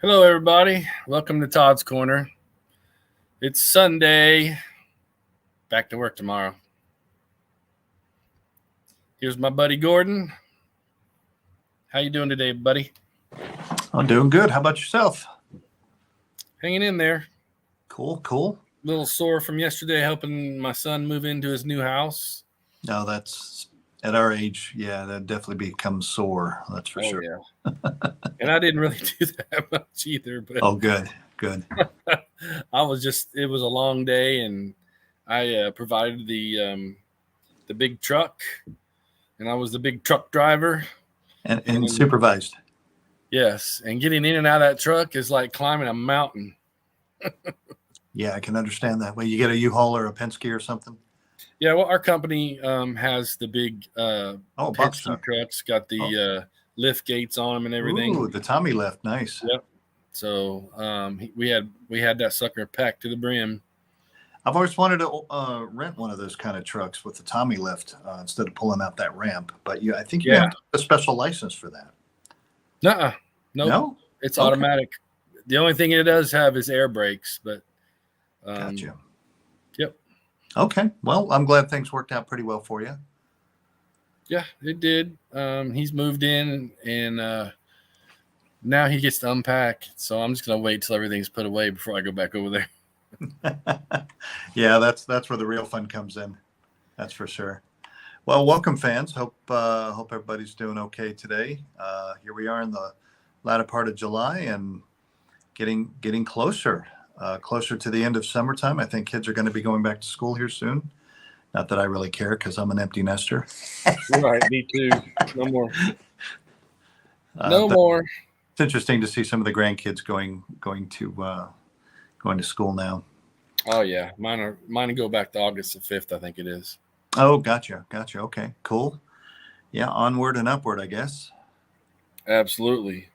Hello, everybody. Welcome to Todd's Corner. It's Sunday. Back to work tomorrow. Here's my buddy Gordon. How you doing today, buddy? I'm doing good. How about yourself? Hanging in there. Cool. A little sore from yesterday helping my son move into his new house. No, that's at our age. Yeah, that definitely becomes sore. That's for sure. Yeah. And I didn't really do that much either. But Oh, good. it was a long day, and I provided the big truck, and I was the big truck driver. And supervised. Yes, and getting in and out of that truck is like climbing a mountain. Yeah, I can understand that. Well, you get a U-Haul or a Penske or something? Yeah, well, our company has the big box trucks, got the lift gates on them and everything. Ooh, the Tommy lift, nice. Yep. So we had that sucker packed to the brim. I've always wanted to rent one of those kind of trucks with the Tommy lift instead of pulling out that ramp. But I think you have to have a special license for that. Nuh-uh. Nope. No, it's automatic. The only thing it does have is air brakes, but gotcha. Yep. Okay. Well, I'm glad things worked out pretty well for you. Yeah, it did. He's moved in, and now he gets to unpack. So I'm just gonna wait till everything's put away before I go back over there. Yeah, that's where the real fun comes in. That's for sure. Well, welcome, fans. Hope everybody's doing okay today. Here we are in the latter part of July and getting closer to the end of summertime. I think kids are going to be going back to school here soon. Not that I really care because I'm an empty nester. Right, me too. No more. No more. It's interesting to see some of the grandkids going to school now. Oh yeah, mine go back to August the 5th, I think it is. Oh, gotcha. Okay, cool. Yeah, onward and upward, I guess. Absolutely.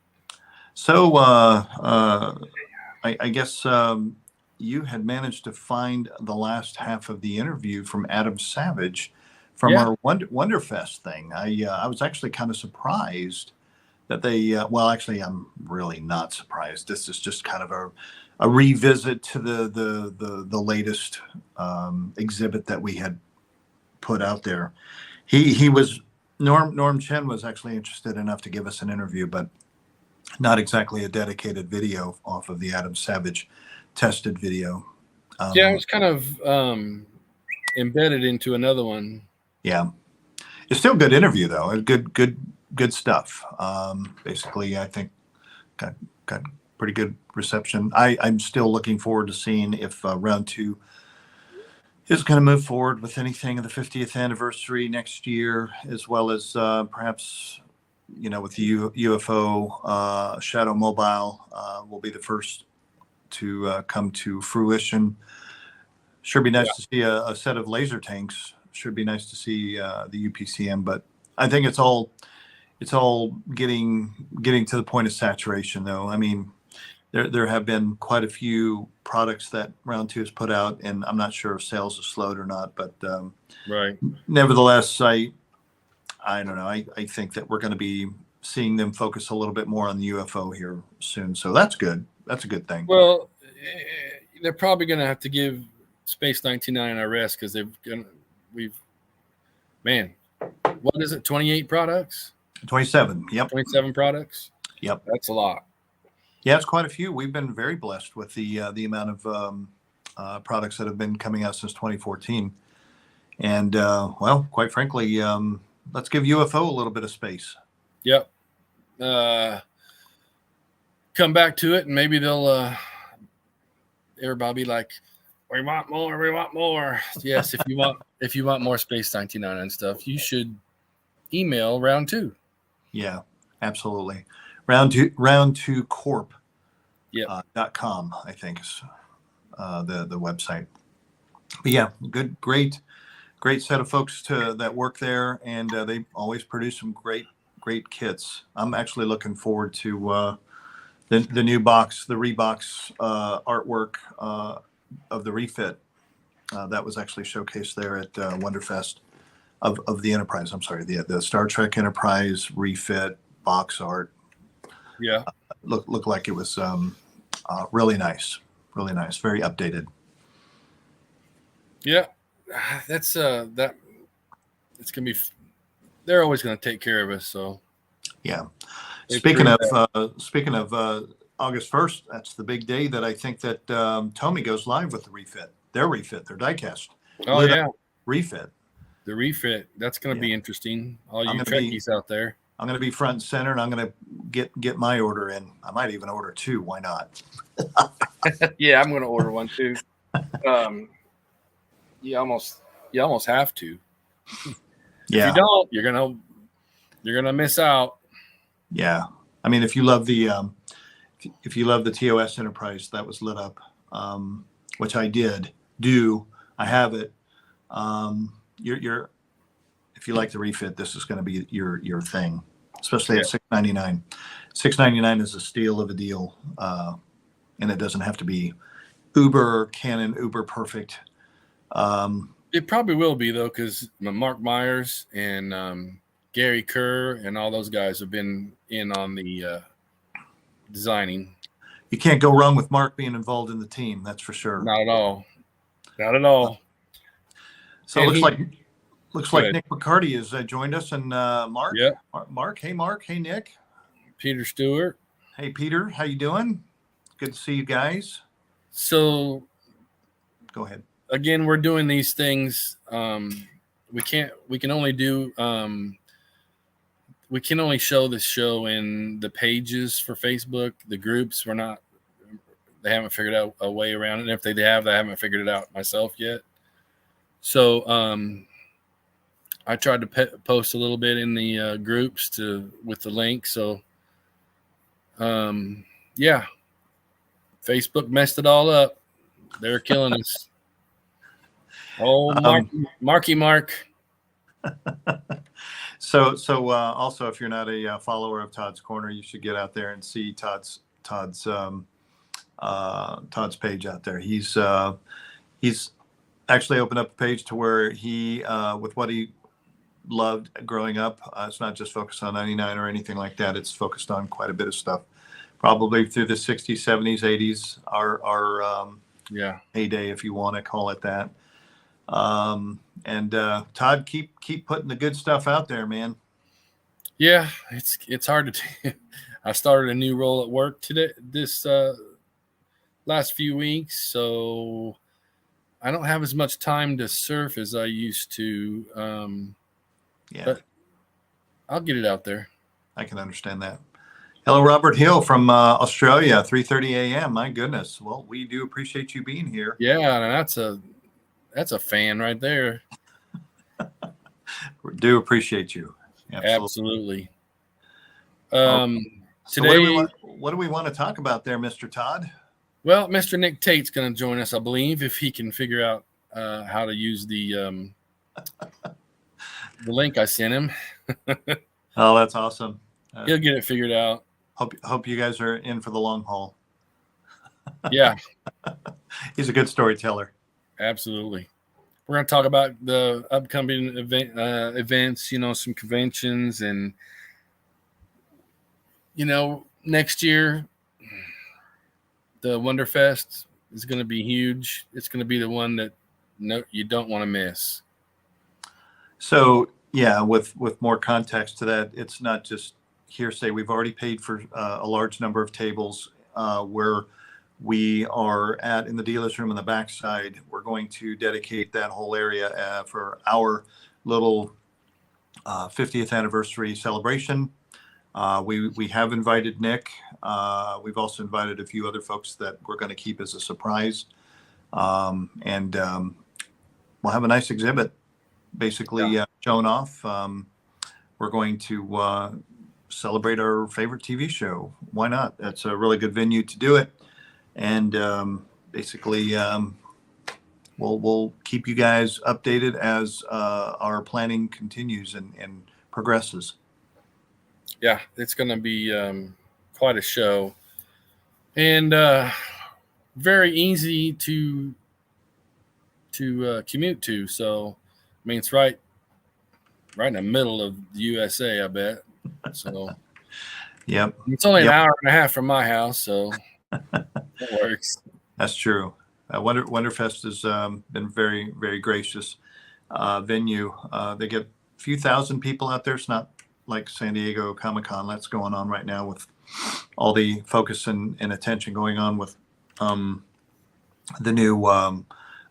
So, I guess you had managed to find the last half of the interview from Adam Savage from our Wonderfest thing. I was actually kind of surprised that they. Well, actually, I'm really not surprised. This is just kind of a revisit to the latest exhibit that we had put out there. He was Norm Chen was actually interested enough to give us an interview, but not exactly a dedicated video off of the Adam Savage tested video. Yeah, it was kind of embedded into another one. Yeah, it's still a good interview though. Good stuff. Basically, I think got pretty good reception. I'm still looking forward to seeing if round two is going to move forward with anything of the 50th anniversary next year, as well as perhaps, with the UFO Shadow Mobile will be the first to come to fruition. Sure be nice to see a set of laser tanks. Should be nice to see the UPCM, but I think it's all getting to the point of saturation, though. I mean, there have been quite a few products that round two has put out, and I'm not sure if sales have slowed or not, but right. Nevertheless, I don't know. I think that we're going to be seeing them focus a little bit more on the UFO here soon. So that's good. That's a good thing. Well, they're probably going to have to give Space 99 a rest because what is it? 28 products? 27. Yep. 27 products. Yep. That's a lot. Yeah, it's quite a few. We've been very blessed with the amount of products that have been coming out since 2014. And, well, quite frankly, let's give UFO a little bit of space. Yep. Come back to it, and maybe they'll everybody be like, we want more. Yes, if you want more Space 99 and stuff, you should email round two. Yeah, absolutely. Round two corp. Yeah. .com, I think is the website. But yeah, great set of folks that work there, and they always produce some great kits. I'm actually looking forward to the new box, the Rebox artwork of the refit that was actually showcased there at Wonderfest of the Enterprise. I'm sorry, the Star Trek Enterprise refit box art. Yeah, looked like it was really nice, very updated. Yeah, that's that. It's gonna be. They're always gonna take care of us. So Yeah. they Speaking proved of that. August 1st, that's the big day that I think that Tomy goes live with their diecast, Oh lit up yeah, refit. the refit. That's gonna Yeah, be interesting. All I'm you gonna be Trekkies out there. I'm gonna be front and center, and I'm gonna get my order in. I might even order two. Why not? Yeah, I'm gonna order one too. Um, you almost you almost have to. If you Yeah, don't, you're gonna miss out. yeah. I mean, if you love the TOS Enterprise that was lit up, which I I have it. You're if you like the refit, this is going to be your thing, especially Yeah, at $6.99. $6.99 is a steal of a deal, and it doesn't have to be uber canon, uber perfect. it probably will be though, because Mark Myers and Gary Kerr and all those guys have been in on the designing. You can't go wrong with Mark being involved in the team. That's for sure. Not at all. Not at all. So it And looks like good. Nick McCarty has joined us, and Mark, Yep. Mark, hey Nick, Peter Stewart. hey Peter, how you doing? Good to see you guys. So Go ahead. again, we're doing these things. We can only do. We can only show this show in the pages for Facebook. The groups, we're not. They haven't figured out a way around it. And if they have, I haven't figured it out myself yet. So I tried to post a little bit in the groups with the link. So yeah, Facebook messed it all up. They're killing us. Oh, Marky Mark. So also, if you're not a follower of Todd's Corner, you should get out there and see Todd's page out there. He's actually opened up a page to where he with what he loved growing up. It's not just focused on 99 or anything like that. It's focused on quite a bit of stuff, probably through the 60s, 70s, 80s, our heyday, if you want to call it that. And Todd, keep putting the good stuff out there, man. Yeah, it's hard to. I started a new role at work this last few weeks, so I don't have as much time to surf as I used to. But I'll get it out there. I can understand that. Hello, Robert Hill from Australia, 3:30 a.m. My goodness. Well, we do appreciate you being here. Yeah, and that's a fan right there. We do appreciate you. Absolutely. So Today, what do we want to talk about there, Mr. Todd? Well, Mr. Nick Tate's going to join us, I believe, if he can figure out how to use the link I sent him. Oh, that's awesome. He'll get it figured out. Hope you guys are in for the long haul. Yeah. He's a good storyteller. Absolutely. We're going to talk about the upcoming events, some conventions, and, next year, the Wonderfest is going to be huge. It's going to be the one that you don't want to miss. So, yeah, with more context to that, it's not just hearsay. We've already paid for a large number of tables where we are in the dealer's room on the backside. We're going to dedicate that whole area for our little 50th anniversary celebration. We have invited Nick. We've also invited a few other folks that we're going to keep as a surprise. And we'll have a nice exhibit basically shown off. We're going to celebrate our favorite TV show. Why not? That's a really good venue to do it. And basically, we'll keep you guys updated as our planning continues and progresses. Yeah, it's going to be quite a show, and very easy to commute to. So, I mean, it's right in the middle of the USA, I bet. So, Yep. It's only an Yep. hour and a half from my house, so it works. That's true. Wonderfest has been very, very gracious venue. They get a few thousand people out there. It's not like San Diego Comic-Con that's going on right now with all the focus and attention going on with the new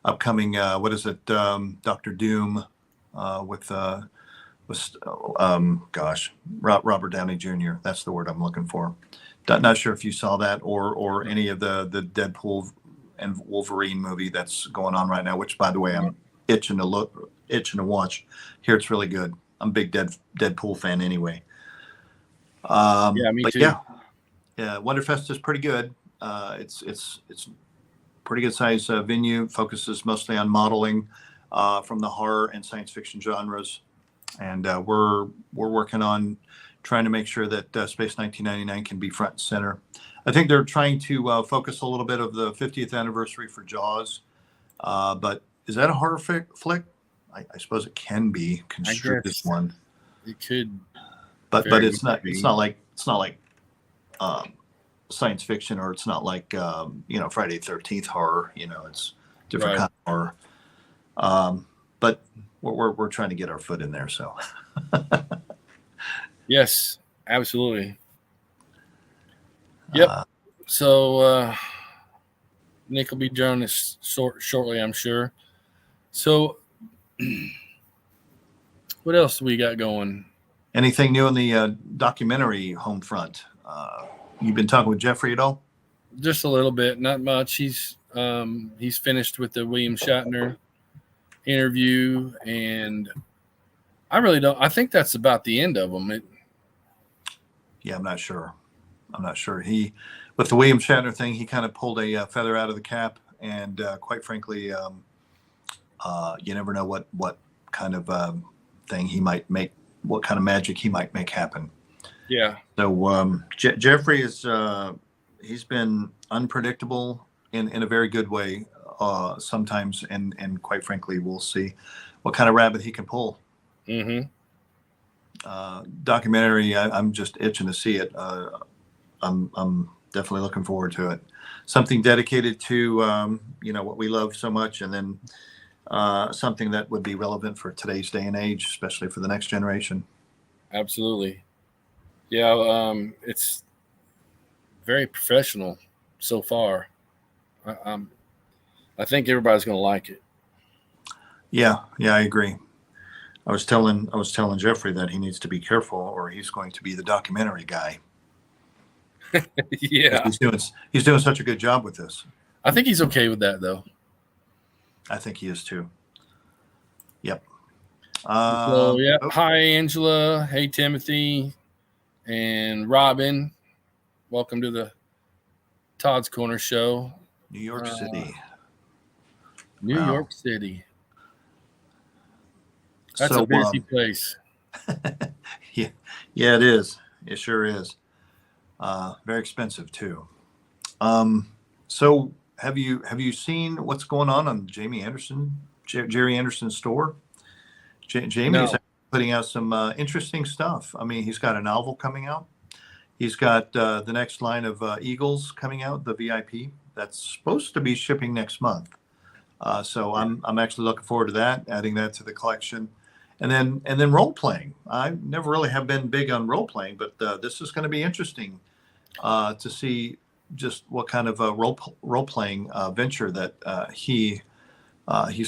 upcoming, what is it, Dr. Doom with Robert Downey Jr. That's the word I'm looking for. Not sure if you saw that or any of the Deadpool and Wolverine movie that's going on right now, which, by the way, I'm itching to watch. Here, it's really good. I'm a big Deadpool fan anyway. Yeah, me but too. yeah, Wonderfest is pretty good. It's pretty good size venue. Focuses mostly on modeling from the horror and science fiction genres, and we're working on trying to make sure that Space 1999 can be front and center. I think they're trying to focus a little bit of the 50th anniversary for Jaws, but is that a horror flick? I suppose it can be construed as one. It could, but it's not. It's not like science fiction, or it's not like Friday the 13th horror. It's different kind of horror. But we're trying to get our foot in there. So. Yes, absolutely. Yep. So Nick will be joining us shortly, I'm sure. So what else do we got going? Anything new in the documentary home front? You've been talking with Jeffrey at all? Just a little bit, not much. He's finished with the William Shatner interview, and I really don't. I think that's about the end of them. Yeah, I'm not sure. He, with the William Shatner thing, he kind of pulled a feather out of the cap, and quite frankly, you never know what kind of thing he might make, what kind of magic he might make happen. Yeah. So Jeffrey is he's been unpredictable in a very good way sometimes, and quite frankly, we'll see what kind of rabbit he can pull. Mm-hmm. Documentary, I'm just itching to see it. I'm definitely looking forward to it. Something dedicated to what we love so much, and then something that would be relevant for today's day and age, especially for the next generation. Absolutely. Yeah, it's very professional so far. I think everybody's going to like it. Yeah, I agree. I was telling Jeffrey that he needs to be careful, or he's going to be the documentary guy. Yeah, he's doing such a good job with this. I think he's okay with that, though. I think he is too. Yep. Hi, Angela. Hey, Timothy, and Robin. Welcome to the Todd's Corner Show. New York City. New York City. That's a busy place. Yeah, it is. It sure is. Very expensive too. So have you seen what's going on Jerry Anderson's store? Jamie is putting out some interesting stuff. I mean, he's got a novel coming out. He's got the next line of Eagles coming out, the VIP. That's supposed to be shipping next month. So I'm actually looking forward to that, adding that to the collection. And then role playing. I never really have been big on role playing, but this is going to be interesting to see just what kind of a role playing venture that he's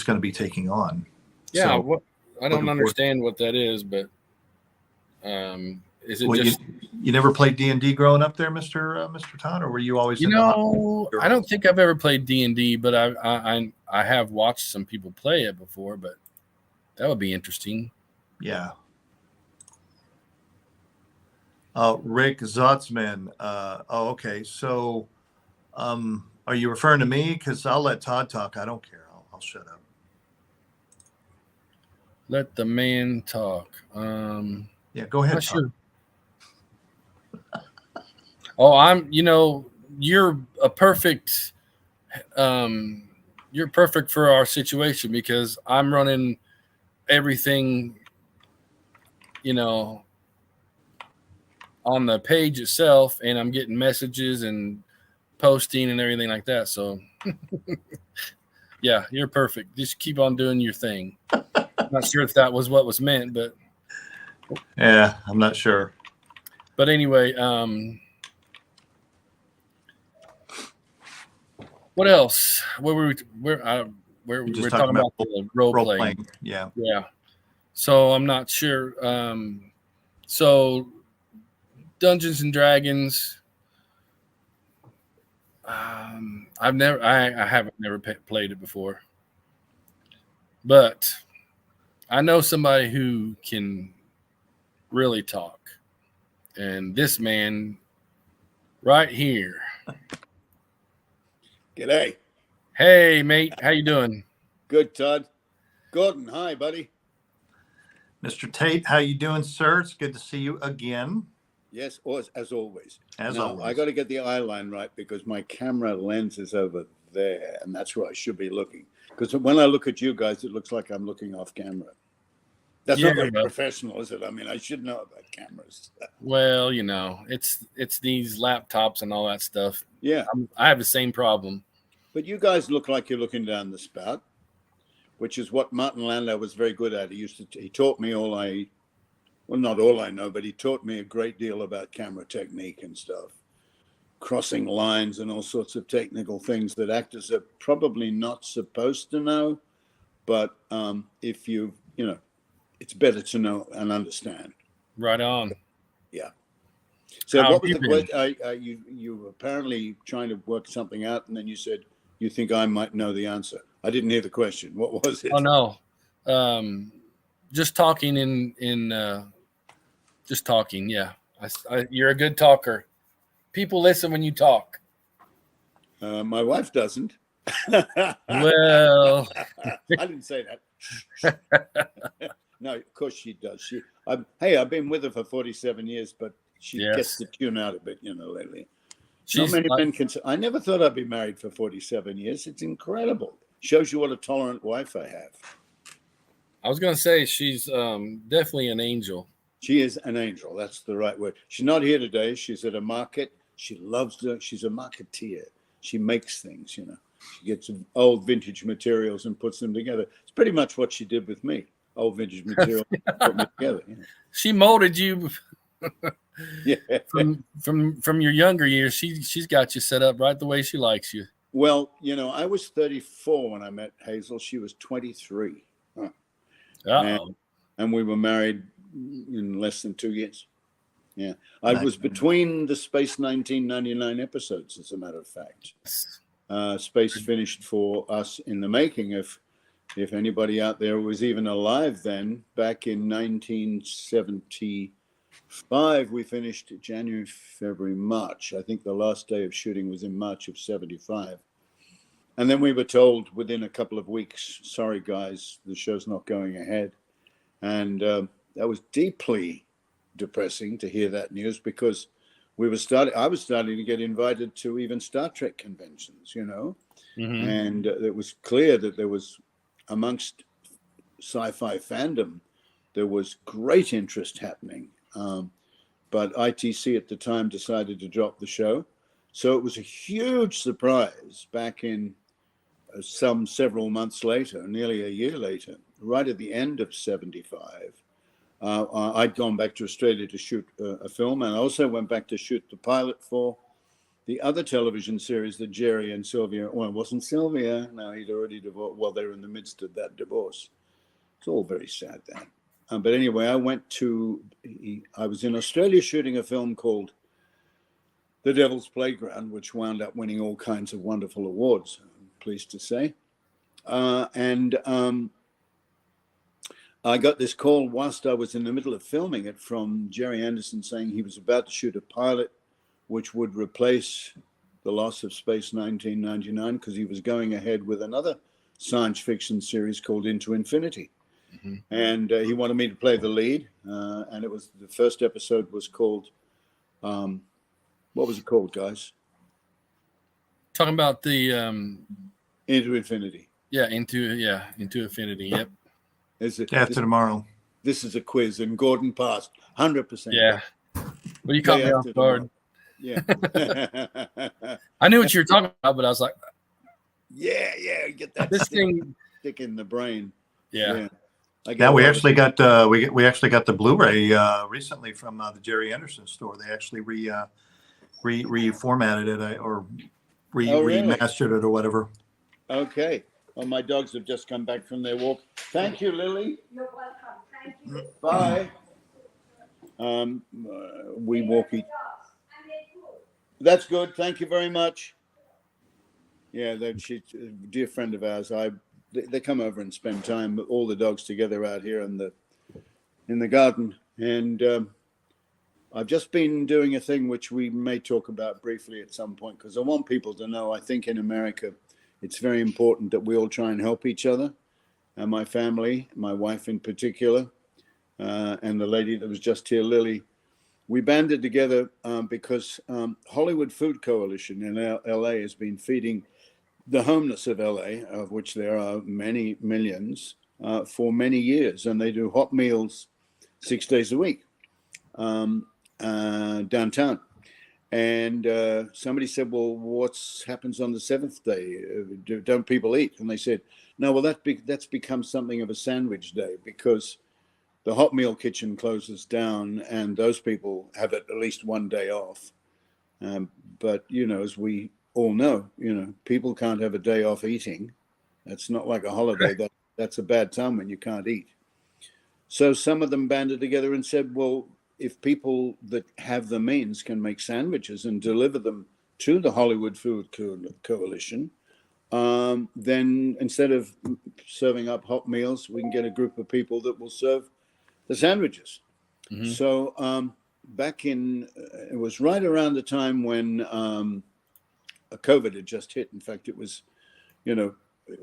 going to be taking on. Yeah, so, I don't understand what that is, but is it just you never played D&D growing up there, Mr. Todd, or were you always? I don't think I've ever played D&D, but I have watched some people play it before, but. That would be interesting. Yeah. Rick Zotzman. Okay. So, are you referring to me? Because I'll let Todd talk. I don't care. I'll shut up. Let the man talk. Yeah, go ahead. Sure. Oh, you're a perfect. You're perfect for our situation because I'm running everything, on the page itself, and I'm getting messages and posting and everything like that. So, yeah, you're perfect. Just keep on doing your thing. Not sure if that was what was meant, but Yeah, I'm not sure. But anyway, what else? Where were we? We're talking about the role playing. Yeah. Yeah. So I'm not sure. So Dungeons and Dragons. I haven't never played it before, but I know somebody who can really talk, and this man right here. G'day. Hey, mate. How you doing? Good, Todd. Gordon, hi, buddy. Mr. Tate, how you doing, sir? It's good to see you again. Yes, as always. As now, always. I got to get the eye line right because my camera lens is over there, and that's where I should be looking. Because when I look at you guys, it looks like I'm looking off camera. That's not very professional, is it? I mean, I should know about cameras. Well, it's these laptops and all that stuff. Yeah. I have the same problem. But you guys look like you're looking down the spout, which is what Martin Landau was very good at. He taught me not all I know, but he taught me a great deal about camera technique and stuff, crossing lines and all sorts of technical things that actors are probably not supposed to know. But if it's better to know and understand. Right on. Yeah. So what was the question? You were apparently trying to work something out, and then you said you think I might know the answer. I didn't hear the question. What was it? Oh no, just talking just talking. Yeah, you're a good talker. People listen when you talk. My wife doesn't. Well, I didn't say that. No, of course she does. I've been with her for 47 years, but she gets to tune out a bit, lately. Not many men can. I never thought I'd be married for 47 years. It's incredible. Shows you what a tolerant wife I have. I was going to say she's definitely an angel. She is an angel. That's the right word. She's not here today. She's at a market. She loves it. She's a marketeer. She makes things, She gets old vintage materials and puts them together. It's pretty much what she did with me. Old vintage material put me together. She molded you. Yeah. From your younger years, she's got you set up right the way she likes you. Well, I was 34 when I met Hazel. She was 23. And we were married in less than 2 years. Yeah. I was between the Space 1999 episodes, as a matter of fact. Space finished for us in the making. If anybody out there was even alive then, back in 1975, we finished January, February, March. I think the last day of shooting was in March of 75. And then we were told within a couple of weeks, sorry, guys, the show's not going ahead. And that was deeply depressing to hear that news because I was starting to get invited to even Star Trek conventions, Mm-hmm. And it was clear that there was, amongst sci-fi fandom, there was great interest happening. But ITC at the time decided to drop the show. So it was a huge surprise back in several months later, nearly a year later, right at the end of 75. I'd gone back to Australia to shoot a film, and I also went back to shoot the pilot for the other television series that Jerry and Sylvia, well, it wasn't Sylvia, no, he'd already divorced. Well, they were in the midst of that divorce. It's all very sad then. But anyway, I was in Australia shooting a film called The Devil's Playground, which wound up winning all kinds of wonderful awards, I'm pleased to say. I got this call whilst I was in the middle of filming it from Jerry Anderson saying he was about to shoot a pilot which would replace the loss of Space 1999 because he was going ahead with another science fiction series called Into Infinity. Mm-hmm. And he wanted me to play the lead. And the first episode was called, what was it called, guys? Talking about the Into Infinity. Yeah, into Infinity. Yep. After tomorrow. This is a quiz, and Gordon passed 100%. Yeah. Well, you caught Day me off after guard. tomorrow. Yeah. I knew what you were talking about, but I was like, Yeah. Get that this thing. stick in the brain. Yeah. I get Yeah, a we lot actually got we actually got the Blu-ray recently from the Jerry Anderson store. They actually reformatted it or really? remastered it or whatever. Okay. Well, my dogs have just come back from their walk. Thank you, Lily. You're welcome. Thank you. Bye. We walk each. That's good. Thank you very much. Yeah, she's a dear friend of ours. They come over and spend time, all the dogs together out here in the garden. And I've just been doing a thing which we may talk about briefly at some point, because I want people to know, I think in America, it's very important that we all try and help each other. And my family, my wife in particular, and the lady that was just here, Lily, we banded together because Hollywood Food Coalition in LA has been feeding the homeless of LA, of which there are many millions, for many years. And they do hot meals 6 days a week downtown. And somebody said, well, what happens on the seventh day? Don't people eat? And they said, no, well, that's become something of a sandwich day, because the hot meal kitchen closes down and those people have at least one day off. But, as we all know, people can't have a day off eating. That's not like a holiday. That's a bad time when you can't eat. So some of them banded together and said, well, if people that have the means can make sandwiches and deliver them to the Hollywood Food Coalition, then instead of serving up hot meals, we can get a group of people that will serve the sandwiches. Mm-hmm. So back in, it was right around the time when COVID had just hit. In fact, it was,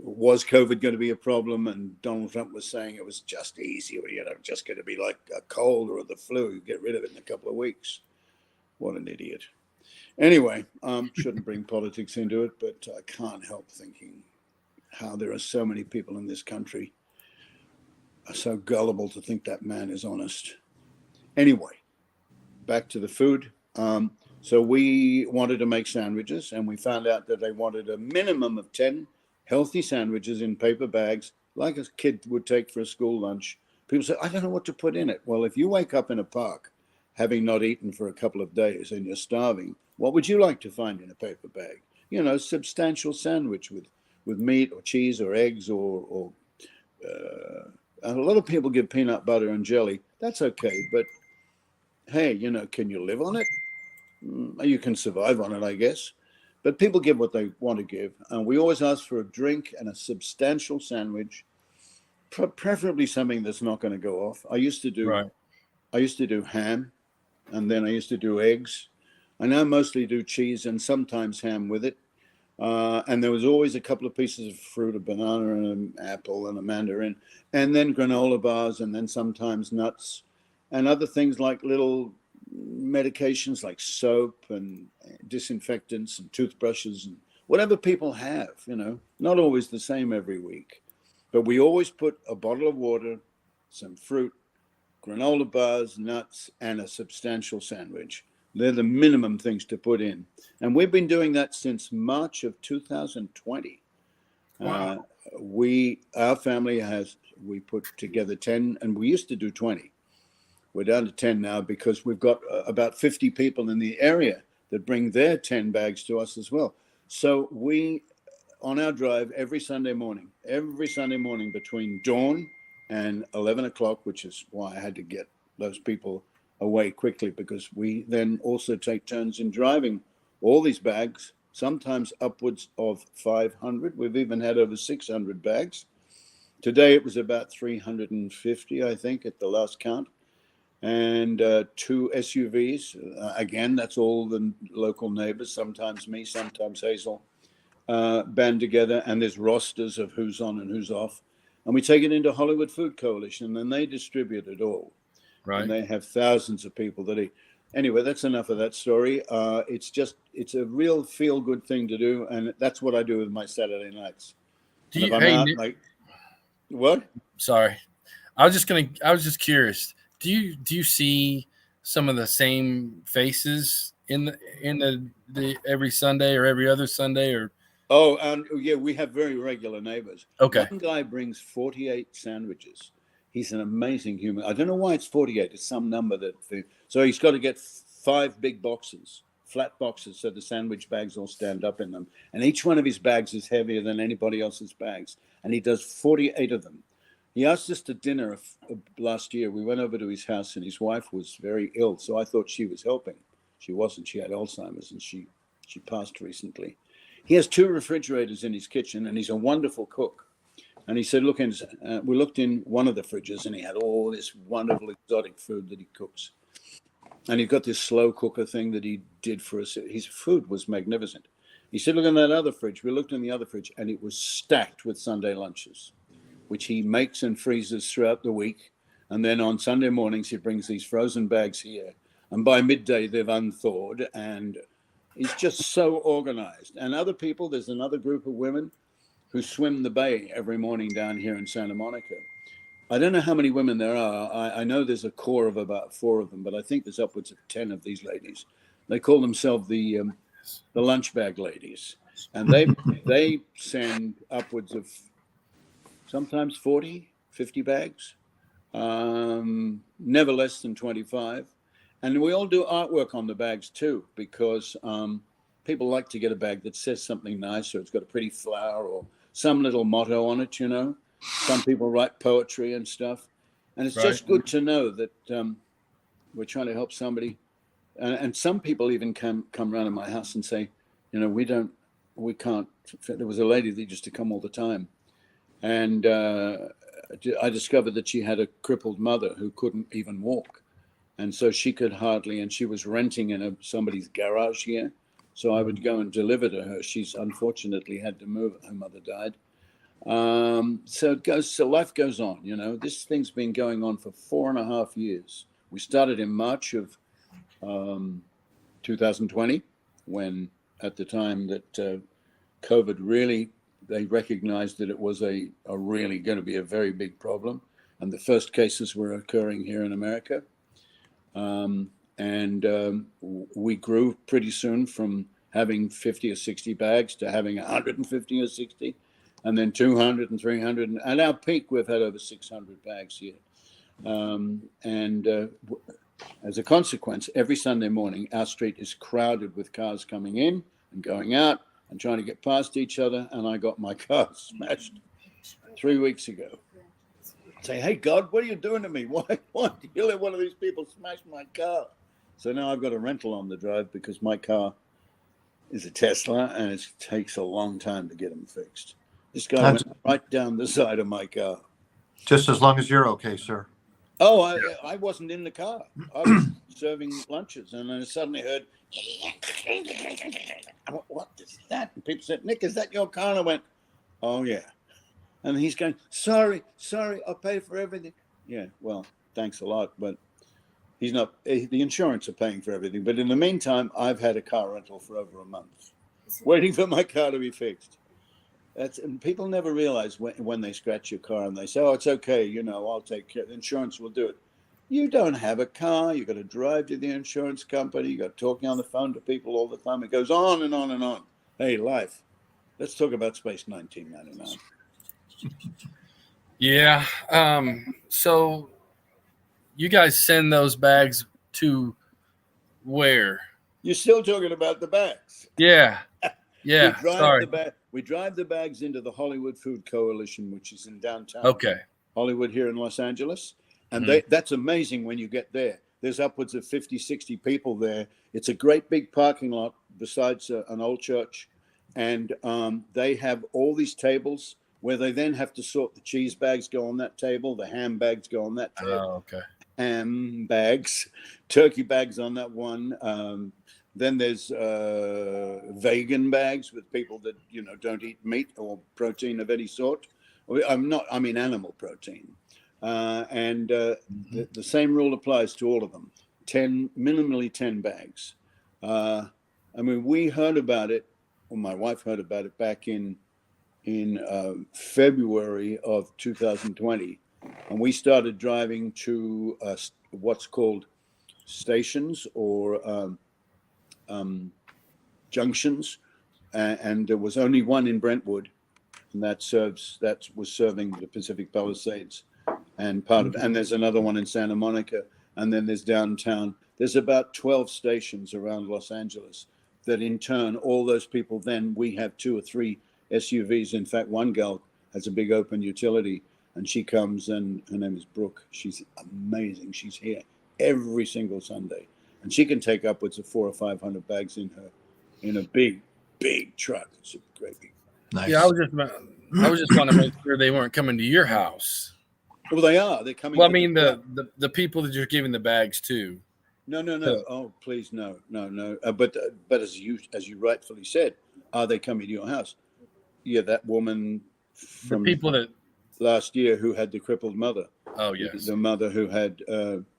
was COVID going to be a problem? And Donald Trump was saying it was just easy, just going to be like a cold or the flu. You get rid of it in a couple of weeks. What an idiot. Anyway, shouldn't bring politics into it, but I can't help thinking how there are so many people in this country are so gullible to think that man is honest. Anyway, back to the food. So we wanted to make sandwiches, and we found out that they wanted a minimum of 10 healthy sandwiches in paper bags, like a kid would take for a school lunch. People say, I don't know what to put in it. Well, if you wake up in a park, having not eaten for a couple of days and you're starving, what would you like to find in a paper bag? Substantial sandwich with meat or cheese or eggs or a lot of people give peanut butter and jelly. That's okay. But hey, can you live on it? You can survive on it, I guess. But people give what they want to give. And we always ask for a drink and a substantial sandwich, preferably something that's not going to go off. I used to do ham, and then I used to do eggs. I now mostly do cheese and sometimes ham with it. And there was always a couple of pieces of fruit, a banana and an apple and a mandarin, and then granola bars, and then sometimes nuts and other things like little medications like soap and disinfectants and toothbrushes and whatever people have, not always the same every week. But we always put a bottle of water, some fruit, granola bars, nuts, and a substantial sandwich. They're the minimum things to put in. And we've been doing that since March of 2020. Wow. Our family we put together 10, and we used to do 20. We're down to 10 now because we've got about 50 people in the area that bring their 10 bags to us as well. So we, on our drive every Sunday morning between dawn and 11 o'clock, which is why I had to get those people away quickly, because we then also take turns in driving all these bags, sometimes upwards of 500. We've even had over 600 bags. Today it was about 350, I think, at the last count. And 2 SUVs. Again, that's all the local neighbors, sometimes me, sometimes Hazel, band together. And there's rosters of who's on and who's off. And we take it into Hollywood Food Coalition, and they distribute it all. Right. And they have thousands of people that eat. Anyway, that's enough of that story. It's a real feel-good thing to do. And that's what I do with my Saturday nights. What? Sorry. I was just curious. Do you see some of the same faces in the every Sunday or every other Sunday or? Oh, and yeah, we have very regular neighbors. Okay. One guy brings 48 sandwiches. He's an amazing human. I don't know why it's 48. It's some number so he's got to get 5 big boxes, flat boxes, so the sandwich bags all stand up in them. And each one of his bags is heavier than anybody else's bags. And he does 48 of them. He asked us to dinner last year. We went over to his house, and his wife was very ill. So I thought she was helping. She wasn't. She had Alzheimer's, and she passed recently. He has 2 refrigerators in his kitchen, and he's a wonderful cook. And he said, look, we looked in one of the fridges, and he had all this wonderful exotic food that he cooks. And he's got this slow cooker thing that he did for us. His food was magnificent. He said, look in that other fridge. We looked in the other fridge, and it was stacked with Sunday lunches, which he makes and freezes throughout the week. And then on Sunday mornings, he brings these frozen bags here. And by midday, they've unthawed, and he's just so organized. And other people, there's another group of women who swim the bay every morning down here in Santa Monica. I don't know how many women there are. I know there's a core of about 4 of them, but I think there's upwards of 10 of these ladies. They call themselves the lunch bag ladies. And they send upwards of sometimes 40, 50 bags, never less than 25. And we all do artwork on the bags too, because people like to get a bag that says something nice, or it's got a pretty flower or some little motto on it, you know. Some people write poetry and stuff. And it's just good to know that we're trying to help somebody. And some people even come around to my house and say, you know, we can't. There was a lady that used to come all the time. And I discovered that she had a crippled mother who couldn't even walk. And so she could hardly, and she was renting in somebody's garage here. So I would go and deliver to her. She's unfortunately had to move. Her mother died. So life goes on, you know. This thing's been going on for 4.5 years. We started in March of 2020, when at the time that COVID really, they recognized that it was a really going to be a very big problem. And the first cases were occurring here in America. We grew pretty soon from having 50 or 60 bags to having 150 or 60, and then 200 and 300. And at our peak, we've had over 600 bags here. As a consequence, every Sunday morning, our street is crowded with cars coming in and going out and trying to get past each other. And I got my car smashed 3 weeks ago. Say, hey, God, what are you doing to me? Why did you let one of these people smash my car? So now I've got a rental on the drive because my car is a Tesla, and it takes a long time to get them fixed. This guy went right down the side of my car. Just as long as you're okay, sir. Oh, I wasn't in the car. I was serving lunches, and I suddenly heard, what is that? And people said, Nick, is that your car? And I went, oh, yeah. And he's going, sorry, I'll pay for everything. Yeah, well, thanks a lot, but he's not. The insurance are paying for everything. But in the meantime, I've had a car rental for over a month, waiting for my car to be fixed. And people never realize when they scratch your car and they say, oh, it's okay, you know, I'll take care. The insurance will do it. You don't have a car. You've got to drive to the insurance company. You've got talking on the phone to people all the time. It goes on and on and on. Hey, life. Let's talk about Space 1999. Yeah. So you guys send those bags to where? You're still talking about the bags. Yeah. Yeah. We drive the bags into the Hollywood Food Coalition, which is in downtown Hollywood here in Los Angeles. And that's amazing when you get there. There's upwards of 50, 60 people there. It's a great big parking lot besides an old church. And they have all these tables where they then have to sort. The cheese bags go on that table. The ham bags go on that table. Oh, okay. Ham bags, turkey bags on that one. Then there's vegan bags with people that, you know, don't eat meat or protein of any sort. I mean animal protein. The same rule applies to all of them. Minimally 10 bags. I mean, we heard about it, or my wife heard about it back in February of 2020. And we started driving to what's called stations or junctions, and there was only one in Brentwood, and that was serving the Pacific Palisades and and there's another one in Santa Monica, and then there's downtown. There's about 12 stations around Los Angeles that in turn, all those people, then we have 2 or 3 SUVs. In fact, one gal has a big open utility, and she comes, and her name is Brooke. She's amazing. She's here every single Sunday, and she can take upwards of 400 or 500 bags in a big truck. It's a great big. Nice. Yeah, I was just want to make sure they weren't coming to your house. Well, they are. They're coming. Well, I mean the people that you're giving the bags to. No. Oh, please, no. But as you rightfully said, are they coming to your house? Yeah, that woman from The people that. last year who had the crippled mother. Oh yes. The mother who had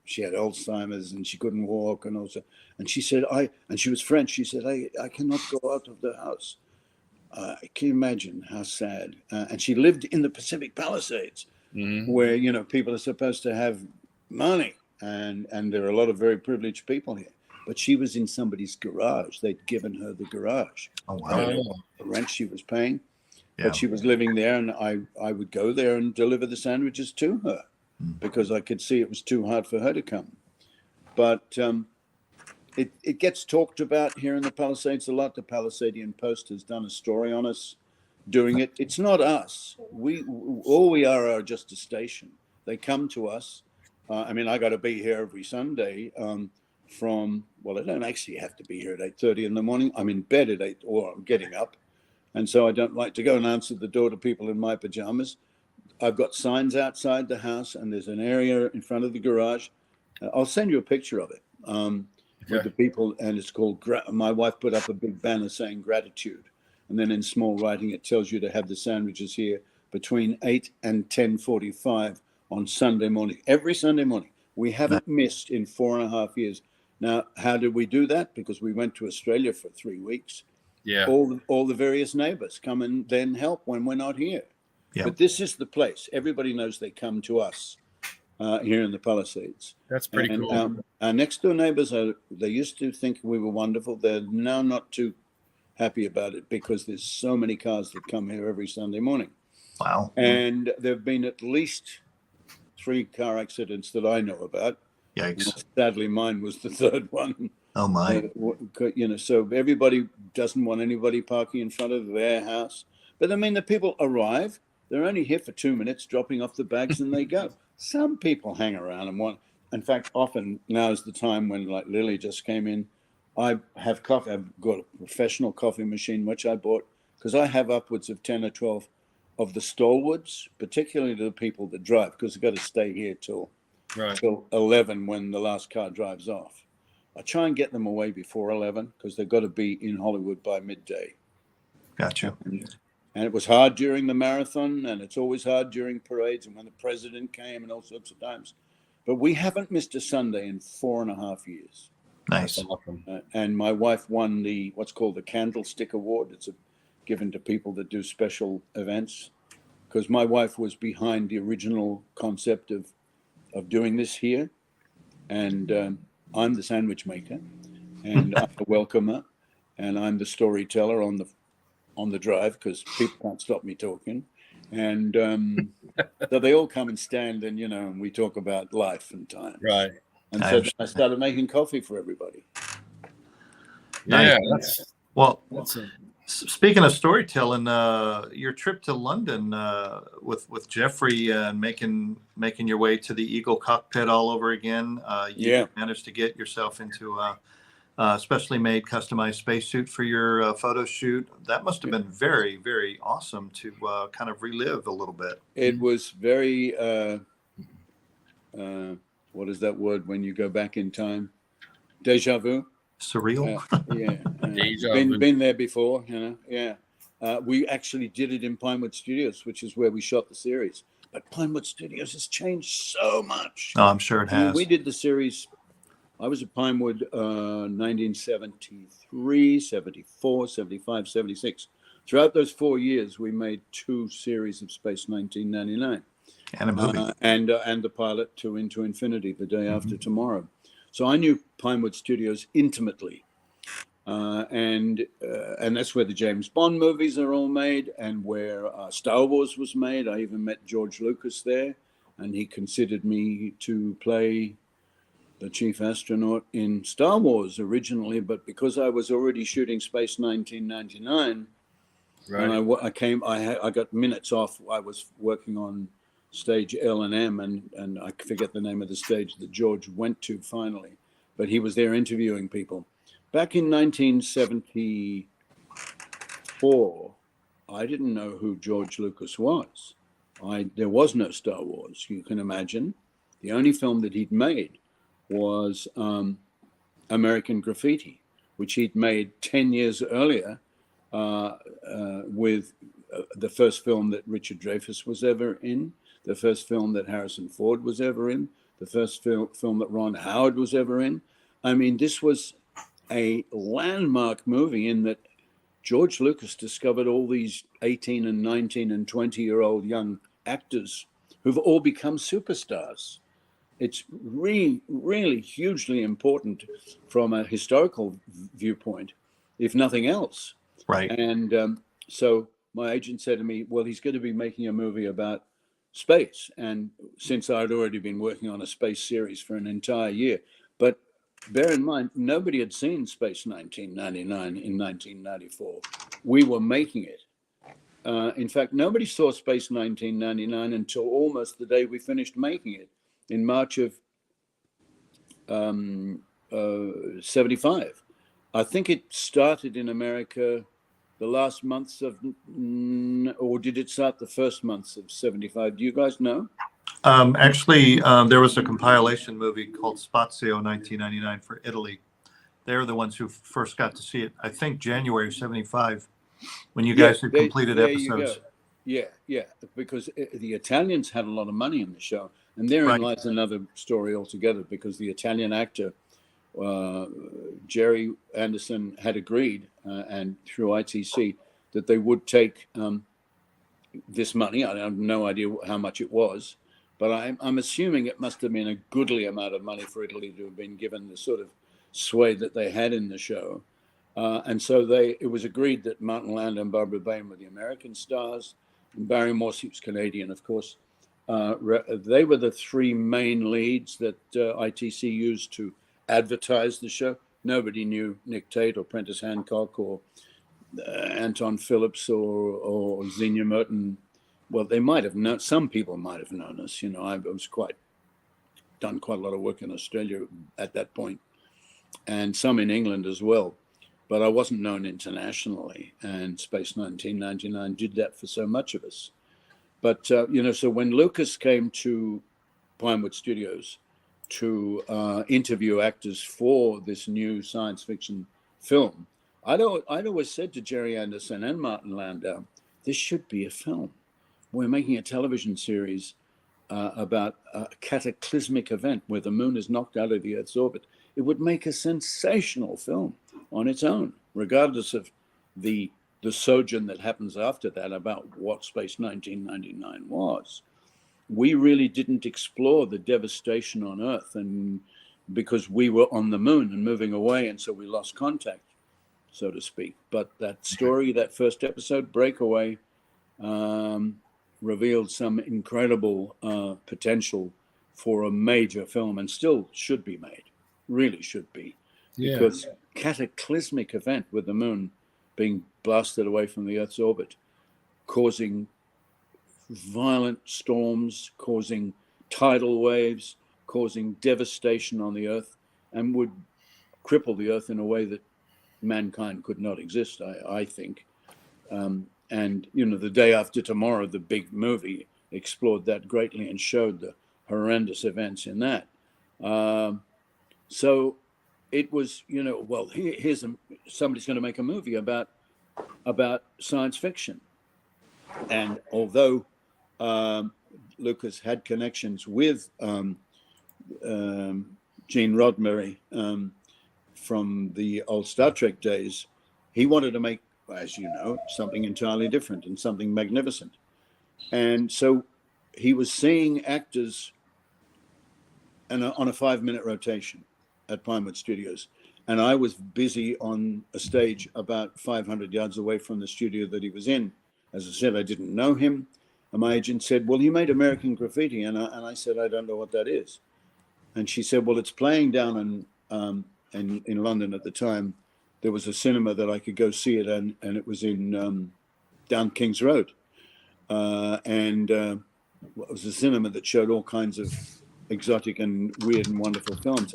she had Alzheimer's and she couldn't walk, and she said and she was French. She said I cannot go out of the house. Can you imagine how sad? And she lived in the Pacific Palisades, where people are supposed to have money, and there are a lot of very privileged people here. But she was in somebody's garage. They'd given her the garage. Oh wow! The rent she was paying, Yeah. but she was living there, and I would go there and deliver the sandwiches to her because I could see it was too hard for her to come. But it gets talked about here in the Palisades a lot. The Palisadian Post has done a story on us doing it. It's not us. All we are just a station. They come to us. I mean, I got to be here every Sunday I don't actually have to be here at 8:30 in the morning. I'm in bed at 8, or I'm getting up. And so I don't like to go and answer the door to people in my pajamas. I've got signs outside the house, and there's an area in front of the garage. I'll send you a picture of it. With the people, and it's called my wife put up a big banner saying gratitude, and then in small writing it tells you to have the sandwiches here between 8 and 10:45 on Sunday morning, every Sunday morning. We haven't missed in 4.5 years. Now, how did we do that? Because we went to Australia for 3 weeks. Yeah. All the various neighbors come and then help when we're not here. Yeah. But this is the place. Everybody knows they come to us here in the Palisades. That's pretty cool. Our next door neighbors, they used to think we were wonderful. They're now not too happy about it because there's so many cars that come here every Sunday morning. Wow. And there have been at least 3 car accidents that I know about. Yikes. Sadly, mine was the 3rd one. Oh my. So everybody doesn't want anybody parking in front of their house. But I mean, the people arrive. They're only here for 2 minutes, dropping off the bags, and they go. Some people hang around and want. In fact, often now is the time when, like Lily just came in. I have coffee. I've got a professional coffee machine, which I bought because I have upwards of 10 or 12 of the stalwarts, particularly the people that drive, because they've got to stay here till 11 when the last car drives off. I try and get them away before 11 because they've got to be in Hollywood by midday. Gotcha. And it was hard during the marathon, and it's always hard during parades and when the president came and all sorts of times. But we haven't missed a Sunday in 4.5 years. Nice. And my wife won what's called the Candlestick Award. It's given to people that do special events. Because my wife was behind the original concept of doing this here. And I'm the sandwich maker, and I'm the welcomer, and I'm the storyteller on the drive because people can't stop me talking. And so they all come and stand, and we talk about life and time. Right. And so I started making coffee for everybody. Yeah. Speaking of storytelling, your trip to London with Jeffrey and making your way to the Eagle cockpit all over again. You managed to get yourself into a specially made customized spacesuit for your photo shoot. That must have been very, very awesome to kind of relive a little bit. It was very, what is that word when you go back in time? Deja vu. Surreal. Been there before, we actually did it in Pinewood Studios, which is where we shot the series. But Pinewood Studios has changed so much. Oh, I'm sure it has. We did the series. I was at Pinewood 1973, 74, 75, 76. Throughout those 4 years, we made 2 series of Space 1999. And a movie. And the pilot to Into Infinity, The Day After Tomorrow. So I knew Pinewood Studios intimately. And that's where the James Bond movies are all made, and where Star Wars was made. I even met George Lucas there, and he considered me to play the chief astronaut in Star Wars originally, but because I was already shooting Space 1999, Right. and I got minutes off. I was working on stage L and M, and I forget the name of the stage that George went to finally, but he was there interviewing people. Back in 1974, I didn't know who George Lucas was. There was no Star Wars, you can imagine. The only film that he'd made was American Graffiti, which he'd made 10 years earlier with the first film that Richard Dreyfuss was ever in, the first film that Harrison Ford was ever in, the first film that Ron Howard was ever in. I mean, this was a landmark movie in that George Lucas discovered all these 18 and 19 and 20-year-old young actors who've all become superstars. It's really hugely important from a historical viewpoint, if nothing else. Right. And so my agent said to me, well, he's going to be making a movie about space. And since I'd already been working on a space series for an entire year, but bear in mind, nobody had seen Space 1999 in 1994. We were making it. In fact, nobody saw Space 1999 until almost the day we finished making it in March of 75. I think it started in America the last months of, or did it start the first months of 75? Do you guys know? Actually, there was a compilation movie called Spazio 1999 for Italy. They're the ones who first got to see it, I think, January of 75, when you guys had completed episodes. Yeah, because the Italians had a lot of money in the show. And therein lies another story altogether, because the Italian actor, Jerry Anderson, had agreed, and through ITC, that they would take this money. I have no idea how much it was, but I'm assuming it must have been a goodly amount of money for Italy to have been given the sort of sway that they had in the show. And so it was agreed that Martin Landau and Barbara Bain were the American stars, and Barry Morse, he was Canadian, of course. They were the three main leads that ITC used to advertise the show. Nobody knew Nick Tate or Prentice Hancock or Anton Phillips or Xenia Merton. Well, they might have known. Some people might have known us. You know, I was done quite a lot of work in Australia at that point, and some in England as well. But I wasn't known internationally, and Space 1999 did that for so much of us. But, so when Lucas came to Pinewood Studios to interview actors for this new science fiction film, I'd always said to Jerry Anderson and Martin Landau, this should be a film. We're making a television series about a cataclysmic event where the moon is knocked out of the Earth's orbit. It would make a sensational film on its own, regardless of the sojourn that happens after that about what Space 1999 was. We really didn't explore the devastation on Earth, and because we were on the moon and moving away, and so we lost contact, so to speak. But that story, that first episode, Breakaway, revealed some incredible potential for a major film, and still should be made, really should be. Yeah. Because cataclysmic event with the moon being blasted away from the Earth's orbit, causing violent storms, causing tidal waves, causing devastation on the Earth, and would cripple the Earth in a way that mankind could not exist, I think. And, the Day After Tomorrow, the big movie, explored that greatly and showed the horrendous events in that. So it was, here's somebody's going to make a movie about science fiction. And although Lucas had connections with Gene Roddenberry from the old Star Trek days, he wanted to make, as you know, something entirely different and something magnificent. And so he was seeing actors on a 5-minute rotation. at Pinewood Studios. And I was busy on a stage about 500 yards away from the studio that he was in. As I said, I didn't know him. And my agent said, well, you made American Graffiti. And I said, I don't know what that is. And she said, well, it's playing down in London at the time. There was a cinema that I could go see it, and it was in down King's Road. It was a cinema that showed all kinds of exotic and weird and wonderful films.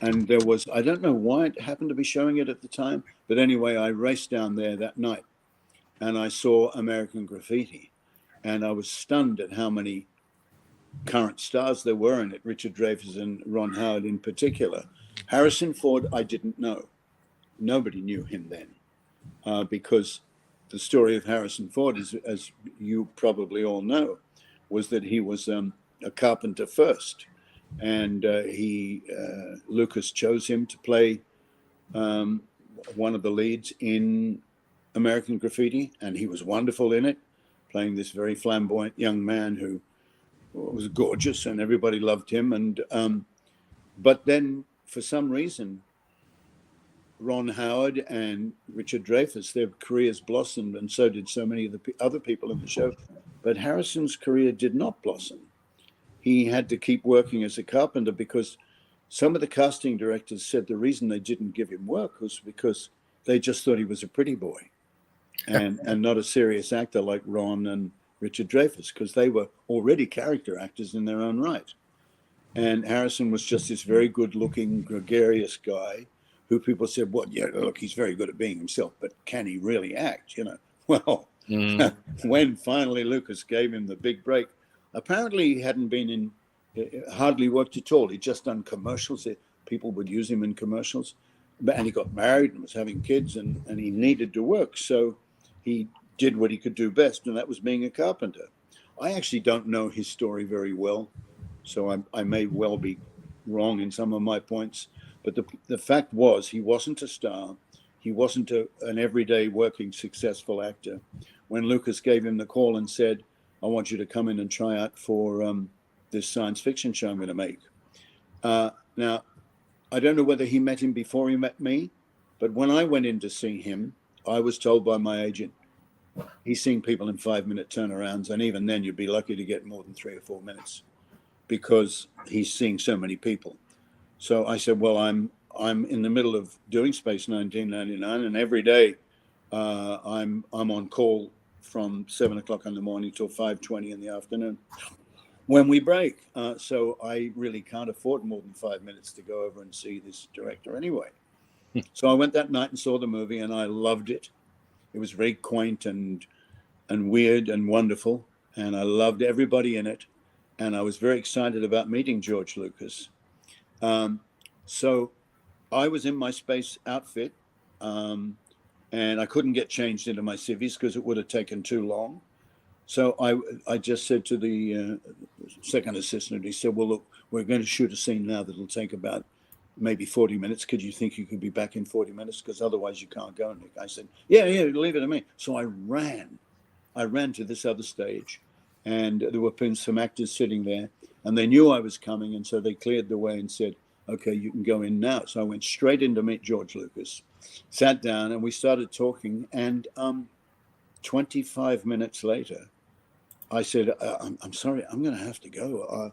And there was, I don't know why it happened to be showing it at the time, but anyway, I raced down there that night and I saw American Graffiti, and I was stunned at how many current stars there were in it, Richard Dreyfuss and Ron Howard in particular. Harrison Ford, I didn't know. Nobody knew him then, because the story of Harrison Ford, as you probably all know, was that he was a carpenter first. And Lucas chose him to play one of the leads in American Graffiti, and he was wonderful in it, playing this very flamboyant young man who was gorgeous, and everybody loved him. And but then, for some reason, Ron Howard and Richard Dreyfuss, their careers blossomed, and so did so many of the other people in the show. But Harrison's career did not blossom. He had to keep working as a carpenter because some of the casting directors said the reason they didn't give him work was because they just thought he was a pretty boy and not a serious actor like Ron and Richard Dreyfuss, because they were already character actors in their own right. And Harrison was just this very good-looking, gregarious guy who people said, well, yeah, look, he's very good at being himself, but can he really act, you know? Well, when finally Lucas gave him the big break, apparently he hadn't been in, hardly worked at all. He'd just done commercials. People would use him in commercials. And he got married and was having kids, and he needed to work. So he did what he could do best, and that was being a carpenter. I actually don't know his story very well, so I may well be wrong in some of my points. But the fact was, he wasn't a star. He wasn't an everyday working successful actor. When Lucas gave him the call and said, I want you to come in and try out for this science fiction show I'm going to make. Now, I don't know whether he met him before he met me, but when I went in to see him, I was told by my agent, he's seeing people in 5-minute turnarounds. And even then you'd be lucky to get more than 3 or 4 minutes because he's seeing so many people. So I said, well, I'm in the middle of doing Space 1999, and every day I'm on call from 7 o'clock in the morning till 5:20 in the afternoon when we break. So I really can't afford more than 5 minutes to go over and see this director anyway. So I went that night and saw the movie, and I loved it. It was very quaint and weird and wonderful, and I loved everybody in it. And I was very excited about meeting George Lucas. So I was in my space outfit, and I couldn't get changed into my civvies because it would have taken too long. So I just said to the second assistant, he said, well, look, we're going to shoot a scene now that'll take about maybe 40 minutes. Could you think you could be back in 40 minutes? Because otherwise you can't go, Nick. I said, yeah, leave it to me. So I ran to this other stage, and there were some actors sitting there, and they knew I was coming, and so they cleared the way and said, okay, you can go in now. So I went straight in to meet George Lucas, sat down, and we started talking. And 25 minutes later, I said, I'm sorry, I'm going to have to go.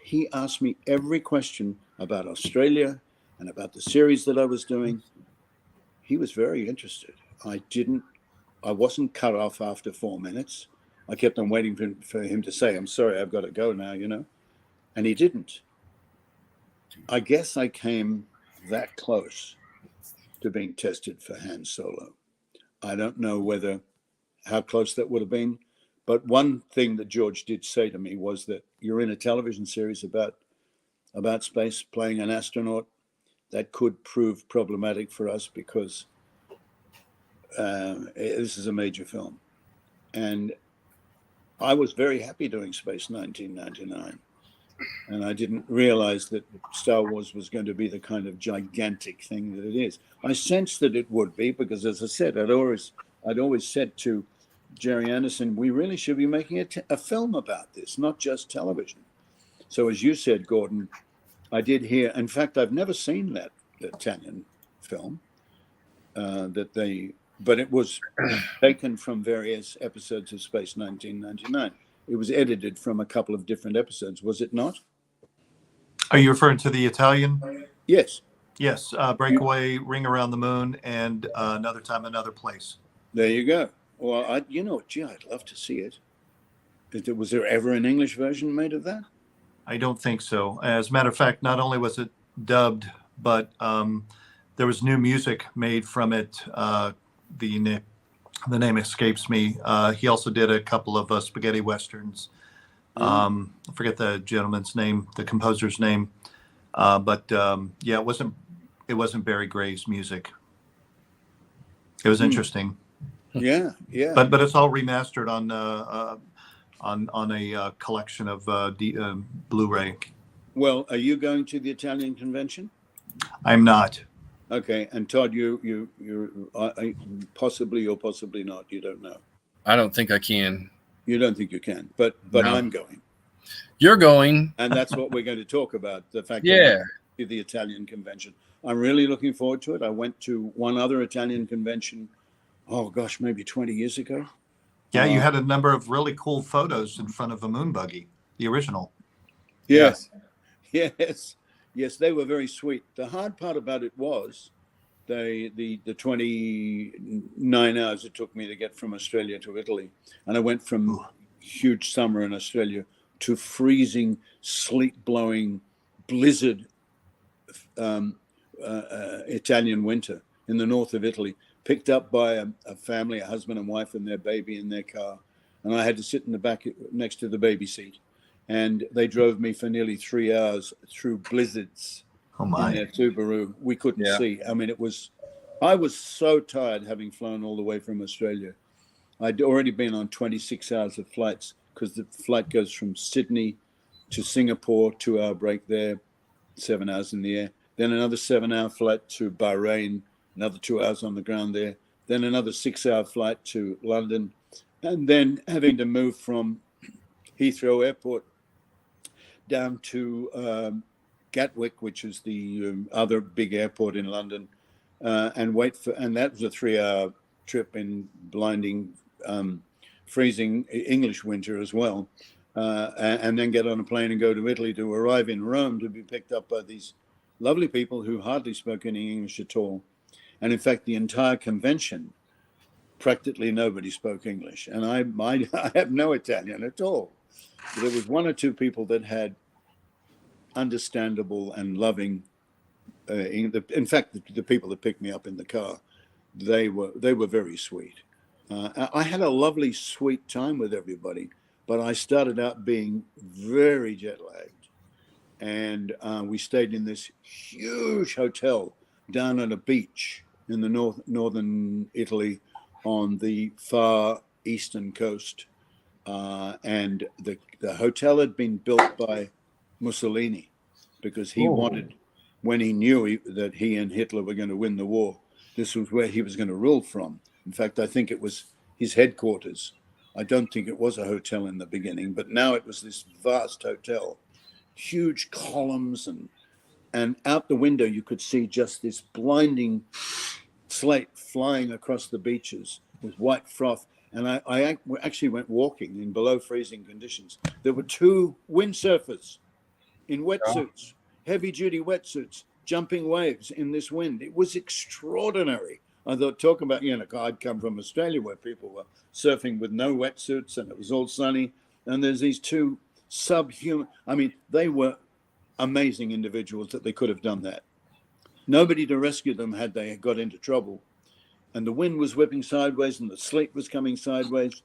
He asked me every question about Australia and about the series that I was doing. He was very interested. I wasn't cut off after 4 minutes. I kept on waiting for him to say, I'm sorry, I've got to go now, you know. And he didn't. I guess I came that close to being tested for Han Solo. I don't know how close that would have been, but one thing that George did say to me was that you're in a television series about space, playing an astronaut. That could prove problematic for us because this is a major film. And I was very happy doing Space 1999. And I didn't realize that Star Wars was going to be the kind of gigantic thing that it is. I sensed that it would be because, as I said, I'd always said to Jerry Anderson, we really should be making a film about this, not just television. So as you said, Gordon, I did hear. In fact, I've never seen that Italian film. But it was taken from various episodes of Space 1999. It was edited from a couple of different episodes, was it not? Are you referring to the Italian? Yes. Yes, Breakaway, Ring Around the Moon, and Another Time, Another Place. There you go. Well, gee, I'd love to see it. Was there ever an English version made of that? I don't think so. As a matter of fact, not only was it dubbed, but there was new music made from it. The name escapes me. He also did a couple of spaghetti westerns. I forget the gentleman's name, the composer's name, but yeah, it wasn't Barry Gray's music. It was interesting. Yeah. But it's all remastered on a collection of Blu-ray. Well, are you going to the Italian convention? I'm not. Okay, and Todd, you're possibly or possibly not. You don't know. I don't think I can. You don't think you can, but No. I'm going, You're going. and that's what we're going to talk about. The fact Yeah. that I'm to the Italian convention. I'm really looking forward to it. I went to one other Italian convention. Oh gosh, maybe 20 years ago. Yeah, you had a number of really cool photos in front of a moon buggy, the original. Yes. Yes, they were very sweet. The hard part about it was the 29 hours it took me to get from Australia to Italy. And I went from huge summer in Australia to freezing, sleet-blowing, blizzard Italian winter in the north of Italy, picked up by a family, a husband and wife and their baby in their car. And I had to sit in the back next to the baby seat. And they drove me for nearly 3 hours through blizzards in their Subaru. We couldn't see. I mean, I was so tired having flown all the way from Australia. I'd already been on 26 hours of flights because the flight goes from Sydney to Singapore, 2-hour break there, 7 hours in the air. Then another 7-hour flight to Bahrain, another 2 hours on the ground there. Then another 6-hour flight to London. And then having to move from Heathrow Airport down to Gatwick, which is the other big airport in London, and that was a 3-hour trip in blinding, freezing English winter as well, and then get on a plane and go to Italy to arrive in Rome to be picked up by these lovely people who hardly spoke any English at all. And in fact, the entire convention, practically nobody spoke English, and I have no Italian at all. There was one or two people that had understandable and loving. In fact, the people that picked me up in the car, they were very sweet. I had a lovely, sweet time with everybody, but I started out being very jet lagged, and we stayed in this huge hotel down at a beach in the northern Italy on the far eastern coast. And the hotel had been built by Mussolini because he wanted, when he knew that he and Hitler were going to win the war, this was where he was going to rule from. In fact, I think it was his headquarters. I don't think it was a hotel in the beginning, but now it was this vast hotel, huge columns, and out the window you could see just this blinding slate flying across the beaches with white froth. And I actually went walking in below freezing conditions. There were 2 windsurfers in wetsuits, heavy-duty wetsuits, jumping waves in this wind. It was extraordinary. I thought, talk about, I'd come from Australia where people were surfing with no wetsuits and it was all sunny. And there's these 2 subhuman, they were amazing individuals that they could have done that. Nobody to rescue them had they got into trouble. And the wind was whipping sideways and the sleet was coming sideways.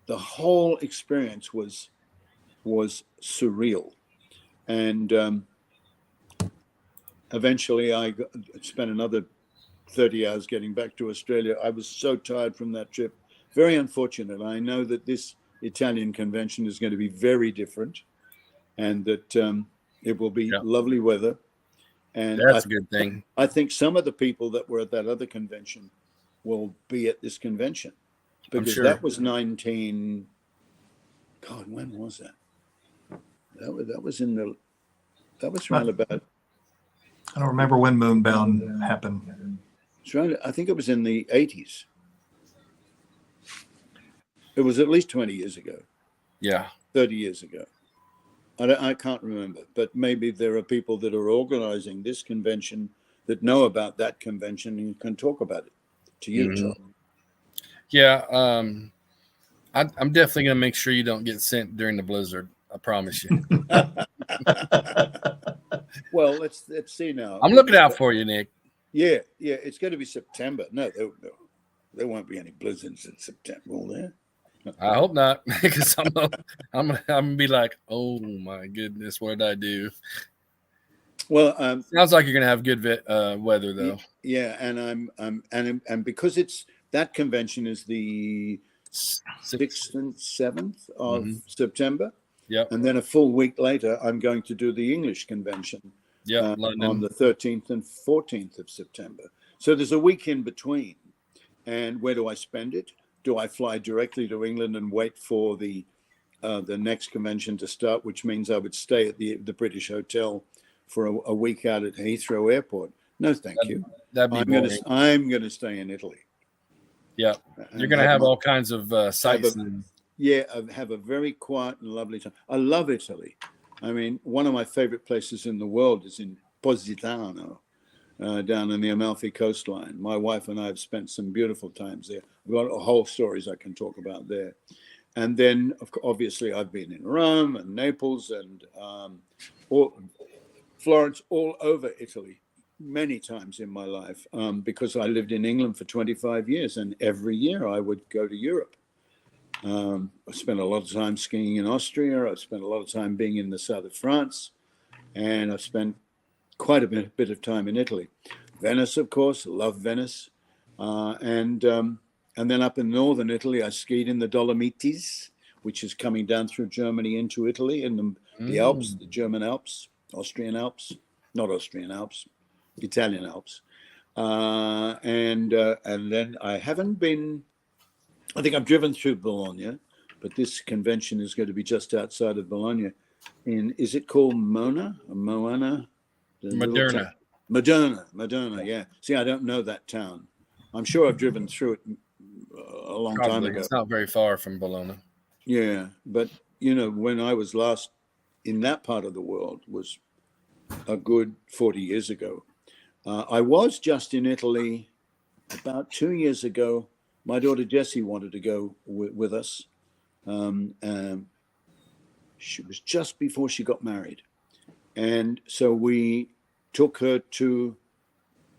The whole experience was surreal. And eventually I spent another 30 hours getting back to Australia. I was so tired from that trip. Very unfortunate. I know that this Italian convention is going to be very different and that it will be lovely weather. And that's a good thing. I think some of the people that were at that other convention will be at this convention because that was when was that? That was in the That was around about. I don't remember when Moonbound happened. I think it was in the 80s. It was at least 20 years ago. Yeah. 30 years ago. I can't remember, but maybe there are people that are organizing this convention that know about that convention and can talk about it to you, Todd. Yeah. I'm definitely going to make sure you don't get sent during the blizzard. I promise you. Well, let's see now. I'm looking out for you, Nick. Yeah, it's going to be September. No, there won't be any blizzards in September, will there? I hope not, because I'm gonna be like, oh my goodness, what did I do? Well, sounds like you're gonna have good weather though. Yeah, and because it's that convention is the 6th and 7th of September. Yep. And then a full week later, I'm going to do the English convention. On the 13th and 14th of September. So there's a week in between. And where do I spend it? Do I fly directly to England and wait for the next convention to start, which means I would stay at the British Hotel for a week out at Heathrow Airport? No, thank you. That'd be boring. I'm going to stay in Italy. Yeah, you're going to have all kinds of sights. Have a very quiet and lovely time. I love Italy. I mean, one of my favorite places in the world is in Positano, down in the Amalfi coastline. My wife and I have spent some beautiful times there. We've got whole stories I can talk about there. And then, obviously, I've been in Rome and Naples and Florence, all over Italy, many times in my life, because I lived in England for 25 years. And every year I would go to Europe. I spent a lot of time skiing in Austria. I've spent a lot of time being in the south of France, and I've spent quite a bit of time in Italy. Venice, of course, love Venice, and then up in northern Italy, I skied in the Dolomites, which is coming down through Germany into Italy in the Alps, the German Alps, Austrian Alps, not Austrian Alps, Italian Alps, and then I haven't been. I think I've driven through Bologna, but this convention is going to be just outside of Bologna. Is it called Moana? Moderna. Moderna, yeah. See, I don't know that town. I'm sure I've driven through it a long time ago. It's not very far from Bologna. Yeah, but, when I was last in that part of the world was a good 40 years ago. I was just in Italy about 2 years ago. My daughter Jessie wanted to go with us. She was just before she got married. And so we took her to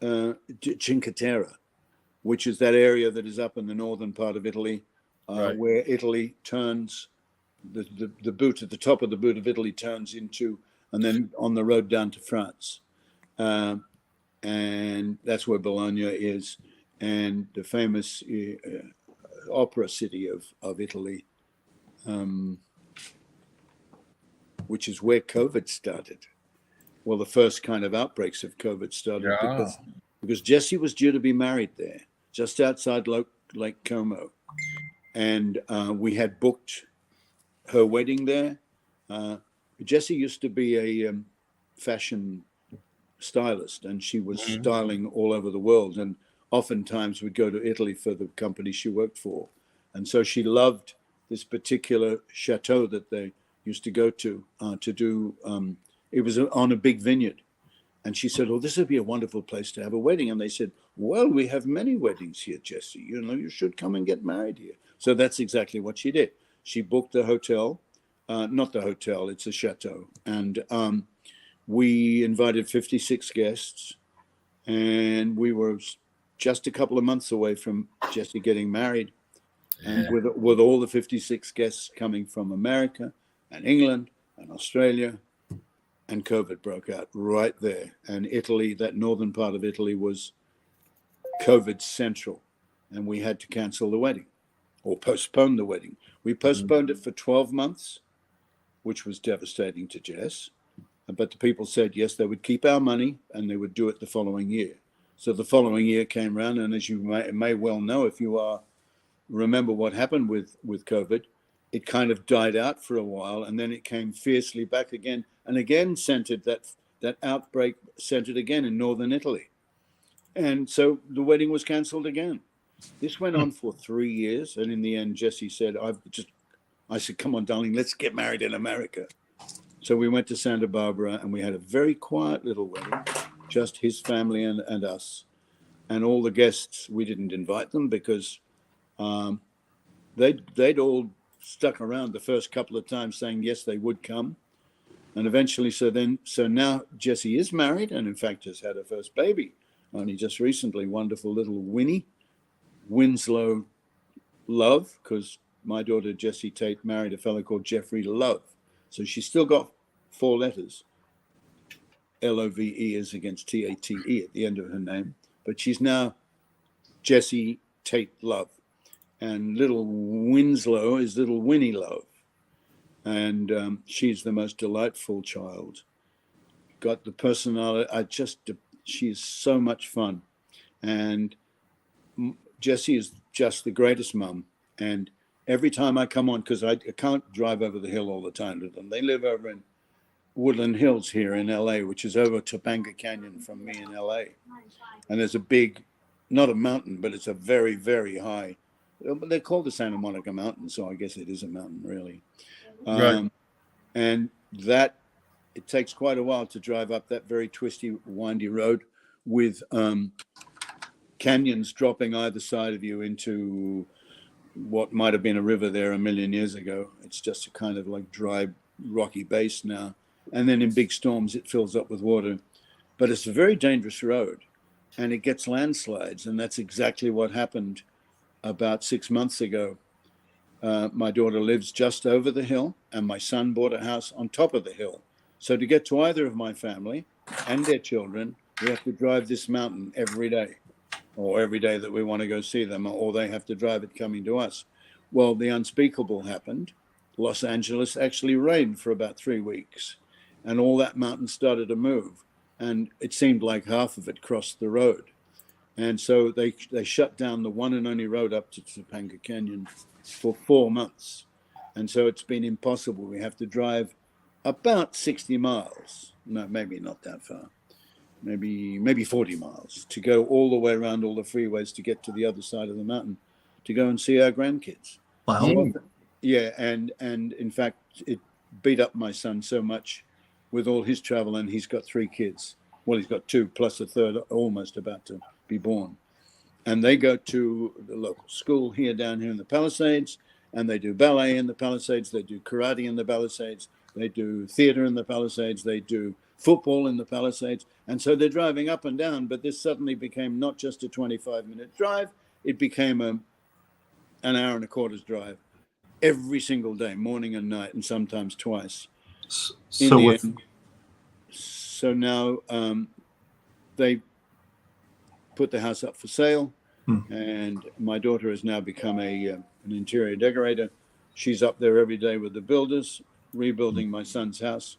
Cinque Terre, which is that area that is up in the northern part of Italy, where Italy turns, the boot at the top of the boot of Italy turns into, and then on the road down to France. And that's where Bologna is. And the famous opera city of Italy, which is where COVID started. Well, the first kind of outbreaks of COVID started because Jessie was due to be married there, just outside Lake Como. And we had booked her wedding there. Jessie used to be a fashion stylist, and she was styling all over the world. And oftentimes would go to Italy for the company she worked for. And so she loved this particular chateau that they used to go to do, it was on a big vineyard. And she said, oh, this would be a wonderful place to have a wedding. And they said, well, we have many weddings here, Jessie. You should come and get married here. So that's exactly what she did. She booked the hotel, not the hotel, it's a chateau. And we invited 56 guests, and we were just a couple of months away from Jessie getting married, and with all the 56 guests coming from America and England and Australia, and COVID broke out right there. And Italy, that northern part of Italy, was COVID central, and we had to cancel the wedding or postpone the wedding. We postponed it for 12 months, which was devastating to Jess. But the people said, yes, they would keep our money and they would do it the following year. So the following year came around, and as you may well know, if you remember what happened with COVID, it kind of died out for a while, and then it came fiercely back again, and again centered that outbreak centered again in northern Italy. And so the wedding was cancelled again. This went on for 3 years, and in the end, Jesse said, I said, come on, darling, let's get married in America. So we went to Santa Barbara, and we had a very quiet little wedding, just his family and us. And all the guests, we didn't invite them because they'd all stuck around the first couple of times saying yes, they would come. And eventually, so now Jessie is married and in fact has had her first baby. Only just recently, wonderful little Winnie Winslow Love, because my daughter Jessie Tate married a fellow called Jeffrey Love. So she's still got 4 letters. Love is against Tate at the end of her name. But she's now Jessie Tate Love. And little Winslow is little Winnie Love. And she's the most delightful child. Got the personality. She's so much fun. And Jessie is just the greatest mum. And every time I come on, because I can't drive over the hill all the time to them. They live over in Woodland Hills here in LA, which is over Topanga Canyon from me in LA. And there's a big, not a mountain, but it's a very, very high. They call the Santa Monica Mountain, so I guess it is a mountain, really. Right. And that, it takes quite a while to drive up that very twisty, windy road with canyons dropping either side of you into what might have been a river there a million years ago. It's just a kind of like dry, rocky base now. And then in big storms, it fills up with water. But it's a very dangerous road, and it gets landslides. And that's exactly what happened about 6 months ago. My daughter lives just over the hill, and my son bought a house on top of the hill. So to get to either of my family and their children, we have to drive this mountain every day, or every day that we want to go see them, or they have to drive it coming to us. Well, the unspeakable happened. Los Angeles actually rained for about 3 weeks, and all that mountain started to move. And it seemed like half of it crossed the road. And so they shut down the one and only road up to Topanga Canyon for 4 months. And so it's been impossible. We have to drive about 60 miles. No, maybe not that far. Maybe 40 miles to go all the way around all the freeways to get to the other side of the mountain to go and see our grandkids. Wow. Yeah, and in fact, it beat up my son so much with all his travel, and he's got 3 kids. Well, he's got 2 plus a third almost about to be born. And they go to the local school down here in the Palisades, and they do ballet in the Palisades, they do karate in the Palisades, they do theater in the Palisades, they do football in the Palisades. And so they're driving up and down, but this suddenly became not just a 25-minute drive, it became an hour and a quarter's drive every single day, morning and night, and sometimes twice. So now they put the house up for sale, and my daughter has now become an interior decorator. She's up there every day with the builders, rebuilding my son's house,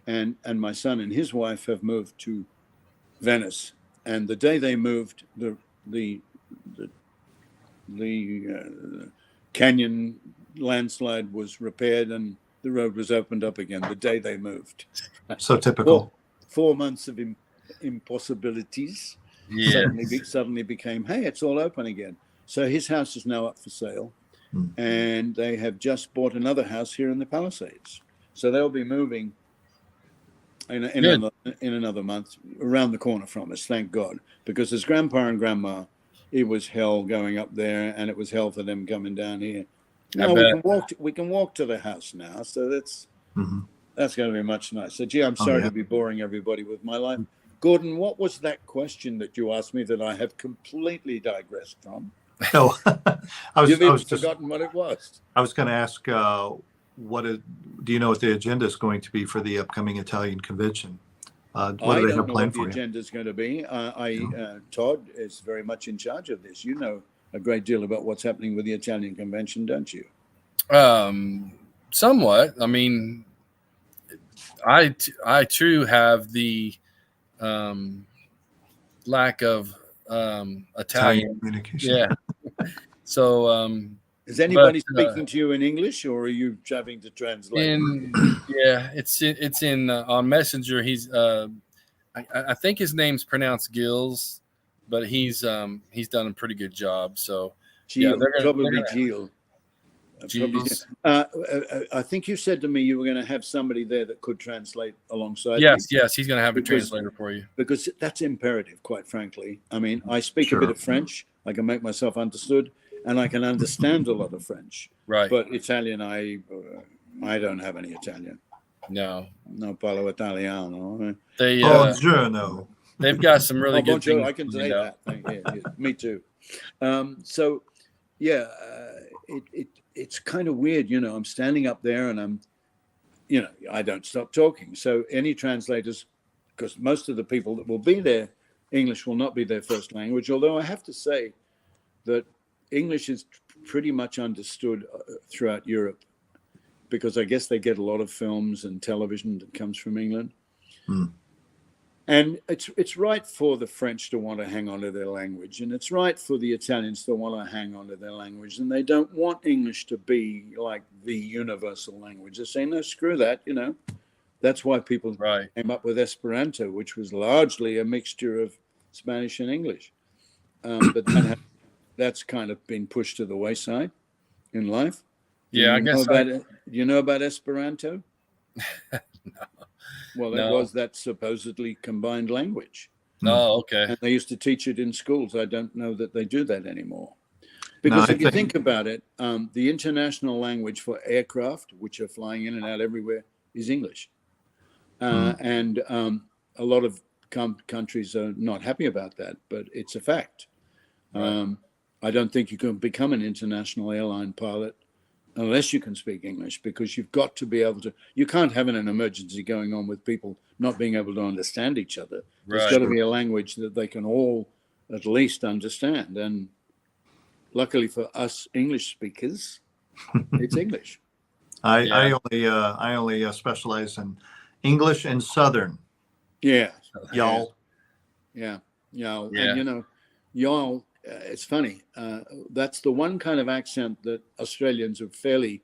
and my son and his wife have moved to Venice. And the day they moved, the canyon landslide was repaired and the road was opened up again the day they moved. So typical. 4 months of impossibilities. Yeah. Suddenly became, hey, it's all open again. So his house is now up for sale, and they have just bought another house here in the Palisades. So they'll be moving in another month around the corner from us, thank God. Because as grandpa and grandma, it was hell going up there, and it was hell for them coming down here. No, we can walk to the house now, so that's going to be much nicer. Gee, I'm sorry to be boring everybody with my life. Gordon, what was that question that you asked me that I have completely digressed from? No, You've even forgotten what it was. I was going to ask, do you know what the agenda is going to be for the upcoming Italian convention? What do they have planned for you? I don't know what the agenda is going to be. Todd is very much in charge of this. You know a great deal about what's happening with the Italian convention, don't you? Somewhat. I mean, I too have the lack of Italian communication. Yeah. So Is anybody But, speaking to you in English, or are you having to translate? it's in on Messenger. He's I think his name's pronounced Gills, but he's done a pretty good job. So Gilles, they're probably gonna Gilles. Gilles. I think you said to me you were going to have somebody there that could translate alongside Yes, you. yes, he's gonna have a Because- translator for you. Because that's imperative, quite frankly. I mean, I speak a bit Sure. of French. I can make myself understood, and I can understand a lot of French. Right. But Italian, I don't have any Italian. No, No parlo italiano. they Buongiorno. they've got some really Oh, good bonjour, things I can say planned out. that. Thank you. Yeah, me too. So, yeah, it's kind of weird, you know. I'm standing up there, and I don't stop talking. So any translators, because most of the people that will be there, English will not be their first language. Although I have to say that English is pretty much understood throughout Europe, because I guess they get a lot of films and television that comes from England. Hmm. And it's right for the French to want to hang on to their language, and it's right for the Italians to want to hang on to their language, and they don't want English to be like the universal language. They're saying, no, screw that, you know. That's why people Right. came up with Esperanto, which was largely a mixture of Spanish and English. But that's kind of been pushed to the wayside in life. Yeah, I guess Do you know about Esperanto? Well, it No. was that supposedly combined language. Oh, okay. And they used to teach it in schools. I don't know that they do that anymore. Because if you think about it, the international language for aircraft, which are flying in and out everywhere, is English. And a lot of countries are not happy about that, but it's a fact. Right. I don't think you can become an international airline pilot unless you can speak English, because you've got to be able to. You can't have an emergency going on with people not being able to understand each other. There's Right. got to be a language that they can all at least understand. And luckily for us English speakers, it's English. I only specialize in English and Southern. Yeah. Y'all. Yeah. Yeah. And, you know, y'all, it's funny. That's the one kind of accent that Australians are fairly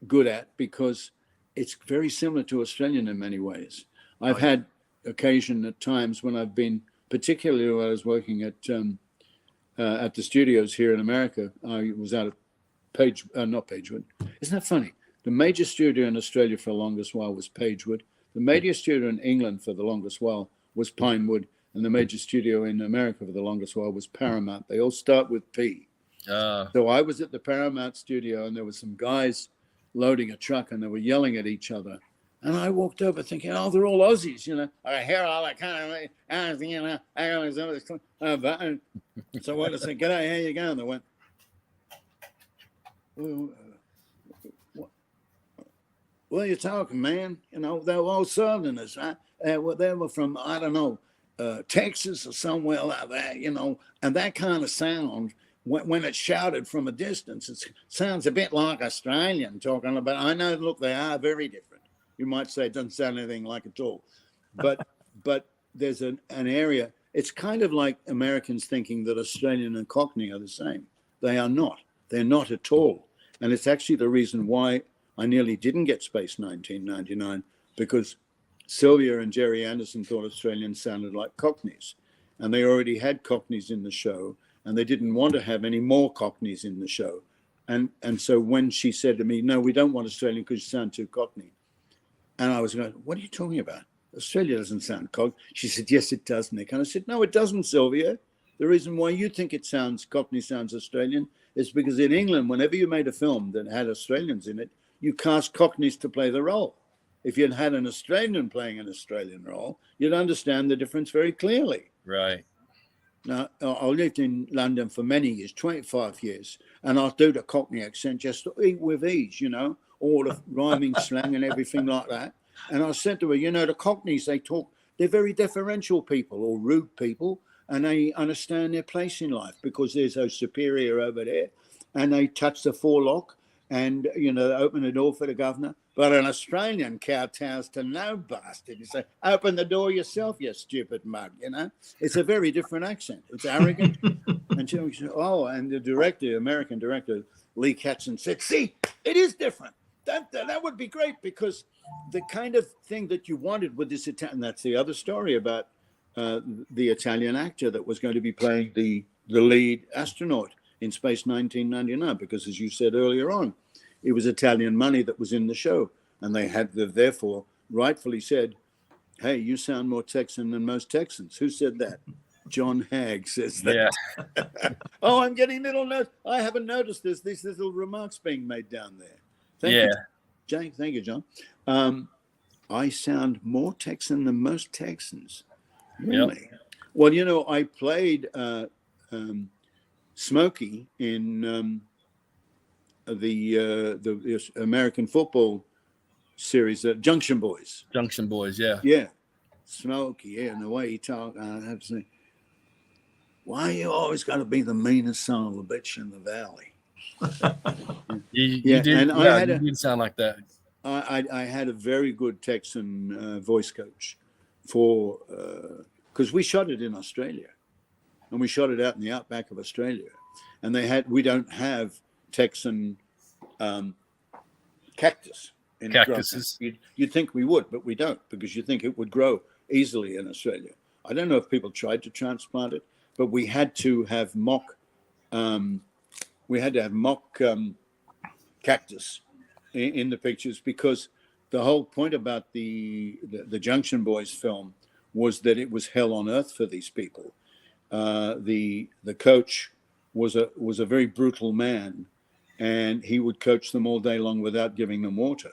good at, because it's very similar to Australian in many ways. I've had occasion at times when I've been, particularly when I was working at the studios here in America. I was out at not Pagewood. Isn't that funny? The major studio in Australia for the longest while was Pagewood. The major studio in England for the longest while was Pinewood. And the major studio in America for the longest while was Paramount. They all start with P. So I was at the Paramount studio, and there were some guys loading a truck, and they were yelling at each other. And I walked over thinking, oh, they're all Aussies, you know. I hear all that kind of, you know. So I said, "G'day, how you going?" They went, "What are you talking, man? You know, they're all Southerners, right? They were from, I don't know, Texas or somewhere like that, you know." And that kind of sound, when it's shouted from a distance, it sounds a bit like Australian talking about. I know, look, they are very different. You might say it doesn't sound anything like at all, but there's an area. It's kind of like Americans thinking that Australian and Cockney are the same. They are not. They're not at all. And it's actually the reason why I nearly didn't get Space 1999, because Sylvia and Jerry Anderson thought Australians sounded like Cockneys, and they already had Cockneys in the show, and they didn't want to have any more Cockneys in the show. And so when she said to me, "No, we don't want Australian because you sound too Cockney," and I was going, "What are you talking about? Australia doesn't sound Cockney." She said, "Yes, it does, Nick." And I said, "No, it doesn't, Sylvia. The reason why you think it sounds Cockney sounds Australian is because in England, whenever you made a film that had Australians in it, you cast Cockneys to play the role. If you'd had an Australian playing an Australian role, you'd understand the difference very clearly." Right. Now, I lived in London for many years, 25 years, and I do the Cockney accent just with ease, you know, all the rhyming slang and everything like that. And I said to her, "You know, the Cockneys, they're very deferential people, or rude people, and they understand their place in life because they're so superior over there, and they touch the forelock and, you know, open the door for the governor. But an Australian kowtows to no bastard. You say, open the door yourself, you stupid mug," you know. It's a very different accent. It's arrogant. And she said, "Oh," and the director, American director, Lee Katzin said, see, it is different. That would be great, because the kind of thing that you wanted with this Italian, that's the other story about the Italian actor that was going to be playing the lead astronaut in Space 1999, because as you said earlier on, it was Italian money that was in the show. And they had therefore rightfully said, hey, you sound more Texan than most Texans. Who said that? John Hagg says that. Yeah. Oh, I'm getting little notes. I haven't noticed these little remarks being made down there. Thank you, Jay. Thank you, John. I sound more Texan than most Texans. Really? Yep. Well, I played Smokey in the American football series, Junction Boys. Junction Boys, yeah. Yeah. Smokey, yeah, and the way he talked, I have to say, why you always got to be the meanest son of a bitch in the valley? you did sound like that. I had a very good Texan voice coach because we shot it in Australia, and we shot it out in the outback of Australia, and we don't have Texan cactuses. You'd think we would, but we don't, because you think it would grow easily in Australia. I don't know if people tried to transplant it, but we had to have mock cactus in the pictures, because the whole point about the Junction Boys film was that it was hell on earth for these people. The coach was a very brutal man, and he would coach them all day long without giving them water.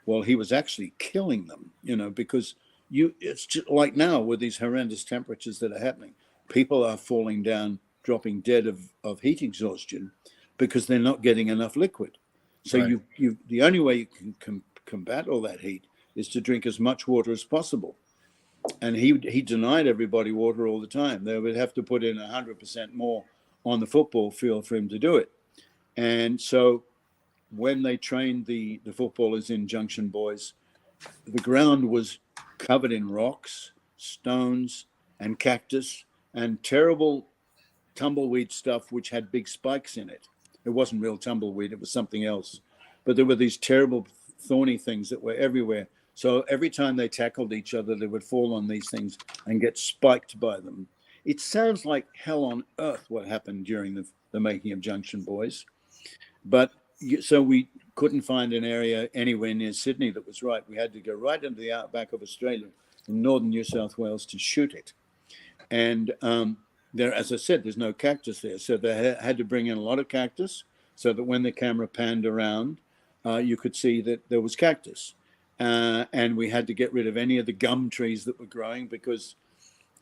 Well, he was actually killing them, because it's just like now with these horrendous temperatures that are happening. People are falling down, dropping dead of heat exhaustion because they're not getting enough liquid. So right. The only way you can combat all that heat is to drink as much water as possible. And he denied everybody water all the time. They would have to put in 100% more on the football field for him to do it. And so when they trained the footballers in Junction Boys, the ground was covered in rocks, stones, and cactus, and terrible tumbleweed stuff which had big spikes in it. It wasn't real tumbleweed, it was something else. But there were these terrible thorny things that were everywhere. So every time they tackled each other, they would fall on these things and get spiked by them. It sounds like hell on earth what happened during the making of Junction Boys. But so we couldn't find an area anywhere near Sydney that was right. We had to go right into the outback of Australia in northern New South Wales to shoot it. And there, as I said, there's no cactus there. So they had to bring in a lot of cactus so that when the camera panned around, you could see that there was cactus. And we had to get rid of any of the gum trees that were growing, because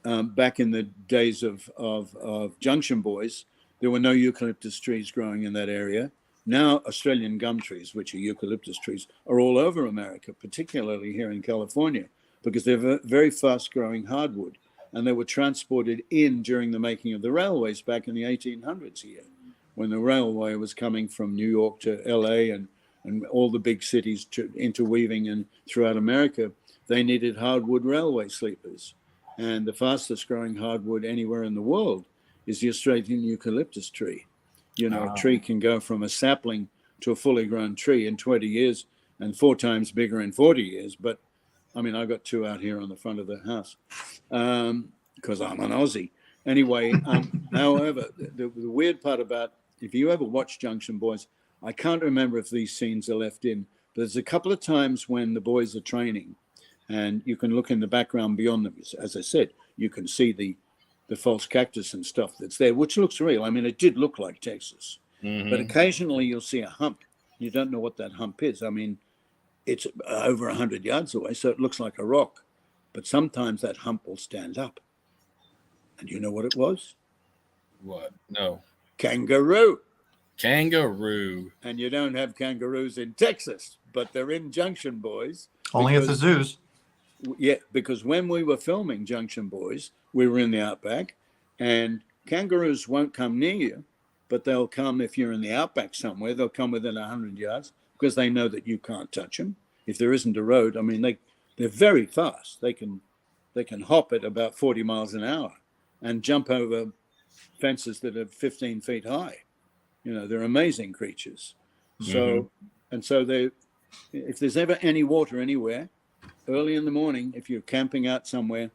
back in the days of Junction Boys, there were no eucalyptus trees growing in that area. Now, Australian gum trees, which are eucalyptus trees, are all over America, particularly here in California, because they're very fast-growing hardwood. And they were transported in during the making of the railways back in the 1800s here, when the railway was coming from New York to LA and all the big cities interweaving and throughout America. They needed hardwood railway sleepers. And the fastest growing hardwood anywhere in the world is the Australian eucalyptus tree. A tree can go from a sapling to a fully grown tree in 20 years and 4 times bigger in 40 years. But I mean, I've got 2 out here on the front of the house because I'm an Aussie. Anyway, however, the weird part about, if you ever watch Junction Boys, I can't remember if these scenes are left in, but there's a couple of times when the boys are training, and you can look in the background beyond them. As I said, you can see the false cactus and stuff that's there, which looks real. I mean, it did look like Texas. Mm-hmm. But occasionally you'll see a hump. You don't know what that hump is. I mean, it's over 100 yards away, so it looks like a rock. But sometimes that hump will stand up. And you know what it was? What? No. Kangaroo. Kangaroo. And you don't have kangaroos in Texas, but they're in Junction Boys. Only at the zoos. Yeah, because when we were filming Junction Boys, we were in the outback, and kangaroos won't come near you, but they'll come if you're in the outback somewhere. They'll come within 100 yards because they know that you can't touch them. If there isn't a road, I mean, they're very fast. They can hop at about 40 miles an hour and jump over fences that are 15 feet high. they're amazing creatures. So, and so if there's ever any water anywhere, early in the morning, if you're camping out somewhere,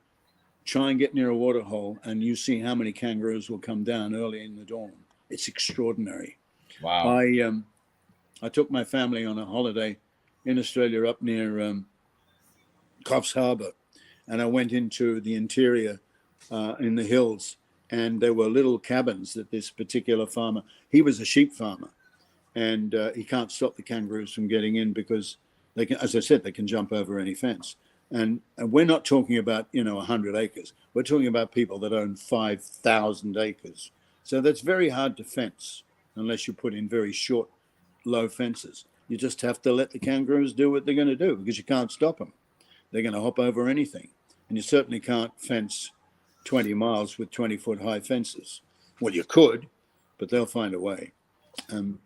try and get near a water hole, and you see how many kangaroos will come down early in the dawn. It's extraordinary. Wow. I took my family on a holiday in Australia up near Coffs Harbour, and I went into the interior in the hills, and there were little cabins that this particular farmer, he was a sheep farmer, and he can't stop the kangaroos from getting in because they can, as I said, they can jump over any fence. And we're not talking about 100 acres. We're talking about people that own 5,000 acres. So that's very hard to fence unless you put in very short, low fences. You just have to let the kangaroos do what they're going to do because you can't stop them. They're going to hop over anything. And you certainly can't fence 20 miles with 20-foot high fences. Well, you could, but they'll find a way. And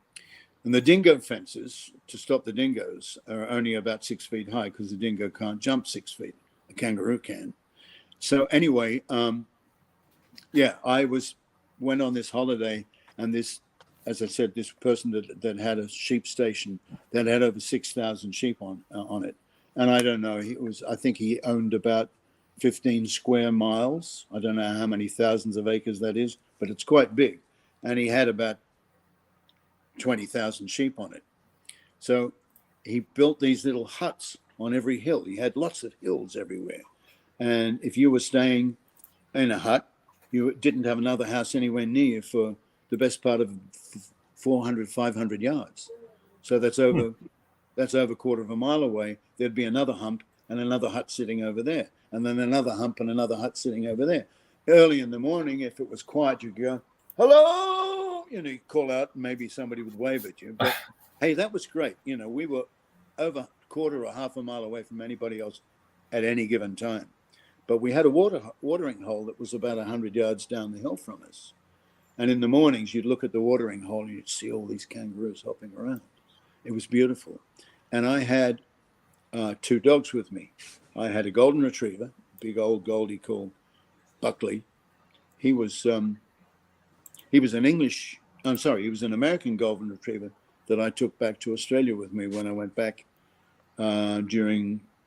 the dingo fences, to stop the dingoes, are only about 6 feet high because the dingo can't jump 6 feet. A kangaroo can. So anyway, I went on this holiday, and this, as I said, this person that had a sheep station that had over 6,000 sheep on it. And I don't know, I think he owned about 15 square miles. I don't know how many thousands of acres that is, but it's quite big. And he had about 20,000 sheep on it. So he built these little huts on every hill. He had lots of hills everywhere. And if you were staying in a hut, you didn't have another house anywhere near for the best part of 400, 500 yards. So that's over a quarter of a mile away. There'd be another hump and another hut sitting over there. And then another hump and another hut sitting over there. Early in the morning, if it was quiet, you'd go, hello, you call out, and maybe somebody would wave at you. But hey, that was great. We were over a quarter or half a mile away from anybody else at any given time. But we had a watering hole that was about 100 yards down the hill from us. And in the mornings, you'd look at the watering hole and you'd see all these kangaroos hopping around. It was beautiful. And I had 2 dogs with me. I had a golden retriever, big old Goldie called Buckley. He was an American golden retriever that I took back to Australia with me when I went back after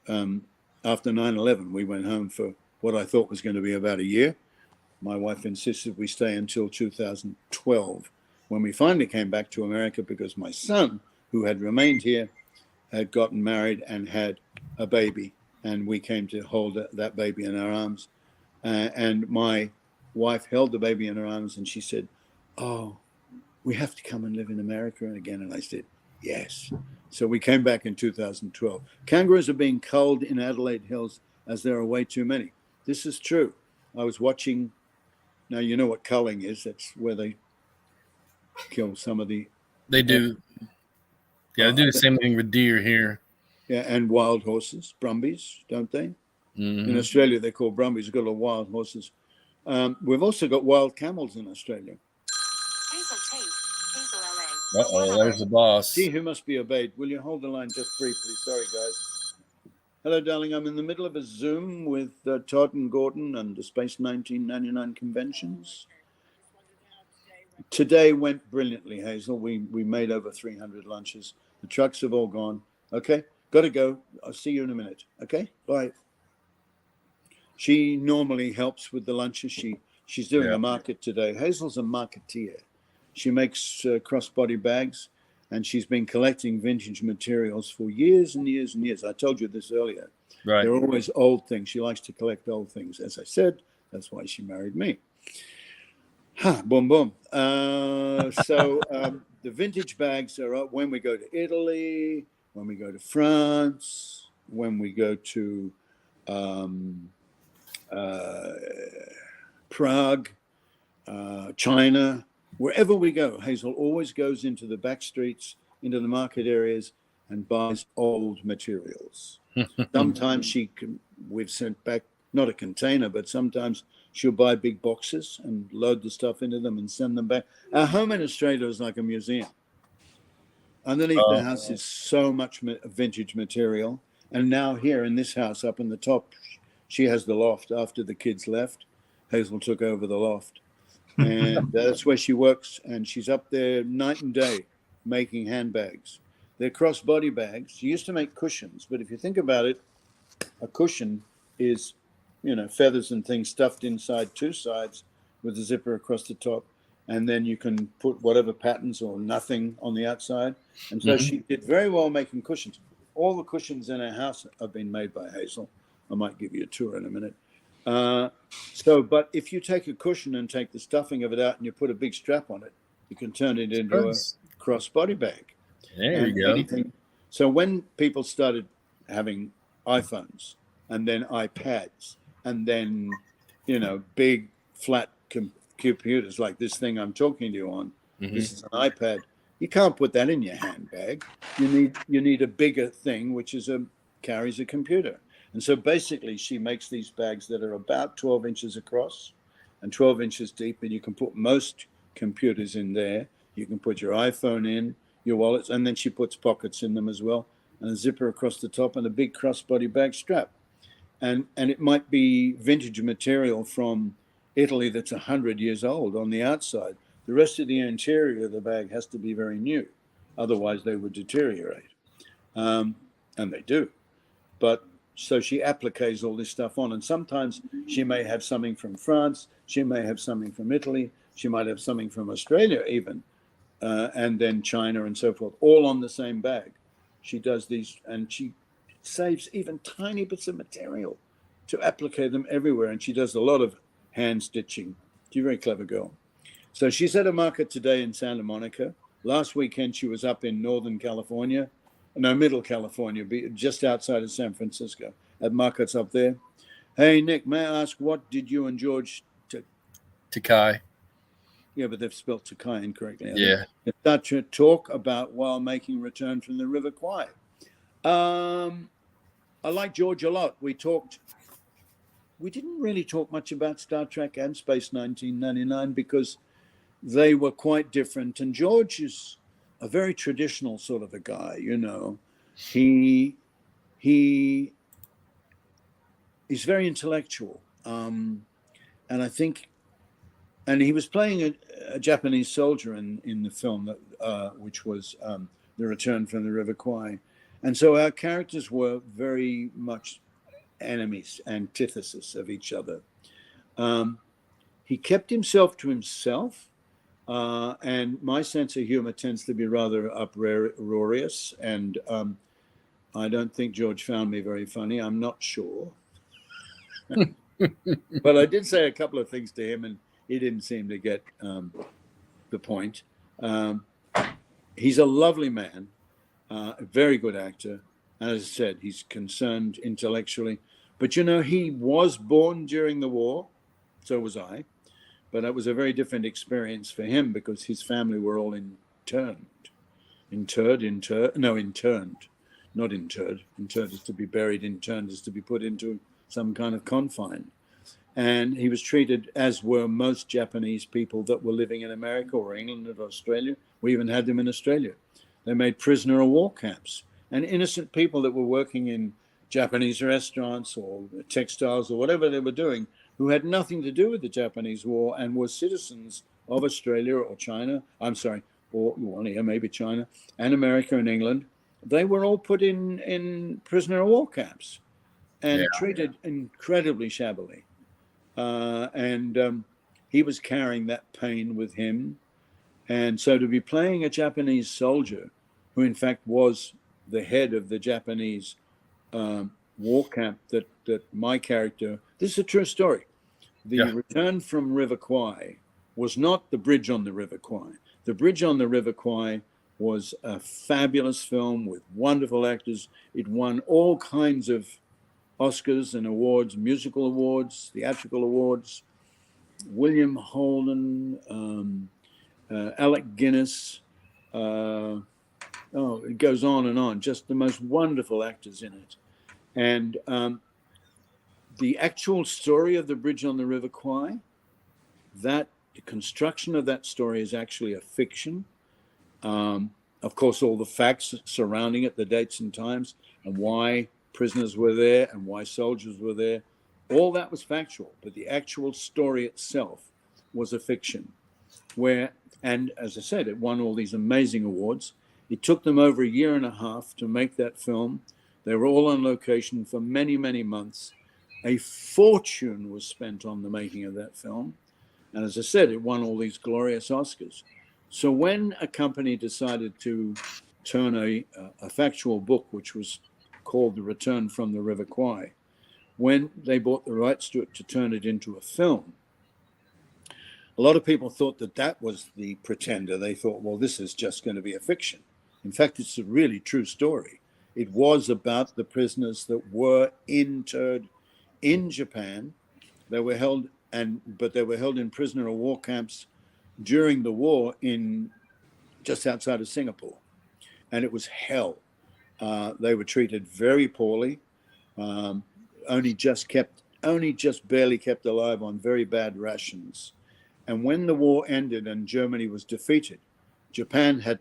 9/11. We went home for what I thought was going to be about a year. My wife insisted we stay until 2012, when we finally came back to America because my son, who had remained here, had gotten married and had a baby, and we came to hold that baby in our arms. And my wife held the baby in her arms, and she said, "Oh, we have to come and live in America again." And I said, "Yes." So we came back in 2012. Kangaroos are being culled in Adelaide Hills as there are way too many. This is true. I was watching. Now, you know what culling is. That's where they kill some of the... They do. Yeah, they do the same thing with deer here. Yeah, and wild horses, brumbies, don't they? Mm-hmm. In Australia, they're called brumbies. We've got a lot of wild horses. We've also got wild camels in Australia. Hazel Tate, Hazel LA. Uh-oh, there's the boss. Gee, who must be obeyed? Will you hold the line just briefly? Sorry, guys. Hello, darling. I'm in the middle of a Zoom with Todd and Gordon and the Space 1999 conventions. Today went brilliantly, Hazel. We made over 300 lunches. The trucks have all gone. Okay, got to go. I'll see you in a minute. Okay, bye. She normally helps with the lunches. She's doing a market today. Hazel's a marketeer. She makes crossbody bags, and she's been collecting vintage materials for years and years and years. I told you this earlier. Right. They're always old things. She likes to collect old things. As I said, that's why she married me. Boom, boom. So the vintage bags are up when we go to Italy, when we go to France, when we go to Prague, China, wherever we go. Hazel always goes into the back streets, into the market areas, and buys old materials. Sometimes we've sent back, not a container, but sometimes she'll buy big boxes and load the stuff into them and send them back. Our home in Australia is like a museum. Underneath the house is so much vintage material. And now here in this house up in the top, she has the loft. After the kids left, Hazel took over the loft. And that's where she works. And she's up there night and day making handbags. They're crossbody bags. She used to make cushions, but if you think about it, a cushion is, feathers and things stuffed inside two sides with a zipper across the top. And then you can put whatever patterns or nothing on the outside. And so she did very well making cushions. All the cushions in her house have been made by Hazel. I might give you a tour in a minute. But if you take a cushion and take the stuffing of it out and you put a big strap on it, you can turn it into a crossbody bag. There you go. Anything. So when people started having iPhones and then iPads and then, big flat computers like this thing I'm talking to you on, this is an iPad. You can't put that in your handbag. You need a bigger thing, which carries a computer. And so basically she makes these bags that are about 12 inches across and 12 inches deep, and you can put most computers in there. You can put your iPhone in, your wallets, and then she puts pockets in them as well, and a zipper across the top and a big crossbody bag strap. And it might be vintage material from Italy that's 100 years old on the outside. The rest of the interior of the bag has to be very new. Otherwise, they would deteriorate. And they do. But so she appliques all this stuff on. And sometimes she may have something from France. She may have something from Italy. She might have something from Australia even. And then China and so forth, all on the same bag. She does these, and she saves even tiny bits of material to applique them everywhere. And she does a lot of hand stitching. She's a very clever girl. So she's at a market today in Santa Monica. Last weekend, she was up in Middle California, just outside of San Francisco, at markets up there. Hey, Nick, may I ask, what did you and George... Takai. Yeah, but they've spelled Takai incorrectly. Yeah. Start to talk about while making Return from the River Kwai. I like George a lot. We didn't really talk much about Star Trek and Space 1999 because they were quite different. And George is a very traditional sort of a guy, He's very intellectual. And I think, and he was playing a Japanese soldier in the film, which was The Return from the River Kwai. And so our characters were very much enemies, antithesis of each other. He kept himself to himself, and my sense of humor tends to be rather uproarious, and I don't think George found me very funny. I'm not sure. But I did say a couple of things to him, and he didn't seem to get the point. He's a lovely man, a very good actor. And as I said, he's concerned intellectually. But, he was born during the war. So was I. But it was a very different experience for him because his family were all interned. Interned. Not interred. Interred is to be buried. Interned is to be put into some kind of confine. And he was treated, as were most Japanese people that were living in America or England or Australia. We even had them in Australia. They made prisoner of war camps. And innocent people that were working in Japanese restaurants or textiles or whatever they were doing, who had nothing to do with the Japanese war and were citizens of Australia or China, maybe China, and America and England, they were all put in prisoner of war camps and treated incredibly shabbily. And he was carrying that pain with him. And so to be playing a Japanese soldier, who in fact was the head of the Japanese war camp that my character, this is a true story. The Return from River Kwai was not the Bridge on the River Kwai. The Bridge on the River Kwai was a fabulous film with wonderful actors. It won all kinds of Oscars and awards, musical awards, theatrical awards. William Holden, Alec Guinness, it goes on and on. Just the most wonderful actors in it. And the actual story of the Bridge on the River Kwai, the construction of that story is actually a fiction. Of course, all the facts surrounding it, the dates and times, and why prisoners were there and why soldiers were there, all that was factual. But the actual story itself was a fiction. And as I said, it won all these amazing awards. It took them over a year and a half to make that film. They were all on location for many, many months. A fortune was spent on the making of that film. And as I said, it won all these glorious Oscars. So when a company decided to turn a factual book, which was called The Return from the River Kwai, when they bought the rights to it to turn it into a film, a lot of people thought that that was the pretender. They thought, well, this is just going to be a fiction. In fact, it's a really true story. It was about the prisoners that were interred in Japan. They were held, but they were held in prisoner of war camps during the war in just outside of Singapore, and it was hell. They were treated very poorly, only just barely kept alive on very bad rations. And when the war ended and Germany was defeated, Japan had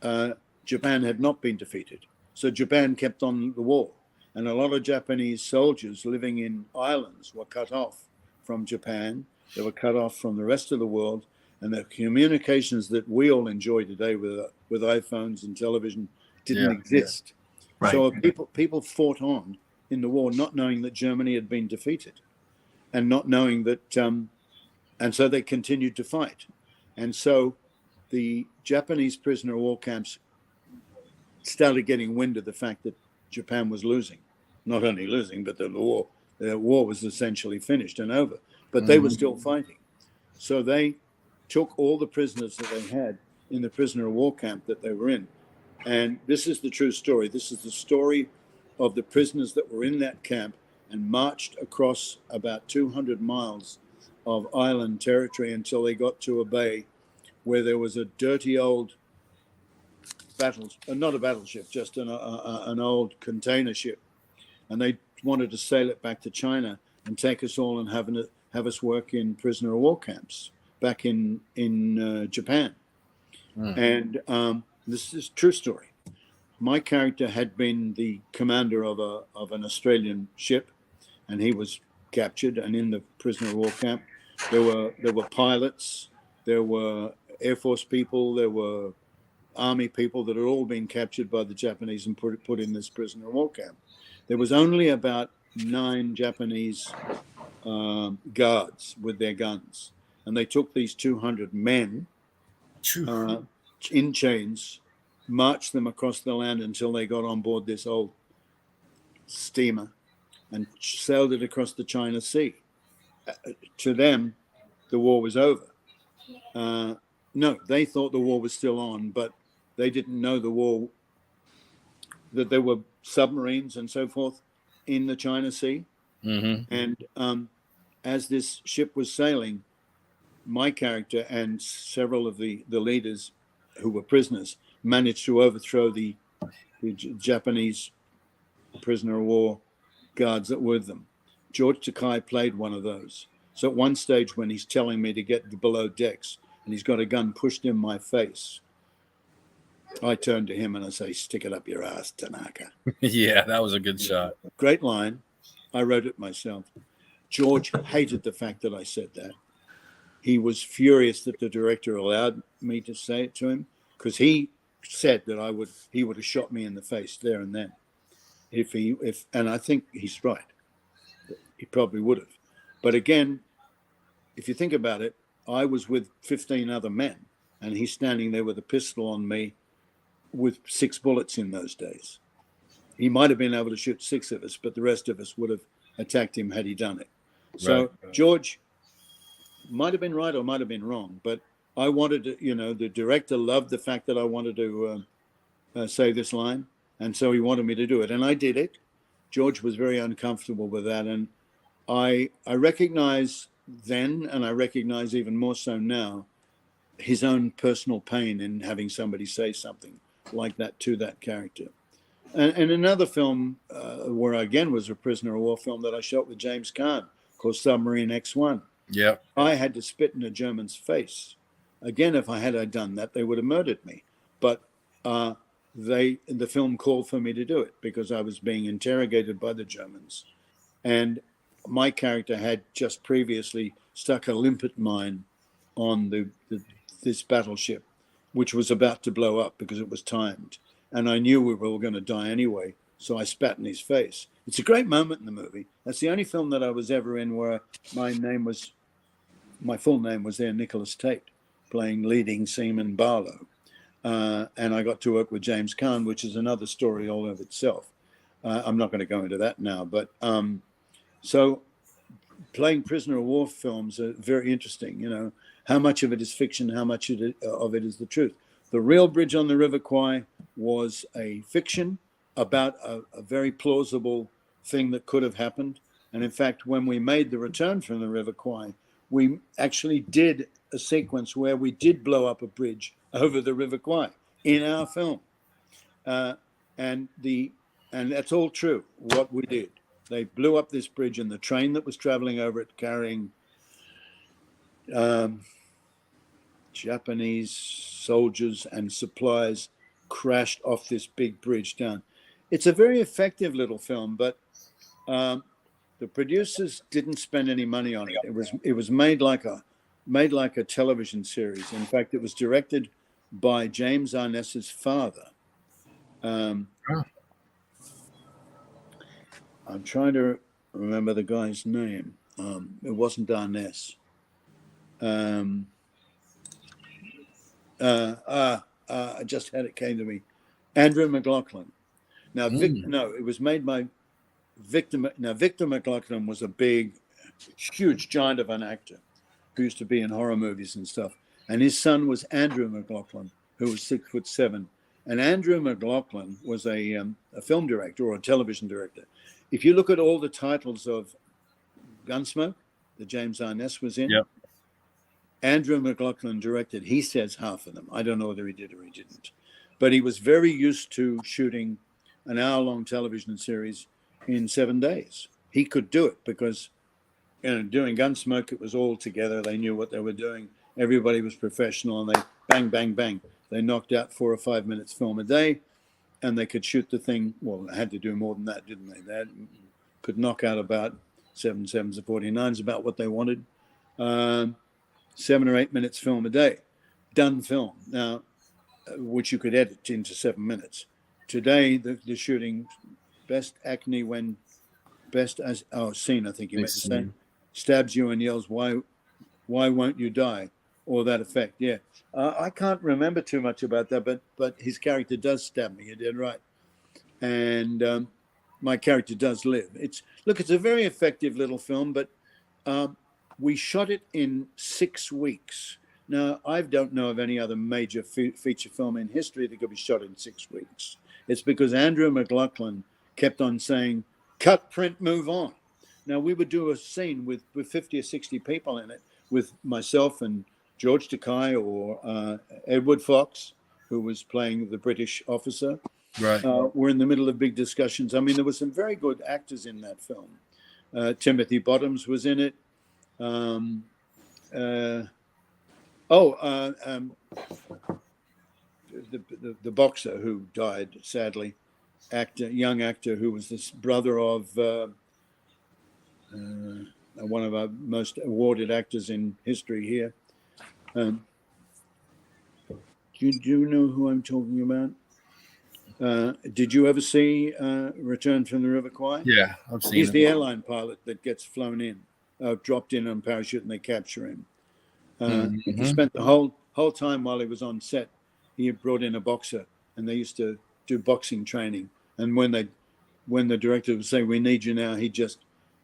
not been defeated, so Japan kept on the war. And a lot of Japanese soldiers living in islands were cut off from Japan. They were cut off from the rest of the world. And the communications that we all enjoy today with iPhones and television didn't exist. Right. So people fought on in the war, not knowing that Germany had been defeated, and not knowing that, and so they continued to fight. And so the Japanese prisoner of war camps started getting wind of the fact that Japan was losing. Not only losing, but the war was essentially finished and over. But they were still fighting. So they took all the prisoners that they had in the prisoner of war camp that they were in. And this is the true story. This is the story of the prisoners that were in that camp and marched across about 200 miles of island territory until they got to a bay where there was a dirty old not a battleship, just an old container ship. And they wanted to sail it back to China and take us all and have us work in prisoner of war camps back in Japan. And this is a true story. My character had been the commander of an Australian ship, and he was captured. And in the prisoner of war camp, there were pilots, there were Air Force people, there were Army people that had all been captured by the Japanese and put in this prisoner of war camp. There was only about 9 Japanese guards with their guns, and they took these 200 men in chains, marched them across the land until they got on board this old steamer and sailed it across the China Sea. To them, the war was over. No, they thought the war was still on, but they didn't know the war, that there were submarines and so forth in the China Sea. And as this ship was sailing, my character and several of the leaders who were prisoners managed to overthrow the Japanese prisoner of war guards that were with them. George Takei played one of those. So at one stage when he's telling me to get below decks and he's got a gun pushed in my face, I turn to him and I say, "Stick it up your ass, Tanaka." Yeah, that was a good shot. Great line. I wrote it myself. George hated the fact that I said that. He was furious that the director allowed me to say it to him, because he said that he would have shot me in the face there and then. And I think he's right. He probably would have. But again, if you think about it, I was with 15 other men, and he's standing there with a pistol on me with 6 bullets in those days. He might have been able to shoot 6 of us, but the rest of us would have attacked him had he done it. So right. George might have been right or might have been wrong, but I wanted to, the director loved the fact that I wanted to say this line, and so he wanted me to do it, and I did it. George was very uncomfortable with that, and I recognize then, and I recognize even more so now, his own personal pain in having somebody say something like that to that character. And another film where I, again, was a prisoner of war film that I shot with James Caan called Submarine X1. Yeah, I had to spit in a German's face. Again, if I had done that, they would have murdered me. But the film called for me to do it because I was being interrogated by the Germans. And my character had just previously stuck a limpet mine on this battleship, which was about to blow up because it was timed. And I knew we were all going to die anyway, so I spat in his face. It's a great moment in the movie. That's the only film that I was ever in where my full name was there, Nicholas Tate, playing leading seaman Barlow. And I got to work with James Caan, which is another story all of itself. I'm not going to go into that now, but so playing prisoner of war films are very interesting. You know, how much of it is fiction, how much of it is the truth. The Real Bridge on the River Kwai was a fiction about a very plausible thing that could have happened. And in fact, when we made The Return from the River Kwai, we actually did a sequence where we did blow up a bridge over the River Kwai in our film. And that's all true, what we did. They blew up this bridge, and the train that was traveling over it carrying Japanese soldiers and supplies crashed off this big bridge down. It's a very effective little film, but the producers didn't spend any money on it. It was made like a television series. In fact, it was directed by James Arness's father. I'm trying to remember the guy's name. It wasn't Arness. I just had it came to me. Andrew McLaughlin. Now, it was made by Victor. Now, Victor McLaughlin was a big, huge giant of an actor who used to be in horror movies and stuff. And his son was Andrew McLaughlin, who was 6'7". And Andrew McLaughlin was a film director or a television director. If you look at all the titles of Gunsmoke that James Arness was in, yep. Andrew McLaughlin directed. He says half of them. I don't know whether he did or he didn't. But he was very used to shooting an hour-long television series in 7 days. He could do it because, doing Gunsmoke, it was all together. They knew what they were doing. Everybody was professional, and they bang, bang, bang. They knocked out 4 or 5 minutes film a day, and they could shoot the thing. Well, they had to do more than that, didn't they? They could knock out about 7 7s or 49s, about what they wanted. 7 or 8 minutes film a day, done film. Now, which you could edit into 7 minutes. Today, the shooting, best acne when best as scene, I think you meant to say, stabs you and yells, "Why won't you die?" Or that effect. Yeah, I can't remember too much about that, but his character does stab me. You did right, and my character does live. It's a very effective little film, but we shot it in 6 weeks. Now, I don't know of any other major feature film in history that could be shot in 6 weeks. It's because Andrew McLaughlin kept on saying, "Cut, print, move on." Now, we would do a scene with 50 or 60 people in it, with myself and George Takei or Edward Fox, who was playing the British officer. Right. We're in the middle of big discussions. I mean, there were some very good actors in that film. Timothy Bottoms was in it. The boxer who died sadly, young actor who was this brother of one of our most awarded actors in history here. Do you know who I'm talking about? Did you ever see Return from the River Kwai? Yeah, I've seen He's it. the airline pilot that gets flown in, dropped in on parachute, and they capture him. He spent the whole time while he was on set, he brought in a boxer, and they used to do boxing training. And when the director would say, "We need you now," he'd just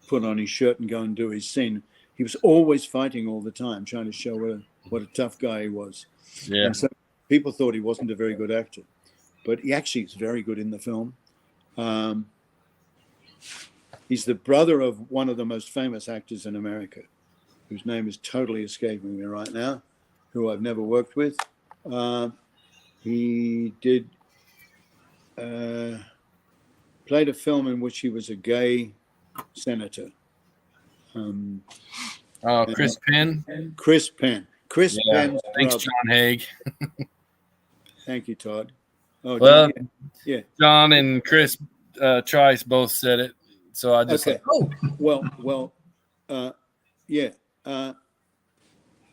put on his shirt and go and do his scene. He was always fighting all the time, trying to show what a tough guy he was. Yeah. And so people thought he wasn't a very good actor, but he actually is very good in the film. He's the brother of one of the most famous actors in America, whose name is totally escaping me right now, who I've never worked with. He did played a film in which he was a gay senator. Chris Penn. Chris Penn. Chris Penn's Thanks, brother. John Haig. Thank you, Todd. Oh, Well, yeah. John and Chris Trice both said it, so I just Okay. Well, yeah.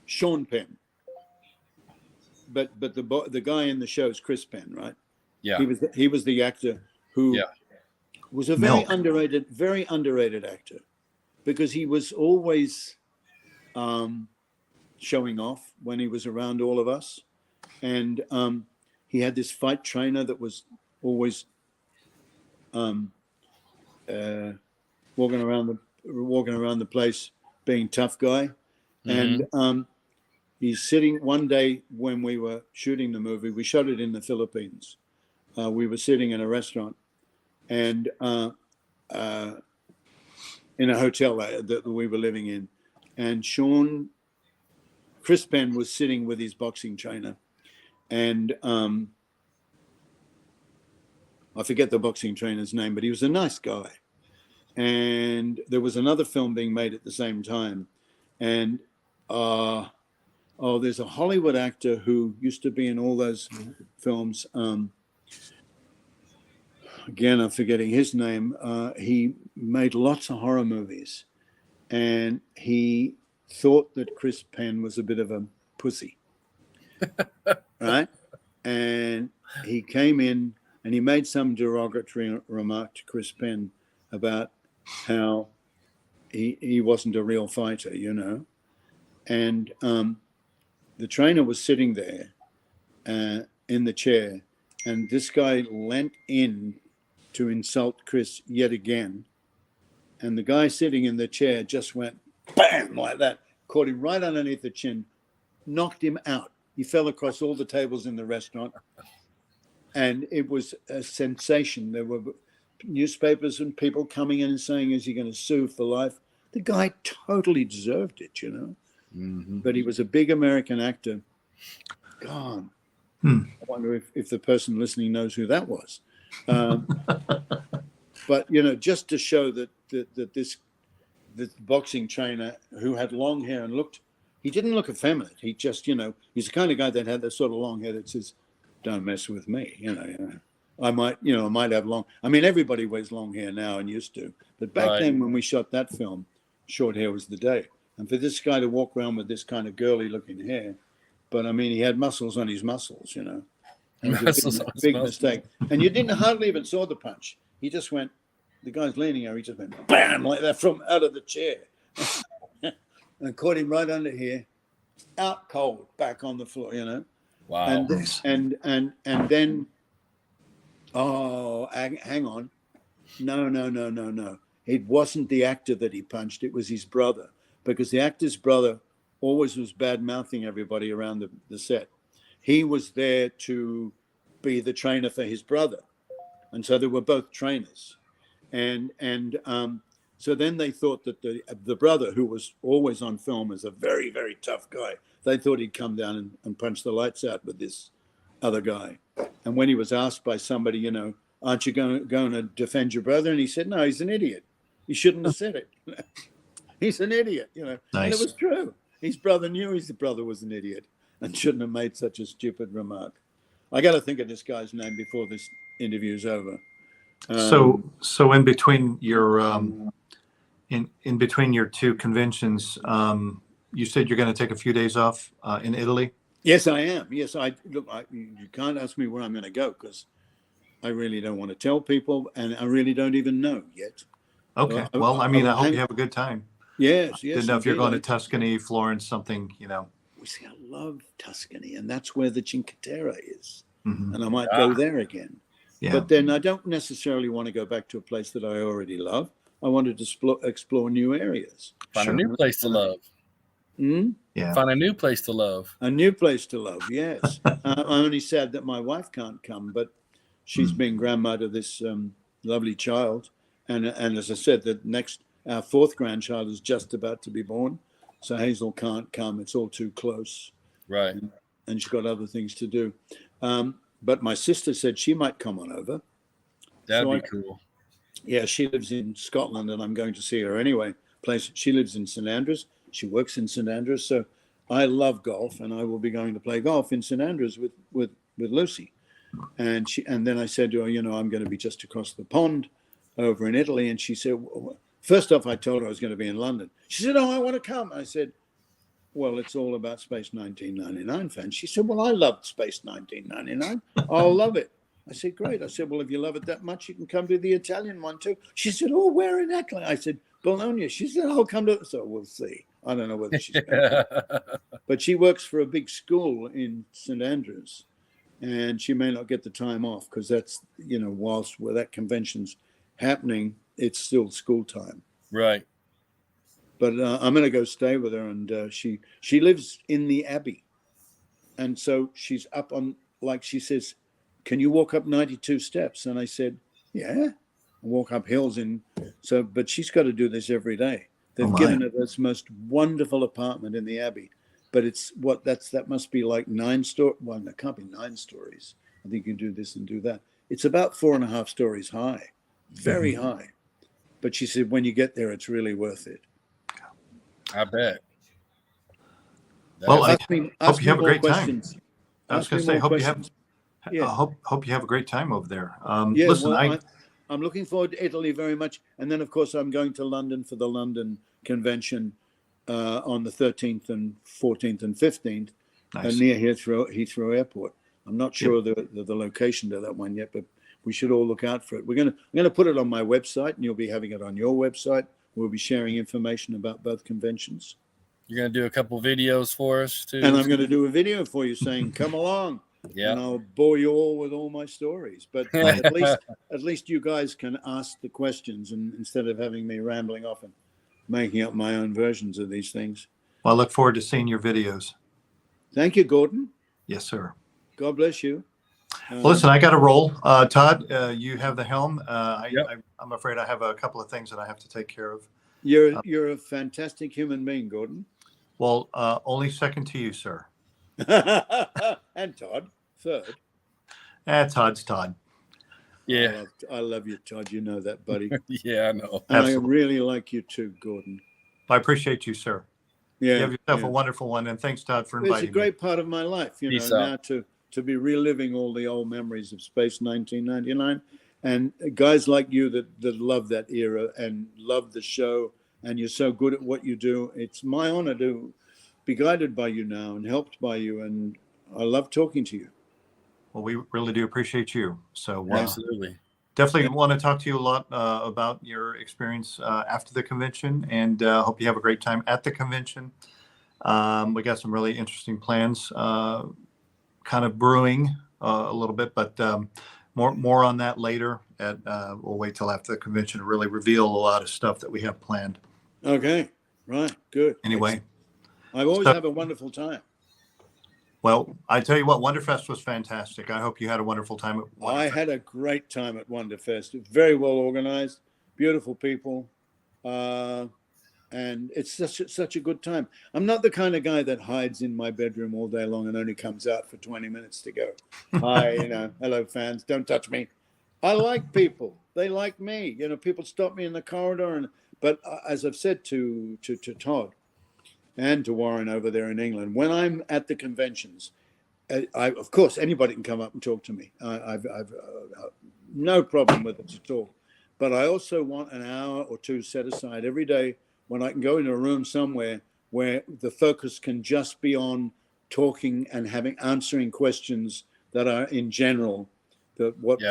Sean Penn. But the guy in the show is Chris Penn, right? Yeah. He was the actor who was a very underrated actor, because he was always showing off when he was around all of us, and he had this fight trainer that was always walking around the place being tough guy. Mm-hmm. And he's sitting one day when we were shooting the movie. We shot it in the Philippines. We were sitting in a restaurant and in a hotel that we were living in, and Chris Penn was sitting with his boxing trainer, and I forget the boxing trainer's name, but he was a nice guy. And there was another film being made at the same time, and there's a Hollywood actor who used to be in all those films. Again, I'm forgetting his name. He made lots of horror movies, and he thought that Chris Penn was a bit of a pussy, right? And he came in and he made some derogatory remark to Chris Penn about how he wasn't a real fighter, you know. And the trainer was sitting there in the chair, and this guy leant in to insult Chris yet again. And the guy sitting in the chair just went bam like that, caught him right underneath the chin, knocked him out. He fell across all the tables in the restaurant. And it was a sensation. There were newspapers and people coming in and saying, is he going to sue for life? The guy totally deserved it, you know. Mm-hmm. But he was a big American actor. God, I wonder if the person listening knows who that was. But, you know, just to show that this boxing trainer who had long hair and he didn't look effeminate. He just, you know, he's the kind of guy that had that sort of long hair that says, don't mess with me, you know. I might have long. I mean, everybody wears long hair now and used to. But back then when we shot that film, short hair was the day. And for this guy to walk around with this kind of girly looking hair, but I mean, he had muscles on his muscles, you know. It was a big mistake. And you didn't hardly even saw the punch. He just went, the guy's leaning there, he just went bam like that from out of the chair. And caught him right under here, out cold, back on the floor, you know. Wow. And then, hang on. No. It wasn't the actor that he punched. It was his brother, because the actor's brother always was bad-mouthing everybody around the set. He was there to be the trainer for his brother. And so they were both trainers. And so then they thought that the brother, who was always on film as a very, very tough guy, they thought he'd come down and punch the lights out with this other guy. And when he was asked by somebody, you know, aren't you going to defend your brother? And he said, no, he's an idiot. He shouldn't have said it. He's an idiot, you know. Nice. And it was true. His brother knew his brother was an idiot and shouldn't have made such a stupid remark. I got to think of this guy's name before this interview's over. So in between your in between your two conventions, you said you're going to take a few days off in Italy. Yes, I am. Yes, you can't ask me where I'm going to go, because I really don't want to tell people, and I really don't even know yet. Okay. Well, I mean, I hope you have a good time. Yes. Didn't know if you're going to Tuscany, Florence, something, you know. See, I love Tuscany, and that's where the Cinque Terre is. Mm-hmm. And I might go there again. Yeah. But then I don't necessarily want to go back to a place that I already love. I wanted to explore new areas. Find a new place to love. Yeah. Find a new place to love. A new place to love, yes. I'm only sad that my wife can't come, but she's been grandma to this lovely child. And as I said, our fourth grandchild is just about to be born. So Hazel can't come. It's all too close. Right. And she's got other things to do. But my sister said she might come on over. That'd be cool. Yeah, she lives in Scotland, and I'm going to see her anyway. She lives in St Andrews. She works in St Andrews. So I love golf, and I will be going to play golf in St Andrews with Lucy. And then I said to her, you know, I'm going to be just across the pond over in Italy. And she said, well, first off, I told her I was going to be in London. She said, oh, I want to come. I said, well, it's all about Space 1999 fans. She said, well, I loved Space 1999. I'll love it. I said, great. I said, well, if you love it that much, you can come to the Italian one too. She said, oh, where in Italy? I said, Bologna. She said, I'll come to. So we'll see. I don't know whether she's going to. But she works for a big school in St. Andrews, and she may not get the time off because that's, whilst where that convention's happening, it's still school time. Right. But I'm going to go stay with her, and she lives in the Abbey, and so she's up on, like she says, can you walk up 92 steps? And I said, yeah, walk up hills. But she's got to do this every day. They've given her this most wonderful apartment in the Abbey, but that must be like 9 stories. Well, it can't be 9 stories. I think you do this and do that. It's about 4.5 stories high, very high. But she said, when you get there, it's really worth it. I bet. Well, I hope you have a great time. I was going to say, hope you have a great time over there. Listen, I'm looking forward to Italy very much. And then, of course, I'm going to London for the London convention on the 13th and 14th and 15th near Heathrow Airport. I'm not sure the location to that one yet, but we should all look out for it. I'm going to put it on my website, and you'll be having it on your website. We'll be sharing information about both conventions. You're going to do a couple videos for us, too? And I'm going to do a video for you saying, come along. Yeah. And I'll bore you all with all my stories. But at least you guys can ask the questions and instead of having me rambling off and making up my own versions of these things. Well, I look forward to seeing your videos. Thank you, Gordon. Yes, sir. God bless you. Well, listen, I got to roll. Todd, you have the helm. I'm afraid I have a couple of things that I have to take care of. You're a fantastic human being, Gordon. Well, only second to you, sir. And Todd, third. Todd's Todd. Yeah. I love you, Todd. You know that, buddy. Yeah, I know. And I really like you too, Gordon. I appreciate you, sir. Yeah. You have yourself a wonderful one. And thanks, Todd, for inviting me. It's a great part of my life, now to be reliving all the old memories of Space 1999. And guys like you that love that era and love the show, and you're so good at what you do. It's my honor to be guided by you now and helped by you. And I love talking to you. Well, we really do appreciate you. So absolutely. Definitely want to talk to you a lot about your experience after the convention, and hope you have a great time at the convention. We got some really interesting plans kind of brewing a little bit, but more on that later. We'll wait till after the convention to really reveal a lot of stuff that we have planned. Okay. Right. Good. Anyway. I always have a wonderful time. Well, I tell you what, Wonderfest was fantastic. I hope you had a wonderful time at Wonderfest. I had a great time at Wonderfest. Very well organized, beautiful people, and it's such a good time. I'm not the kind of guy that hides in my bedroom all day long and only comes out for 20 minutes to go, hi, hello fans, don't touch me. I like people. They like me. People stop me in the corridor, but as I've said to Todd, and to Warren over there in England, when I'm at the conventions, of course, anybody can come up and talk to me. I've no problem with it at all. But I also want an hour or two set aside every day when I can go into a room somewhere where the focus can just be on talking and answering questions that are in general,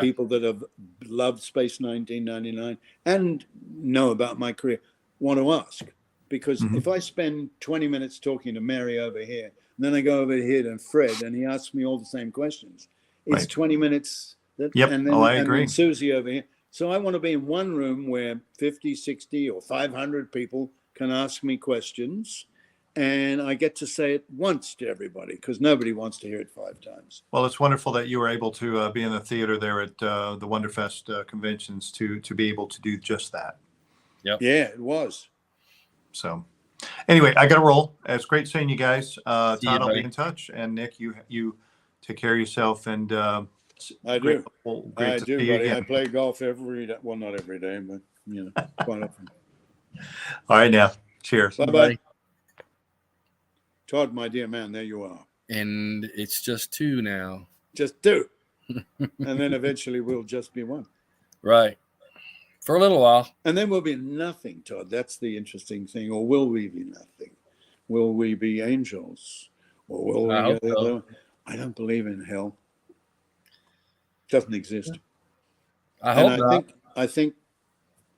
people that have loved Space 1999 and know about my career want to ask. Because if I spend 20 minutes talking to Mary over here, and then I go over here to Fred, and he asks me all the same questions, it's 20 minutes. And I agree. And Susie over here. So I want to be in one room where 50, 60, or 500 people can ask me questions, and I get to say it once to everybody because nobody wants to hear it 5 times. Well, it's wonderful that you were able to be in the theater there at the Wonderfest conventions to be able to do just that. Yep. Yeah, it was. So anyway, I got to roll. It's great seeing you guys. Todd, I'll buddy. be in touch. And Nick, you take care of yourself. And I do. Great I to do, see you buddy. again. I play golf every day. Well, not every day, but quite often. All right, now. Cheers. Bye-bye. Todd, my dear man, there you are. And it's just 2 now. Just 2. And then eventually we'll just be 1. Right. For a little while. And then we'll be nothing, Todd. That's the interesting thing. Or will we be nothing? will we be angels? Or will we I go hope the so. other way? I don't believe in hell. Doesn't exist. I And hope not. I think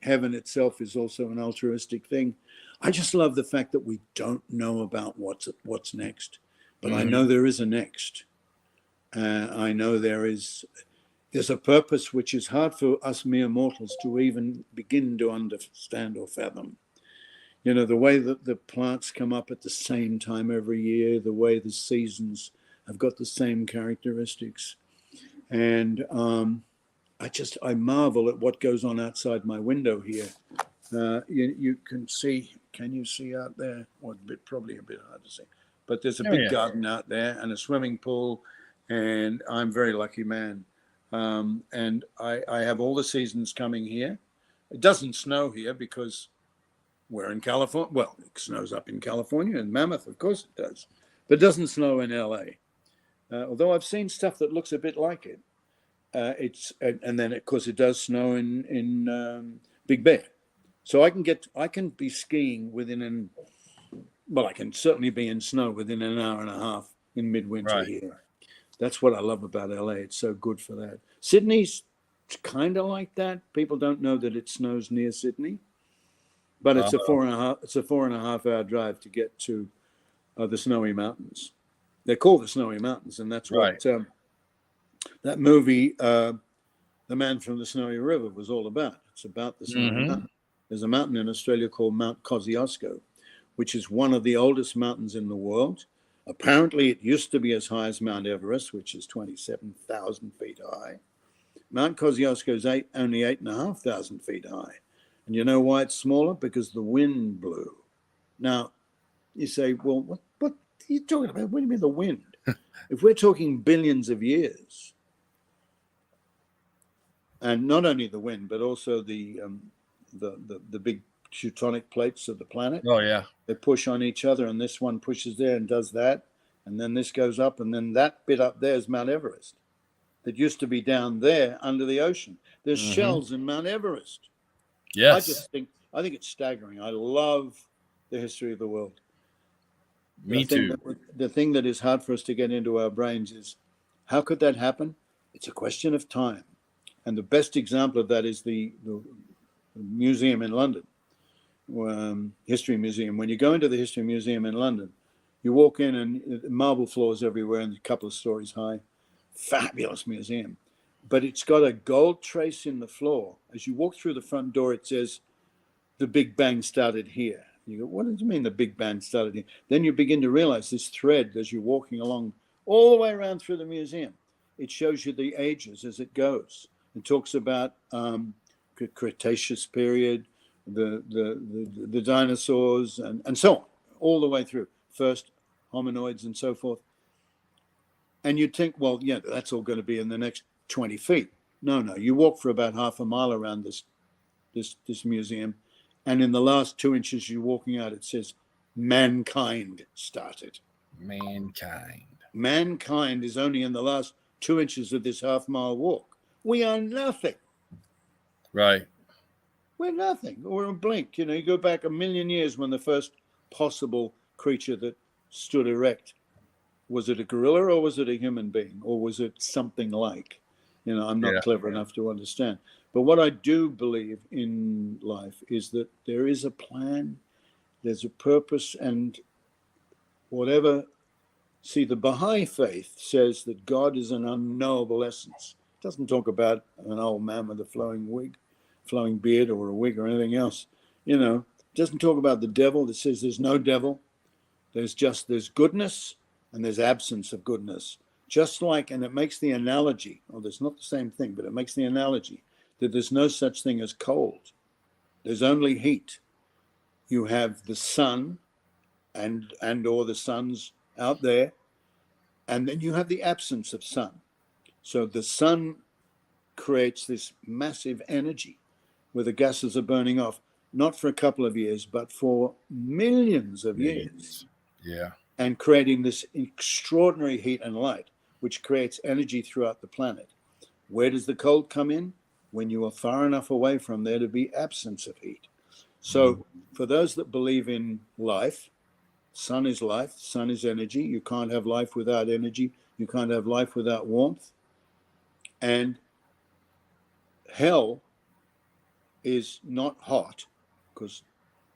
heaven itself is also an altruistic thing. I just love the fact that we don't know about what's next, but I know there is a next. I know there's a purpose which is hard for us mere mortals to even begin to understand or fathom. The way that the plants come up at the same time every year, the way the seasons have got the same characteristics. And I marvel at what goes on outside my window here. You can you see out there? Well, probably a bit hard to see, but there's a big garden out there and a swimming pool, and I'm a very lucky man. And I have all the seasons coming here. It doesn't snow here because we're in California. Well, it snows up in California and Mammoth, of course it does, but it doesn't snow in LA. Although I've seen stuff that looks a bit like it. And then of course it does snow in Big Bear. So I can be skiing I can certainly be in snow within an hour and a half in midwinter here. That's what I love about LA. It's so good for that. Sydney's kind of like that. People don't know that it snows near Sydney, but it's a 4.5 hour drive to get to the Snowy Mountains. They're called the Snowy Mountains, and that's what that movie, The Man from the Snowy River, was all about. It's about the Snowy Mountains. There's a mountain in Australia called Mount Kosciuszko, which is one of the oldest mountains in the world. Apparently, it used to be as high as Mount Everest, which is 27,000 feet high. Mount Kosciuszko is only 8,500 feet high. And you know why it's smaller? Because the wind blew. Now, you say, well, what are you talking about? What do you mean the wind? If we're talking billions of years, and not only the wind, but also the big tectonic plates of the planet. Oh, yeah. They push on each other, and this one pushes there and does that, and then this goes up, and then that bit up there is Mount Everest. That used to be down there under the ocean. There's shells in Mount Everest. Yes. I think it's staggering. I love the history of the world. Me too. The thing that is hard for us to get into our brains is, how could that happen? It's a question of time. And the best example of that is the museum in London, History Museum. When you go into the History Museum in London, you walk in and marble floors everywhere and a couple of stories high. Fabulous museum. But it's got a gold trace in the floor. As you walk through the front door, it says, the Big Bang started here. You go, what does it mean the Big Bang started here? Then you begin to realize this thread as you're walking along all the way around through the museum. It shows you the ages as it goes. It talks about Cretaceous period, the dinosaurs, and so on, all the way through. First hominoids and so forth. And you'd think, well, yeah, that's all going to be in the next 20 feet. No, you walk for about half a mile around this museum, and in the last 2 inches you're walking out, it says, mankind started. Mankind is only in the last 2 inches of this half-mile walk. We are nothing. Right. We're nothing. We're a blink. You go back 1 million years when the first possible creature that stood erect, was it a gorilla or was it a human being? Or was it something like? I'm not clever enough to understand. But what I do believe in life is that there is a plan, there's a purpose, and whatever. See, the Baha'i faith says that God is an unknowable essence. It doesn't talk about an old man with a flowing beard or a wig or anything else. It doesn't talk about the devil. It says there's no devil. There's goodness and there's absence of goodness. Just like, and it makes the analogy, there's not the same thing, but it makes the analogy that there's no such thing as cold. There's only heat. You have the sun and or the suns out there, and then you have the absence of sun. So the sun creates this massive energy where the gases are burning off, not for a couple of years, but for millions of years. Yeah. And creating this extraordinary heat and light, which creates energy throughout the planet. Where does the cold come in? When you are far enough away from there to be absence of heat. So for those that believe in life, Sun is life. Sun is energy. You can't have life without energy. You can't have life without warmth. And hell is not hot because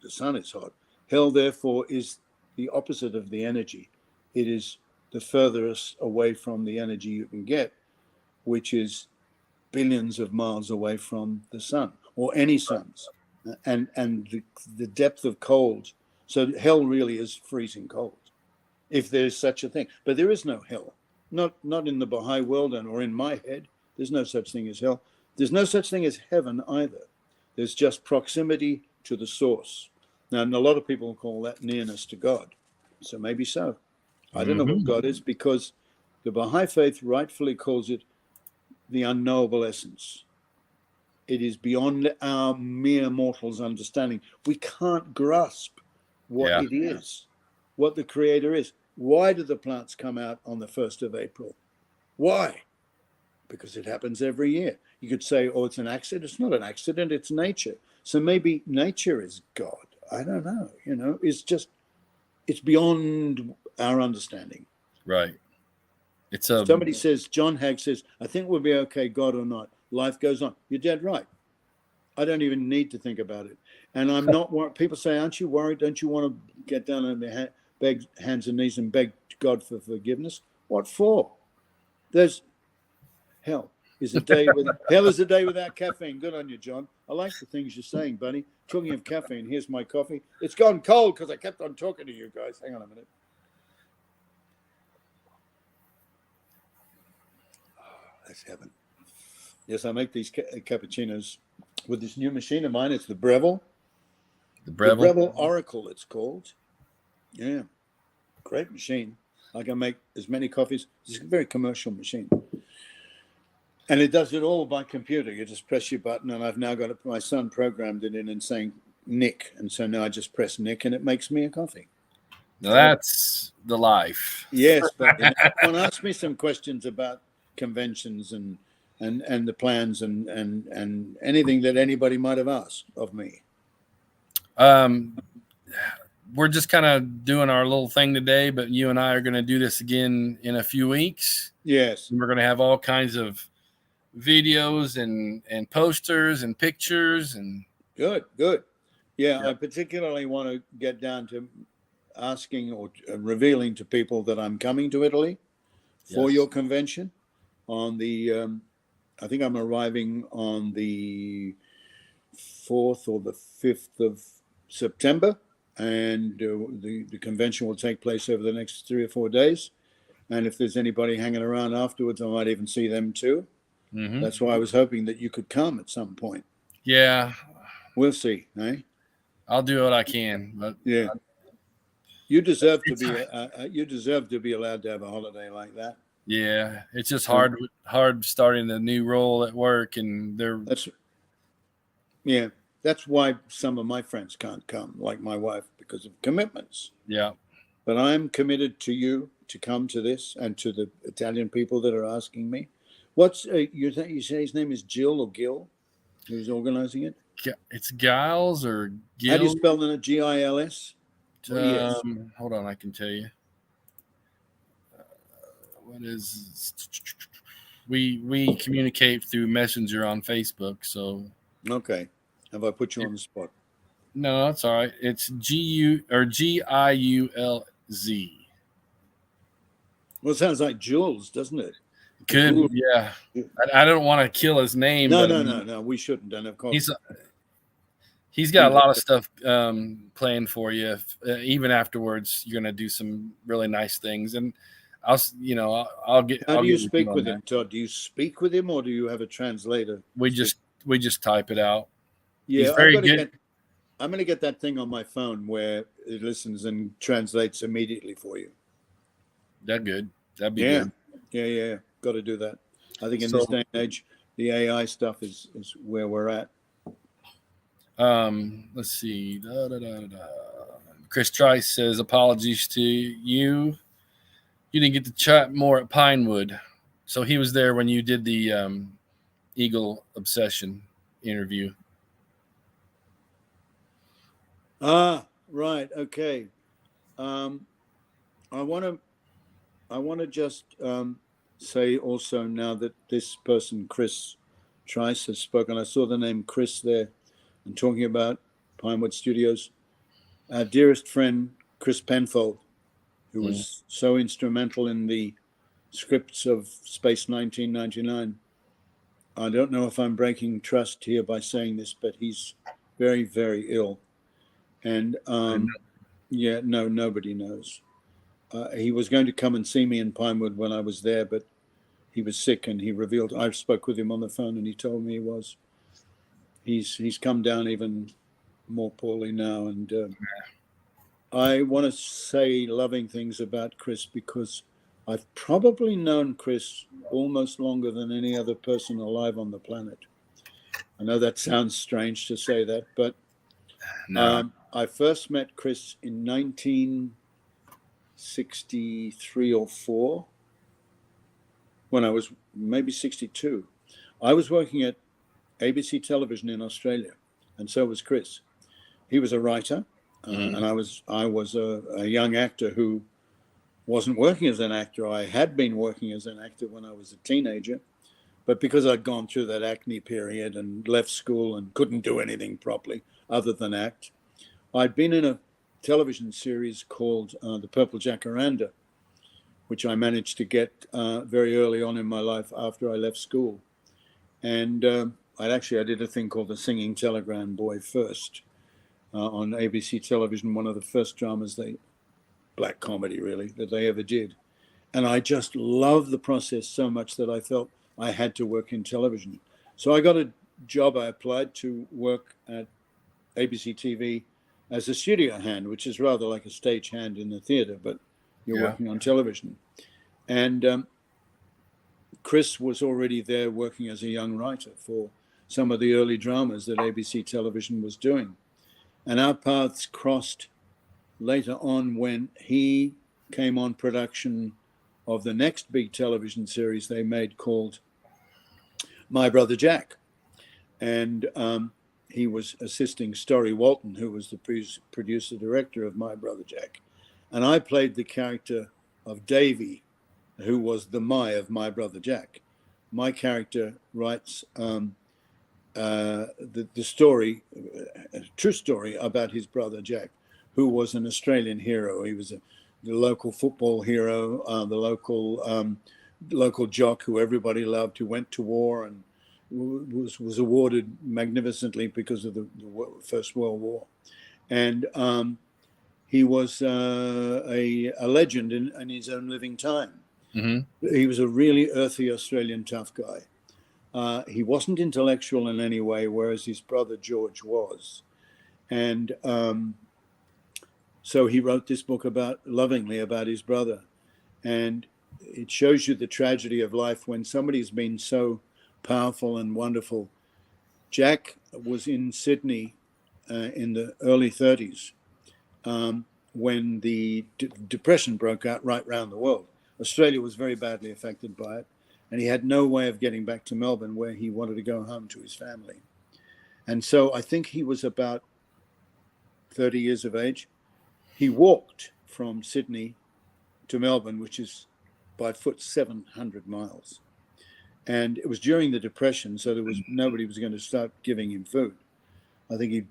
the sun is hot. Hell, therefore, is the opposite of the energy. It is the furthest away from the energy you can get, which is billions of miles away from the sun or any suns. And the depth of cold. So hell really is freezing cold, if there's such a thing. But there is no hell. Not in the Baha'i world or in my head. There's no such thing as hell. There's no such thing as heaven either. There's just proximity to the source. Now, and a lot of people call that nearness to God. So maybe so. I don't know what God is, because the Baha'i faith rightfully calls it the unknowable essence. It is beyond our mere mortals' understanding. We can't grasp what it is, what the Creator is. Why do the plants come out on the 1st of April? Why? Because it happens every year. You could say, oh, it's an accident. It's not an accident, it's nature. So maybe nature is God. I don't know. It's beyond our understanding. Right. Somebody says, John Hagg says, I think we'll be okay, God or not. Life goes on. You're dead right. I don't even need to think about it. And I'm not worried. People say, aren't you worried? Don't you want to get down on your beg hands and knees and beg God for forgiveness? What for? There's hell is a day hell is a day without caffeine. Good on you, John. I like the things you're saying, buddy. Talking of caffeine, here's my coffee. It's gone cold because I kept on talking to you guys. Hang on a minute. That's heaven. Yes, I make these cappuccinos with this new machine of mine. It's the Breville. The Breville Oracle, it's called. Yeah, great machine. I can make as many coffees. It's a very commercial machine. And it does it all by computer. You just press your button, and I've now got my son programmed it in and saying Nick. And so now I just press Nick, and it makes me a coffee. Now that's the life. Yes, but everyone asked me some questions about conventions and the plans and anything that anybody might have asked of me. We're just kind of doing our little thing today, but you and I are going to do this again in a few weeks. Yes. And we're going to have all kinds of videos and posters and pictures and good. Yeah, I particularly want to get down to asking or revealing to people that I'm coming to Italy for your convention on the I think I'm arriving on the 4th or the 5th of September, and the convention will take place over the next 3 or 4 days. And if there's anybody hanging around afterwards, I might even see them too. Mm-hmm. That's why I was hoping that you could come at some point. Yeah. We'll see, eh? I'll do what I can. But yeah. You deserve to be allowed to have a holiday like that. Yeah, it's just hard starting a new role at work, and that's why some of my friends can't come, like my wife, because of commitments. Yeah. But I'm committed to you to come to this, and to the Italian people that are asking me. What's you say his name is Jill or Gil, who's organizing it? It's Giles or Gil. How do you spell it? Gils? Hold on, I can tell you. What is we communicate through Messenger on Facebook, so okay. Have I put you on the spot? No, that's all right. It's Giulz. Well, it sounds like Jules, doesn't it? Could, yeah. I don't want to kill his name. No. We shouldn't. And of course, he's got a lot of stuff planned for you. Even afterwards, you're going to do some really nice things, and I'll get. How do you speak with him, Todd? Do you speak with him, or do you have a translator? We just type it out. Yeah, he's very good. I'm going to get that thing on my phone where it listens and translates immediately for you. That'd be good. Yeah. Got to do that. I think in this day and age, the AI stuff is where we're at. Let's see. Chris Trice says, apologies to you. You didn't get to chat more at Pinewood. So he was there when you did the Eagle Obsession interview. Ah, right. Okay. I want to just say also now that this person, Chris Trice, has spoken. I saw the name Chris there and talking about Pinewood Studios. Our dearest friend, Chris Penfold, who was so instrumental in the scripts of Space 1999. I don't know if I'm breaking trust here by saying this, but he's very, very ill. And yeah, no, nobody knows. He was going to come and see me in Pinewood when I was there, but he was sick, and he revealed, I spoke with him on the phone, and he told me he's come down even more poorly now. And I want to say loving things about Chris because I've probably known Chris almost longer than any other person alive on the planet. I know that sounds strange to say that, but No. I first met Chris in 1963 or 4, when I was maybe 62. I was working at ABC Television in Australia, and so was Chris. He was a writer, and I was a young actor who wasn't working as an actor. I had been working as an actor when I was a teenager, but because I'd gone through that acne period and left school and couldn't do anything properly other than act, I'd been in a television series called The Purple Jacaranda, which I managed to get very early on in my life after I left school. And I did a thing called The Singing Telegram Boy first on ABC Television, one of the first dramas, black comedy really, that they ever did. And I just loved the process so much that I felt I had to work in television. So I got a job. I applied to work at ABC TV as a studio hand, which is rather like a stage hand in the theater, but you're working on television. And Chris was already there working as a young writer for some of the early dramas that ABC Television was doing. And our paths crossed later on when he came on production of the next big television series they made called My Brother Jack. And he was assisting Story Walton, who was the producer director of My Brother Jack. And I played the character of Davy, who was the of My Brother Jack. My character writes the story, a true story about his brother Jack, who was an Australian hero. He was the local football hero, the local jock who everybody loved, who went to war and was awarded magnificently because of the First World War. And he was a legend in his own living time. He was a really earthy Australian tough guy. He wasn't intellectual in any way, whereas his brother George was. And so he wrote this book lovingly about his brother. And it shows you the tragedy of life when somebody's been so powerful and wonderful. Jack was in Sydney in the early 30s when the Depression broke out right around the world. Australia was very badly affected by it, and he had no way of getting back to Melbourne, where he wanted to go home to his family. And so I think he was about 30 years of age. He walked from Sydney to Melbourne, which is by foot 700 miles. And it was during the Depression, so nobody was going to start giving him food. I think he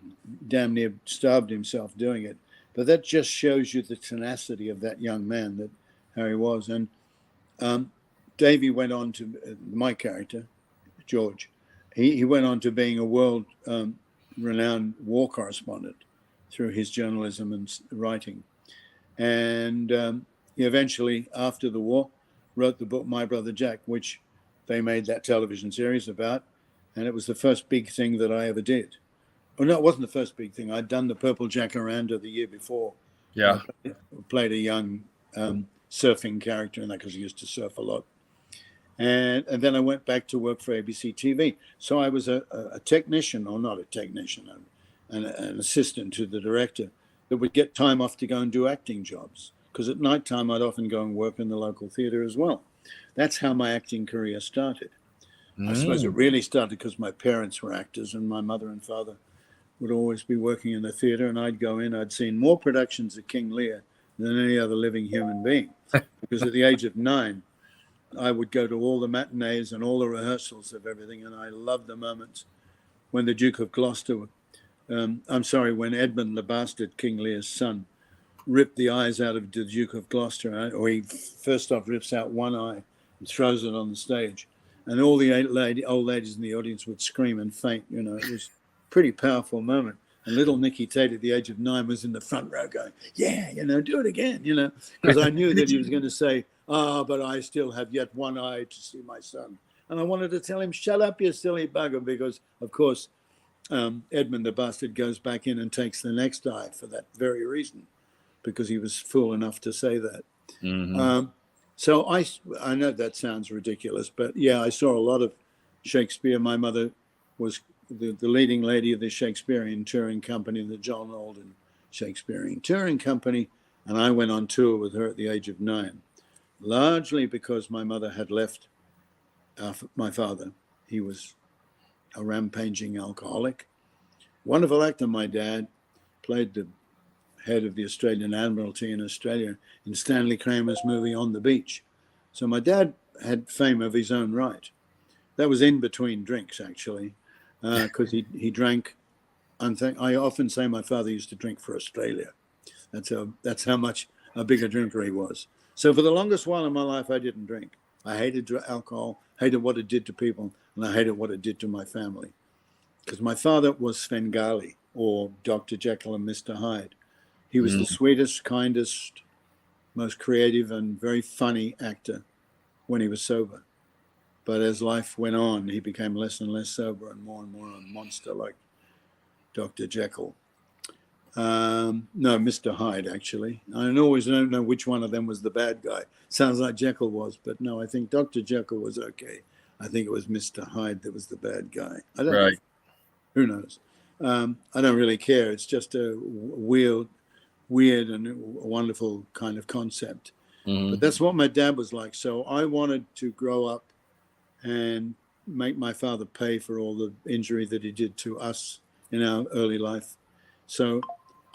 damn near starved himself doing it. But that just shows you the tenacity of that young man that Harry was. And Davey went on to, my character, George, he went on to being a world renowned war correspondent through his journalism and writing. And he eventually, after the war, wrote the book My Brother Jack, which they made that television series about. And it was the first big thing that I ever did. Oh, no, it wasn't the first big thing. I'd done The Purple Jacaranda the year before. Yeah. I played a young surfing character in that because I used to surf a lot. And then I went back to work for ABC TV. So I was a technician, or not a technician, an assistant to the director that would get time off to go and do acting jobs. Because at nighttime, I'd often go and work in the local theater as well. That's how my acting career started. I suppose it really started because my parents were actors and my mother and father would always be working in the theater, and I'd go in. I'd seen more productions of King Lear than any other living human being. Because at the age of 9, I would go to all the matinees and all the rehearsals of everything, and I loved the moments when the Duke of Gloucester, when Edmund the Bastard, King Lear's son, ripped the eyes out of the Duke of Gloucester, or he first off rips out one eye and throws it on the stage. And all the old ladies in the audience would scream and faint. You know, it was a pretty powerful moment. And little Nicky Tate at the age of 9 was in the front row going, yeah, you know, do it again, you know, because I knew that he was going to say, but I still have yet one eye to see my son. And I wanted to tell him, shut up, you silly bugger, because, of course, Edmund the Bastard goes back in and takes the next eye for that very reason, because he was fool enough to say that. Mm-hmm. So I know that sounds ridiculous, but yeah, I saw a lot of Shakespeare. My mother was the leading lady of the Shakespearean Touring Company, the John Alden Shakespearean Touring Company, and I went on tour with her at the age of 9, largely because my mother had left my father. He was a rampaging alcoholic. Wonderful actor, my dad. Played the head of the Australian Admiralty in Australia in Stanley Kramer's movie On the Beach. So my dad had fame of his own right. That was in between drinks, actually, because he drank. I often say my father used to drink for Australia. That's how much a bigger drinker he was. So for the longest while in my life, I didn't drink. I hated alcohol, hated what it did to people, and I hated what it did to my family. Because my father was Svengali, or Dr. Jekyll and Mr. Hyde. He was the sweetest, kindest, most creative, and very funny actor when he was sober. But as life went on, he became less and less sober and more a monster like Dr. Jekyll. No, Mr. Hyde, actually. I don't know which one of them was the bad guy. Sounds like Jekyll was, but no, I think Dr. Jekyll was okay. I think it was Mr. Hyde that was the bad guy. I don't know. Who knows? I don't really care. It's just a weird and wonderful kind of concept. But that's what my dad was like. So I wanted to grow up and make my father pay for all the injury that he did to us in our early life. So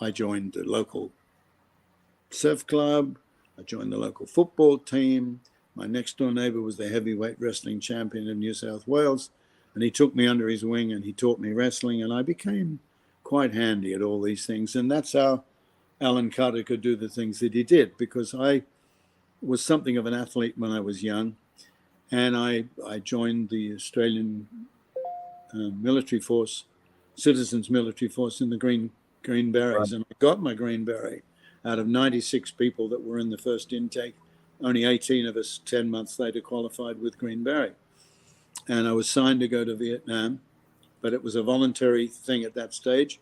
I joined the local surf club. I joined the local football team. My next door neighbor was the heavyweight wrestling champion of New South Wales. And he took me under his wing and he taught me wrestling. And I became quite handy at all these things. And that's how Alan Carter could do the things that he did, because I was something of an athlete when I was young. And I joined the Australian military force, citizens military force in the Green Berets. And I got my Green Beret. Out of 96 people that were in the first intake, only 18 of us 10 months later qualified with Green Beret. And I was signed to go to Vietnam, but it was a voluntary thing at that stage.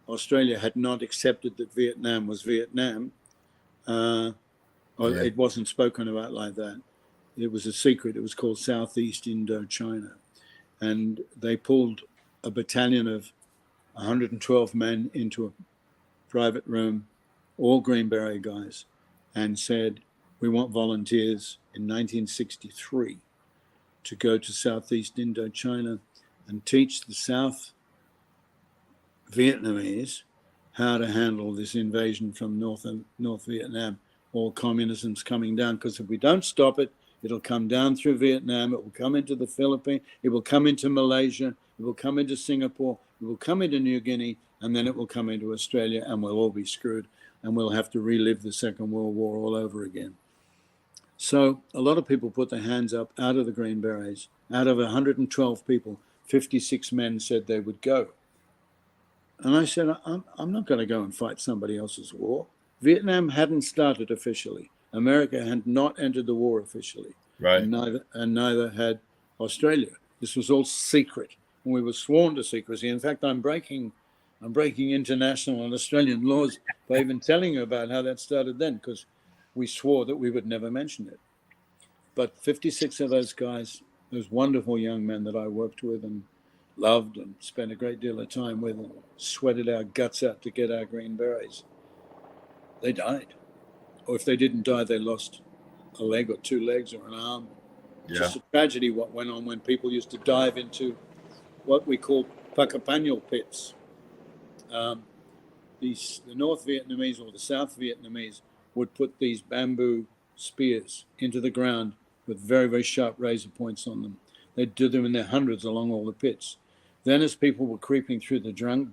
Australia had not accepted that Vietnam was Vietnam. It wasn't spoken about like that. It was a secret. It was called Southeast Indochina. And they pulled a battalion of 112 men into a private room, all Green Beret guys, and said, we want volunteers in 1963 to go to Southeast Indochina and teach the South Vietnamese how to handle this invasion from North Vietnam. All communism's coming down, because if we don't stop it, it'll come down through Vietnam, it will come into the Philippines, it will come into Malaysia, it will come into Singapore, it will come into New Guinea, and then it will come into Australia, and we'll all be screwed, and we'll have to relive the Second World War all over again. So a lot of people put their hands up out of the Green Berets. Out of 112 people, 56 men said they would go. And I said, I'm not going to go and fight somebody else's war. Vietnam hadn't started officially. America had not entered the war officially. Right. And neither had Australia. This was all secret. And we were sworn to secrecy. In fact, I'm breaking international and Australian laws by even telling you about how that started then, because we swore that we would never mention it. But 56 of those guys, those wonderful young men that I worked with and loved and spent a great deal of time with and sweated our guts out to get our Green Berets, they died. Or if they didn't die, they lost a leg or two legs or an arm. Yeah. Just a tragedy what went on when people used to dive into what we call Pakapanyal pits. The North Vietnamese or the South Vietnamese would put these bamboo spears into the ground with very, very sharp razor points on them. They'd do them in their hundreds along all the pits. Then as people were creeping through the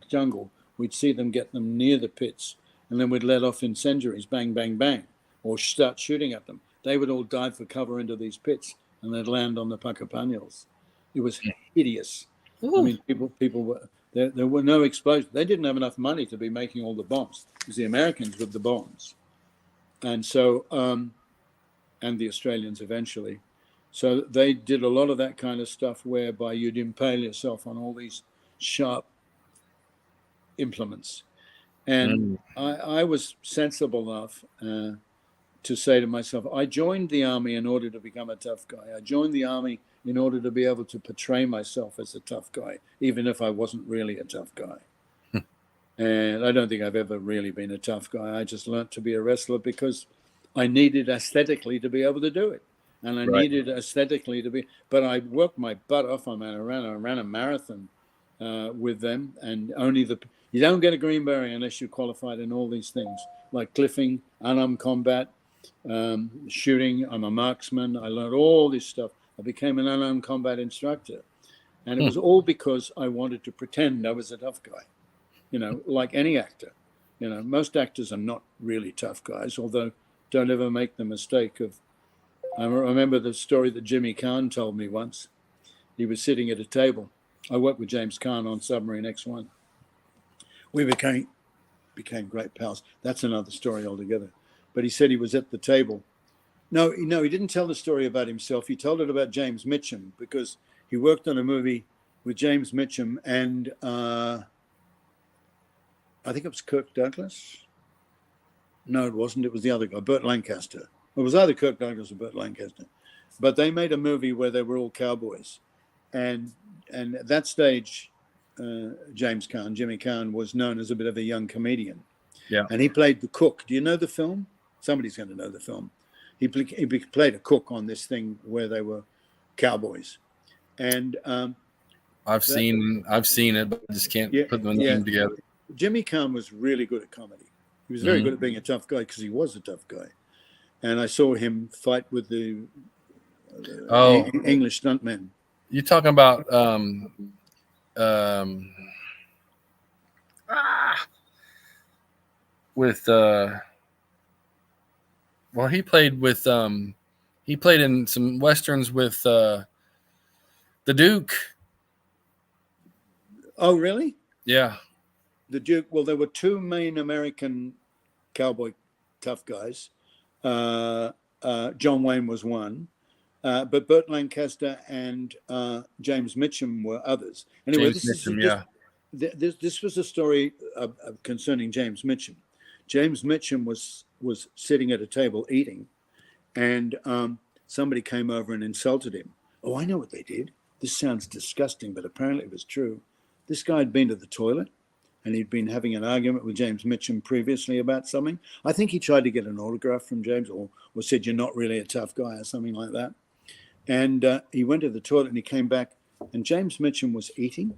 jungle, we'd see them get them near the pits, and then we'd let off incendiaries, bang, bang, bang, or start shooting at them. They would all dive for cover into these pits, and they'd land on the Pacapaños. It was hideous. Ooh. I mean, people were there were no explosions. They didn't have enough money to be making all the bombs. It was the Americans with the bombs, and so and the Australians eventually. So they did a lot of that kind of stuff whereby you'd impale yourself on all these sharp implements. And I was sensible enough to say to myself, I joined the army in order to become a tough guy. I joined the army in order to be able to portray myself as a tough guy, even if I wasn't really a tough guy. And I don't think I've ever really been a tough guy. I just learned to be a wrestler because I needed aesthetically to be able to do it. And I needed aesthetically to be, but I worked my butt off. I ran a marathon with them, and you don't get a green beret unless you're qualified in all these things, like cliffing, unarmed combat, shooting. I'm a marksman. I learned all this stuff. I became an unarmed combat instructor, and it was all because I wanted to pretend I was a tough guy, like any actor. Most actors are not really tough guys, although don't ever make the mistake of. I remember the story that Jimmy Kahn told me once. He was sitting at a table. I worked with James Kahn on Submarine X1. We became great pals. That's another story altogether. But he said he was at the table. No, he didn't tell the story about himself. He told it about James Mitchum because he worked on a movie with James Mitchum and I think it was Kirk Douglas. No, it wasn't. It was the other guy, Burt Lancaster. It was either Kirk Douglas or Burt Lancaster. But they made a movie where they were all cowboys. And at that stage, Jimmy Kahn, was known as a bit of a young comedian. Yeah. And he played the cook. Do you know the film? Somebody's going to know the film. He played a cook on this thing where they were cowboys. And I've seen it, but I just can't put the name together. Jimmy Kahn was really good at comedy. He was very good at being a tough guy because he was a tough guy. And I saw him fight with the English stuntmen. You're talking about with well, he played in some westerns with the Duke. Oh, really? Yeah. The Duke. Well, there were two main American cowboy tough guys. John Wayne was one, but Burt Lancaster and James Mitchum were others. Anyway, this was a story concerning James Mitchum. James Mitchum was sitting at a table eating, and somebody came over and insulted him. Oh, I know what they did. This sounds disgusting, but apparently it was true. This guy had been to the toilet, and he'd been having an argument with James Mitchum previously about something. I think he tried to get an autograph from James or said, you're not really a tough guy or something like that. And he went to the toilet and he came back and James Mitchum was eating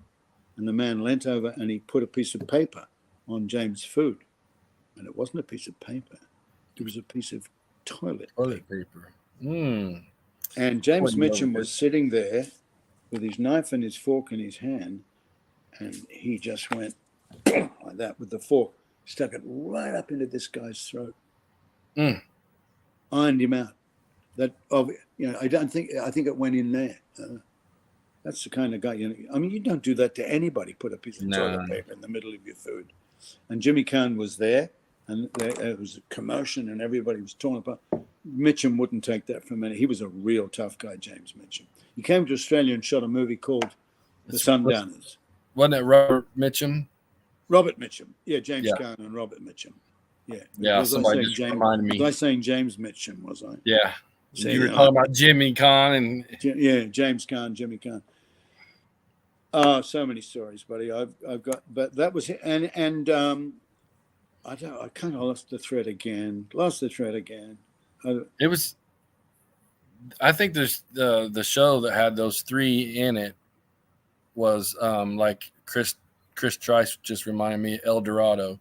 and the man leant over and he put a piece of paper on James' food. And it wasn't a piece of paper. It was a piece of toilet paper. And James Mitchum was sitting there with his knife and his fork in his hand. And he just went like that with the fork, stuck it right up into this guy's throat, ironed him out. I think it went in there. That's the kind of guy, you don't do that to anybody, put a piece of toilet paper in the middle of your food. And Jimmy Kahn was there, and there was a commotion, and everybody was torn apart. Mitchum wouldn't take that from any. He was a real tough guy, James Mitchum. He came to Australia and shot a movie called The Sundowners. Wasn't it Robert Mitchum? Robert Mitchum. Yeah, James Kahn and Robert Mitchum. Yeah. Yeah, somebody just reminded me. Was I saying James Mitchum, was I? Yeah. You were talking about Jimmy Kahn and... Yeah, James Kahn, Jimmy Kahn. Oh, so many stories, buddy. I've got... But that was it. And I kind of lost the thread again. It was... I think there's the show that had those three in it was like Chris Trice just reminded me El Dorado.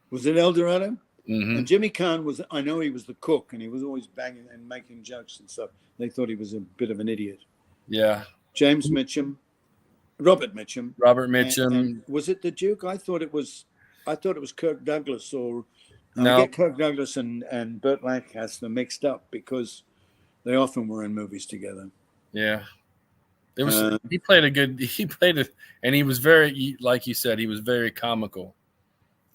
Was it El Dorado? Hmm. And Jimmy Kahn was, I know he was the cook, and he was always banging and making jokes and stuff. They thought he was a bit of an idiot. Yeah. James Mitchum, Robert Mitchum. Robert And Mitchum. was it the Duke? I thought it was Kirk Douglas, or I No. get Kirk Douglas and Burt Lancaster mixed up because they often were in movies together. Yeah. It was. He played it, and he was very, like you said, he was very comical.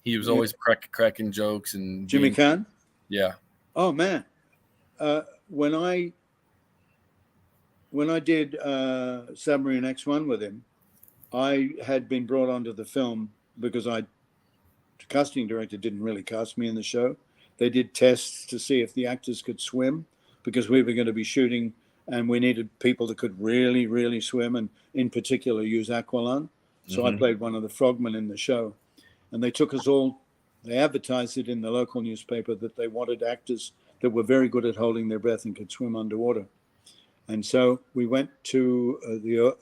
He was always cracking jokes and Jimmy Kahn. Yeah. Oh man, when I did Submarine X1 with him, I had been brought onto the film because the casting director didn't really cast me in the show. They did tests to see if the actors could swim, because we were going to be shooting and we needed people that could really, really swim, and in particular use aqualung. So I played one of the frogmen in the show, and they took us all. They advertised it in the local newspaper that they wanted actors that were very good at holding their breath and could swim underwater. And so we went to it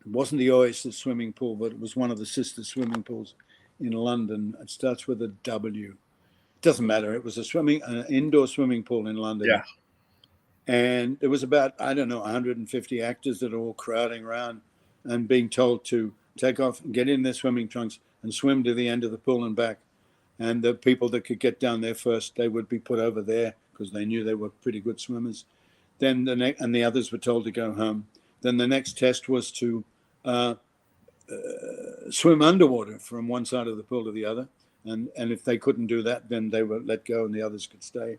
wasn't the Oasis swimming pool, but it was one of the sister swimming pools in London. It starts with a W. It doesn't matter. It was an indoor swimming pool in London. Yeah. And there was about, I don't know, 150 actors that are all crowding around and being told to take off and get in their swimming trunks and swim to the end of the pool and back. And the people that could get down there first, they would be put over there because they knew they were pretty good swimmers. Then and the others were told to go home. Then the next test was to swim underwater from one side of the pool to the other. And if they couldn't do that, then they were let go and the others could stay.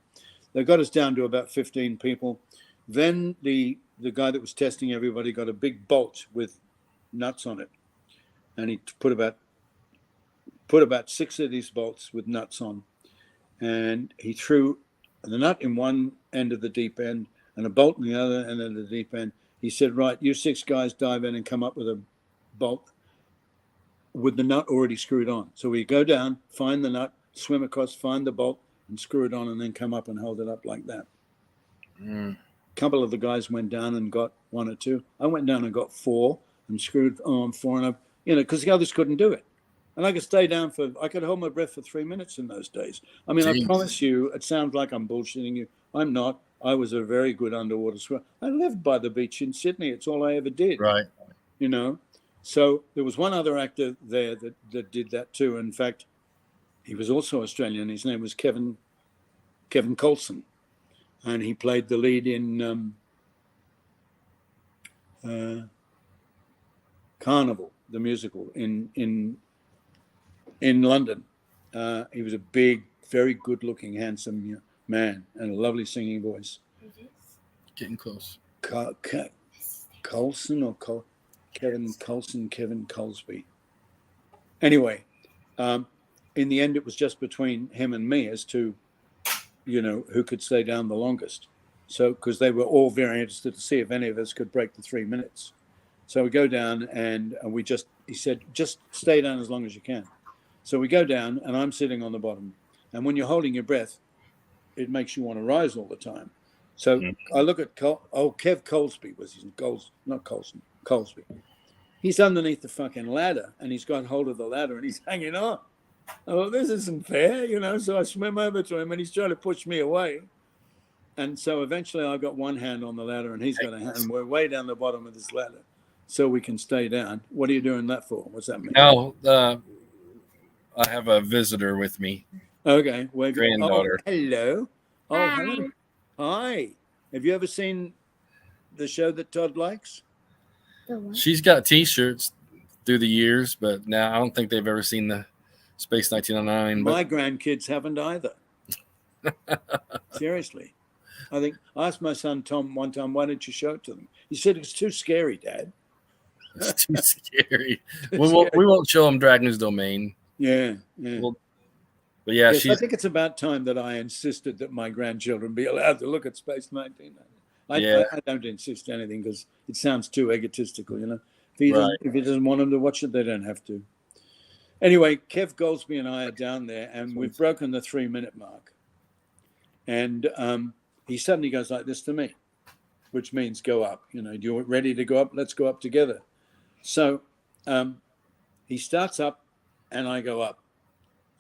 They got us down to about 15 people. Then the guy that was testing everybody got a big bolt with nuts on it. And he put about 6 of these bolts with nuts on. And he threw the nut in one end of the deep end and a bolt in the other end of the deep end. He said, right, you 6 guys dive in and come up with a bolt with the nut already screwed on. So we go down, find the nut, swim across, find the bolt, and screw it on, and then come up and hold it up like that. A couple of the guys went down and got 1 or 2. I went down and got 4 and screwed on 4 and up, because the others couldn't do it. And I could stay down I could hold my breath for 3 minutes in those days. I mean, Jeez. I promise you, it sounds like I'm bullshitting you. I'm not. I was a very good underwater swimmer. I lived by the beach in Sydney. It's all I ever did. Right. So there was one other actor there that did that too. In fact, he was also Australian. His name was Kevin Colson, and he played the lead in Carnival, the musical in London. He was a big, very good-looking, handsome man and a lovely singing voice. Getting close. Colson or Kevin Colson, Kevin Colsby. Anyway, in the end, it was just between him and me as to, who could stay down the longest. So, because they were all very interested to see if any of us could break the 3 minutes. So we go down and he said, just stay down as long as you can. So we go down and I'm sitting on the bottom. And when you're holding your breath, it makes you want to rise all the time. So I look at Kev Colsby was his not Colson, Colsby. He's underneath the fucking ladder and he's got hold of the ladder and he's hanging on. Oh, this isn't fair, So I swim over to him and he's trying to push me away. And so eventually I got one hand on the ladder and he's got a hand. We're way down the bottom of this ladder so we can stay down. What are you doing that for? What's that mean? No, I have a visitor with me. Okay. Granddaughter. Oh, hello. Oh, Hi. hello. Hi. Have you ever seen the show that Todd likes? She's got T-shirts through the years, but now I don't think they've ever seen the Space 1909. My grandkids haven't either. Seriously. I asked my son Tom one time, why didn't you show it to them? He said, it's too scary, Dad. It's too scary. We won't show them Dragon's Domain. Yeah. But yeah, yes, I think it's about time that I insisted that my grandchildren be allowed to look at Space 1909. I don't insist anything because it sounds too egotistical, If he doesn't want them to watch it, they don't have to. Anyway, Kev Goldsby and I are down there, and we've broken the 3-minute mark. And he suddenly goes like this to me, which means go up. You're ready to go up? Let's go up together. So he starts up, and I go up.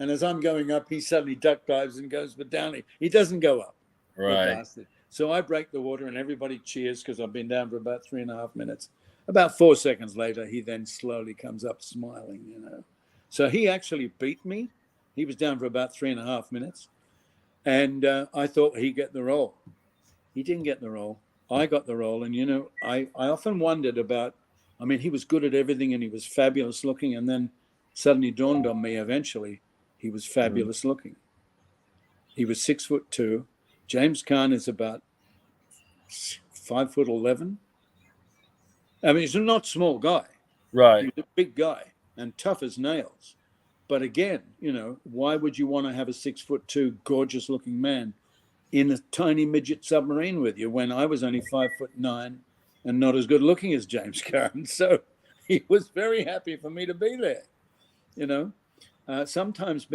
And as I'm going up, he suddenly duck dives and goes for Downey. He doesn't go up. The Right. bastard. So I break the water and everybody cheers because I've been down for about 3.5 minutes. About 4 seconds later, he then slowly comes up smiling, you know. So he actually beat me. He was down for about 3.5 minutes. And I thought he'd get the role. He didn't get the role. I got the role. And, you know, I often wondered about, I mean, he was good at everything and he was fabulous looking. And then suddenly dawned on me eventually, he was fabulous looking. He was 6'2". James Caan is about 5'11". I mean, he's a not small guy. Right. He's a big guy and tough as nails. But again, you know, why would you want to have a 6'2" gorgeous looking man in a tiny midget submarine with you when I was only 5'9" and not as good looking as James Caan? So he was very happy for me to be there. You know, sometimes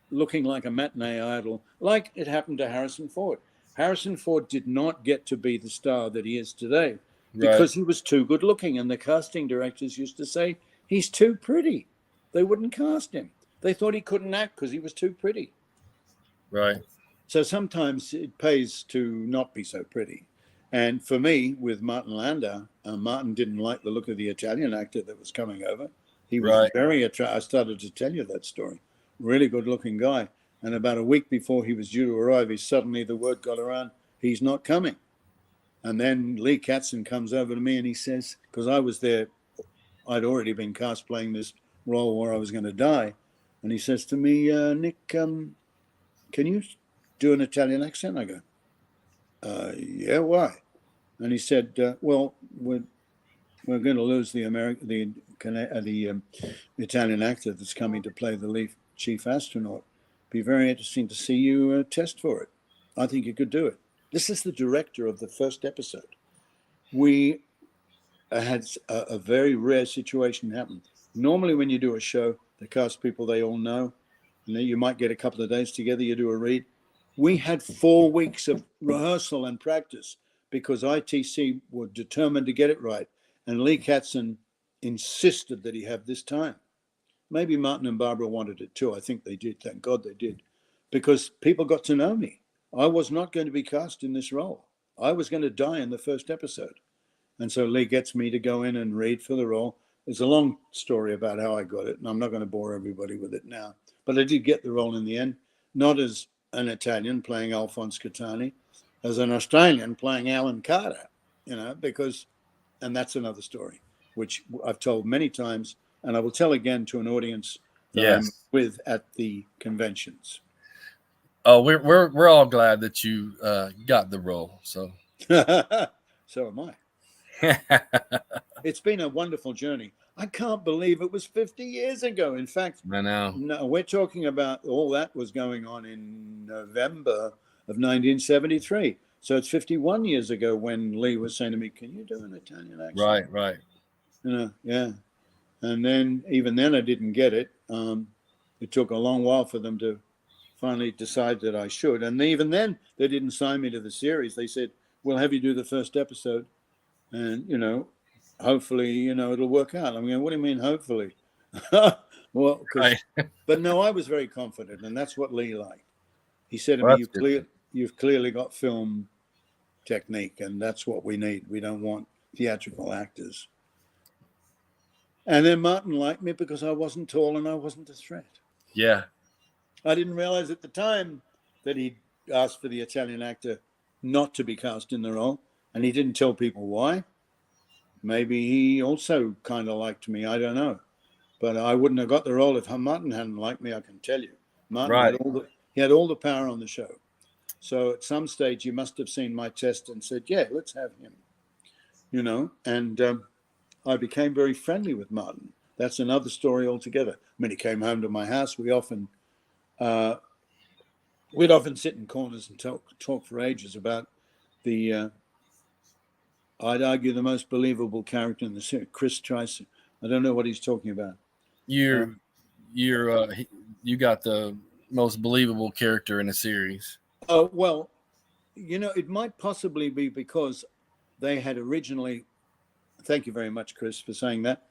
looking like a matinee idol, like it happened to Harrison Ford. Harrison Ford did not get to be the star that he is today because he was too good looking. And the casting directors used to say, he's too pretty. They wouldn't cast him. They thought he couldn't act because he was too pretty. Right. So sometimes it pays to not be so pretty. And for me, with Martin Landau, Martin didn't like the look of the Italian actor that was coming over. He was very attractive. I started to tell you that story. Really good looking guy. And about a week before he was due to arrive, suddenly the word got around, he's not coming. And then Lee Katzin comes over to me and he says, because I was there, I'd already been cast playing this role where I was going to die. And he says to me, Nick, can you do an Italian accent? I go, yeah, why? And he said, well, we're going to lose the Italian actor that's coming to play the lead chief astronaut. Be very interesting to see you test for it. I think you could do it. This is the director of the first episode. We had a very rare situation happen. Normally when you do a show, the cast people they all know, and then you might get a couple of days together, you do a read. We had 4 weeks of rehearsal and practice because ITC were determined to get it right. And Lee Katzin insisted that he have this time. Maybe Martin and Barbara wanted it too. I think they did. Thank God they did. Because people got to know me. I was not going to be cast in this role. I was going to die in the first episode. And so Lee gets me to go in and read for the role. There's a long story about how I got it, and I'm not going to bore everybody with it now. But I did get the role in the end, not as an Italian playing Alphonse Catani, as an Australian playing Alan Carter, you know, and that's another story, which I've told many times, and I will tell again to an audience that I'm with at the conventions. Oh, we're all glad that you got the role. So so am I. It's been a wonderful journey. I can't believe it was 50 years ago. In fact, I know. No, we're talking about all that was going on in November of 1973. So it's 51 years ago when Lee was saying to me, "Can you do an Italian accent?" Right. You know, yeah. And then even then I didn't get it. It took a long while for them to finally decide that I should. And even then they didn't sign me to the series. They said, "We'll have you do the first episode. And, you know, hopefully, you know, it'll work out." I mean, what do you mean, hopefully? Well, but no, I was very confident, and that's what Lee liked. He said to me, you've clearly got film technique, and that's what we need. We don't want theatrical actors. And then Martin liked me because I wasn't tall and I wasn't a threat. Yeah. I didn't realize at the time that he'd asked for the Italian actor not to be cast in the role. And he didn't tell people why. Maybe he also kind of liked me. I don't know. But I wouldn't have got the role if Martin hadn't liked me, I can tell you. Martin had all the power on the show. So at some stage, he must have seen my test and said, yeah, let's have him. You know, and I became very friendly with Martin. That's another story altogether. When he came home to my house, we'd often sit in corners and talk for ages about the... I'd argue the most believable character in the series, Chris Trice. I don't know what he's talking about. You got the most believable character in the series. Oh, well, you know, it might possibly be because they had originally, thank you very much, Chris, for saying that.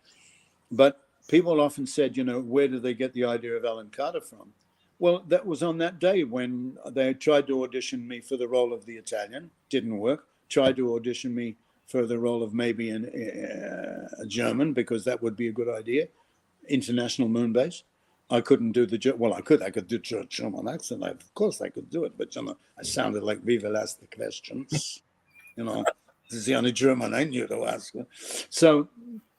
But people often said, you know, where did they get the idea of Alan Carter from? Well, that was on that day when they tried to audition me for the role of the Italian. Didn't work. Tried to audition me for the role of maybe a German, because that would be a good idea. International moon base. I couldn't do I could do German accent. Of course I could do it, but I sounded like Viva asked the questions. This is the only German I knew to ask her. So,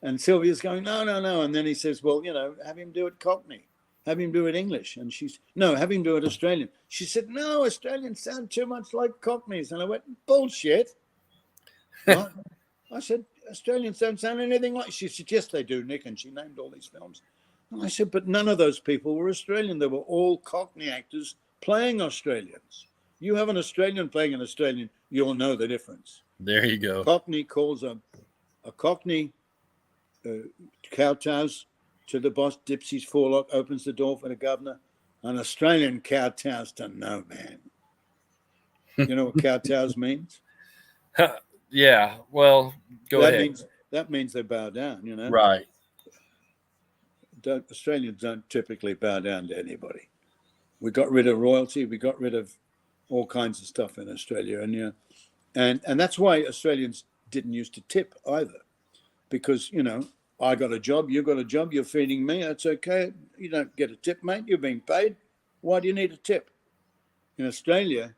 and Sylvia's going, no. And then he says, well, have him do it Cockney. Have him do it English. And no, have him do it Australian. She said, no, Australians sound too much like Cockneys. And I went, bullshit. What? I said, Australians don't sound anything like. She said, yes, they do, Nick. And she named all these films. And I said, but none of those people were Australian. They were all Cockney actors playing Australians. You have an Australian playing an Australian, you'll know the difference. There you go. Cockney calls a Cockney kowtows to the boss, dips his forelock, opens the door for the governor. An Australian kowtows to no man. You know what kowtows means? Yeah, well, go ahead. That means they bow down, Right. Australians don't typically bow down to anybody. We got rid of royalty. We got rid of all kinds of stuff in Australia. And that's why Australians didn't used to tip either. Because, I got a job, you got a job, you're feeding me, that's okay. You don't get a tip, mate. You're being paid. Why do you need a tip? In Australia,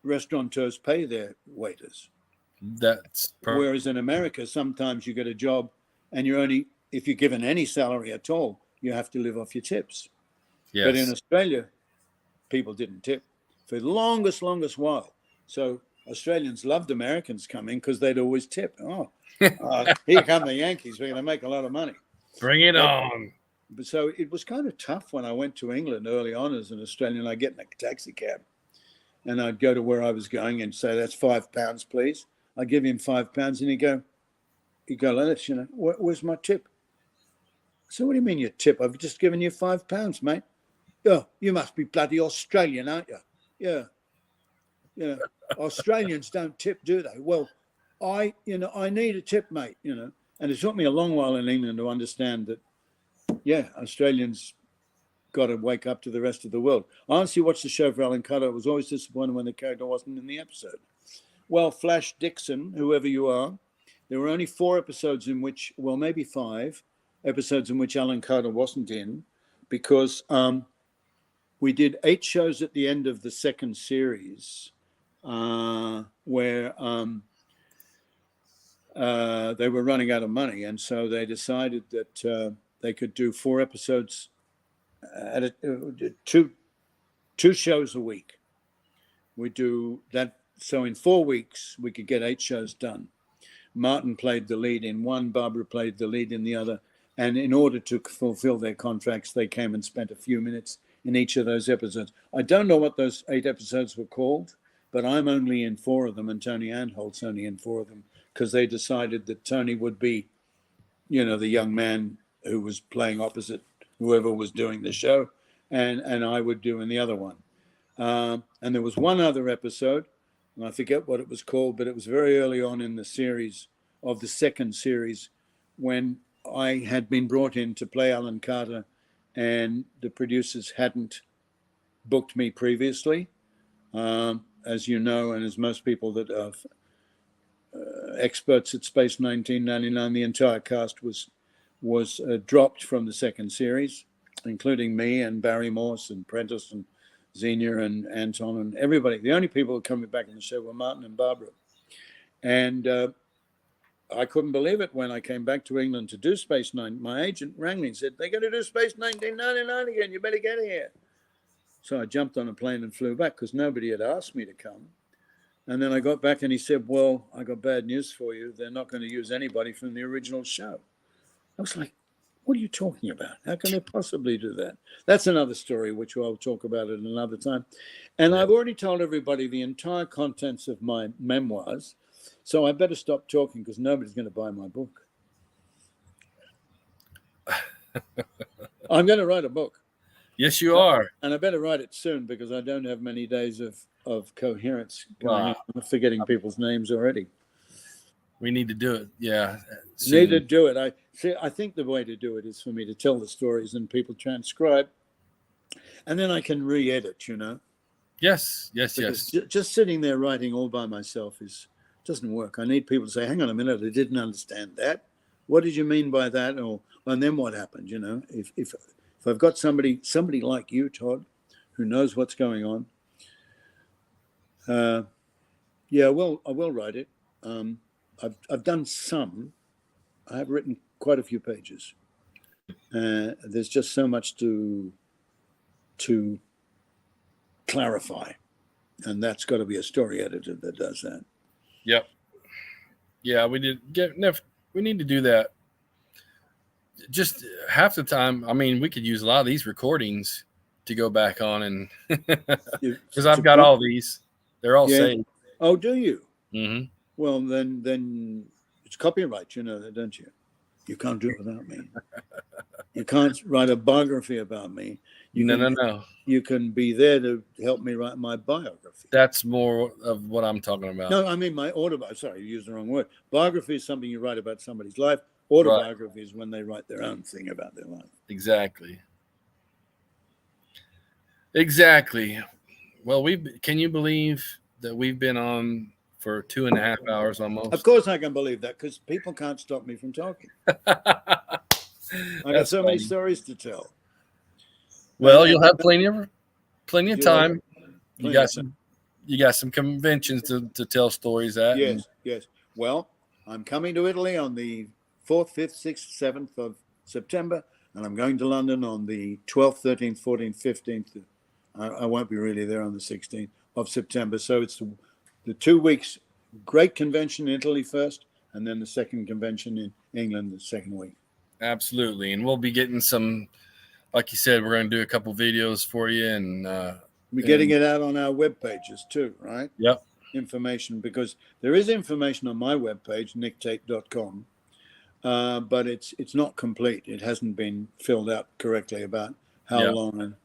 restaurateurs pay their waiters. Whereas in America, sometimes you get a job and if you're given any salary at all, you have to live off your tips. Yes. But in Australia, people didn't tip for the longest while. So Australians loved Americans coming because they'd always tip. Here come the Yankees. We're going to make a lot of money. Bring it on. But so it was kind of tough when I went to England early on as an Australian. I'd get in a taxi cab and I'd go to where I was going and say, that's £5, please. I'd give him £5 and he'd go, Lennox, where's my tip? So what do you mean your tip? I've just given you £5, mate. Oh, you must be bloody Australian, aren't you? Yeah. Australians don't tip, do they? Well, I need a tip, mate, And it took me a long while in England to understand that, Australians got to wake up to the rest of the world. I honestly watched the show for Alan Carter. I was always disappointed when the character wasn't in the episode. Well, Flash Dixon, whoever you are, there were only 4 episodes maybe 5 episodes in which Alan Carter wasn't in, because we did 8 shows at the end of the second series where they were running out of money. And so they decided that they could do 4 episodes at two shows a week. We do that. So in 4 weeks, we could get 8 shows done. Martin played the lead in one, Barbara played the lead in the other. And in order to fulfill their contracts, they came and spent a few minutes in each of those episodes. I don't know what those 8 episodes were called, but I'm only in 4 of them, and Tony Anholt's only in 4 of them, because they decided that Tony would be, the young man who was playing opposite whoever was doing the show, and I would do in the other one. And there was one other episode, and I forget what it was called, but it was very early on in the series of the second series when I had been brought in to play Alan Carter, and the producers hadn't booked me previously. As you know, and as most people that are experts at Space 1999, the entire cast was dropped from the second series, including me and Barry Morse and Prentice and Xenia and Anton and everybody. The only people who were coming back in the show were Martin and Barbara. And I couldn't believe it when I came back to England to do Space 9. My agent rang me and said, they're going to do Space 1999 again. You better get here. So I jumped on a plane and flew back because nobody had asked me to come. And then I got back and he said, well, I got bad news for you. They're not going to use anybody from the original show. I was like, what are you talking about? How can they possibly do that? That's another story, which I'll talk about at another time. And I've already told everybody the entire contents of my memoirs. So I better stop talking because nobody's going to buy my book. I'm going to write a book. Yes, you are. And I better write it soon because I don't have many days of coherence going on. I'm forgetting people's names already. We need to do it. Yeah. Soon. Need to do it. I think the way to do it is for me to tell the stories and people transcribe And then I can re-edit, you know. Yes, yes, Because yes. just sitting there writing all by myself doesn't work. I need people to say, "Hang on a minute, I didn't understand that. What did you mean by that?" Or and then what happened? You know, if I've got somebody like you, Todd, who knows what's going on, yeah, well, I will write it. I've done some. I have written quite a few pages. There's just so much to clarify, and that's got to be a story editor that does that. Yep. Yeah, we need to do that. Just half the time, I mean, we could use a lot of these recordings to go back on, and because I've got all these, they're all saved. Oh, do you? Mm-hmm. Well, then it's copyright. You know that, don't you? You can't do it without me. You can't write a biography about me. No. You can be there to help me write my biography. That's more of what I'm talking about. No, I mean my autobiography. Sorry, you used the wrong word. Biography is something you write about somebody's life. Autobiography is when they write their own thing about their life. Exactly. Well, can you believe that we've been on for 2.5 hours almost? Of course I can believe that, because people can't stop me from talking. I got so many stories to tell. Well, you'll have plenty of time. You got some conventions to tell stories at. Yes. Well, I'm coming to Italy on the 4th, 5th, 6th, 7th of September, and I'm going to London on the 12th, 13th, 14th, 15th. I won't be really there on the 16th of September. So it's the 2 weeks, great convention in Italy first, and then the second convention in England the second week. Absolutely. And we'll be getting some, like you said, we're going to do a couple videos for you. And we're getting it out on our web pages too, right? Yep. Information, because there is information on my webpage, nicktate.com, but it's not complete. It hasn't been filled out correctly about how long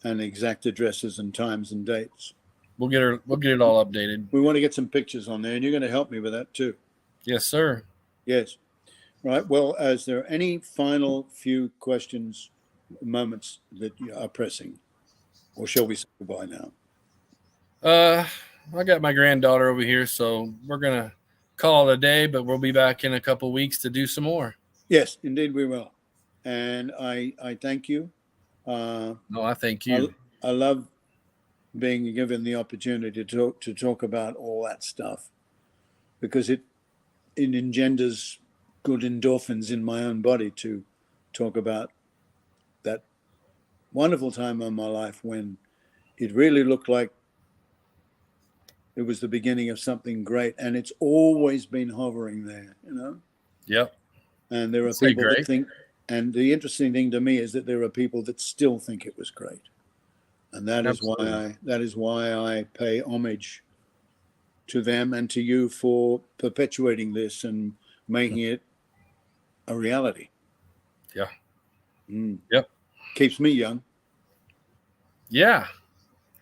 and exact addresses and times and dates. We'll get it all updated. We want to get some pictures on there, and you're going to help me with that too. Yes, sir. Yes. Right. Well, is there any final few moments that are pressing, or shall we say goodbye now? I got my granddaughter over here, so we're gonna call it a day, but we'll be back in a couple weeks to do some more. Yes, indeed we will. And I thank you. No, I thank you. I love being given the opportunity to talk about all that stuff, because it engenders good endorphins in my own body to talk about that wonderful time of my life when it really looked like it was the beginning of something great, and it's always been hovering there, you know? Yep. And there are people that think, and the interesting thing to me is that there are people that still think it was great. And that is why I pay homage to them and to you for perpetuating this and making it a reality. Yeah. Yep. Keeps me young. Yeah.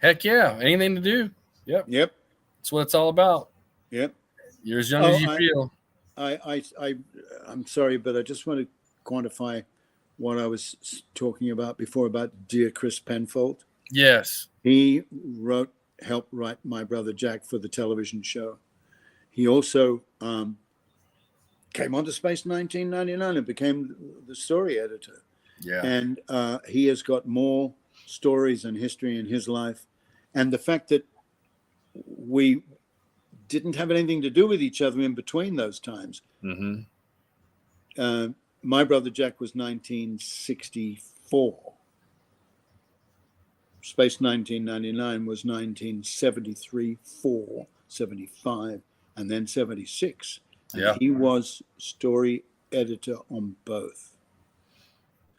Heck yeah. Anything to do. Yep. That's what it's all about. Yep. You're as young as you feel. I'm sorry, but I just want to quantify what I was talking about before about dear Chris Penfold. Yes. He helped write My Brother Jack for the television show. He also came onto Space 1999 and became the story editor. Yeah. And he has got more stories and history in his life. And the fact that we didn't have anything to do with each other in between those times. Mm-hmm. My Brother Jack was 1964. Space 1999 was 1973, 4, 75, and then 76. And he was story editor on both.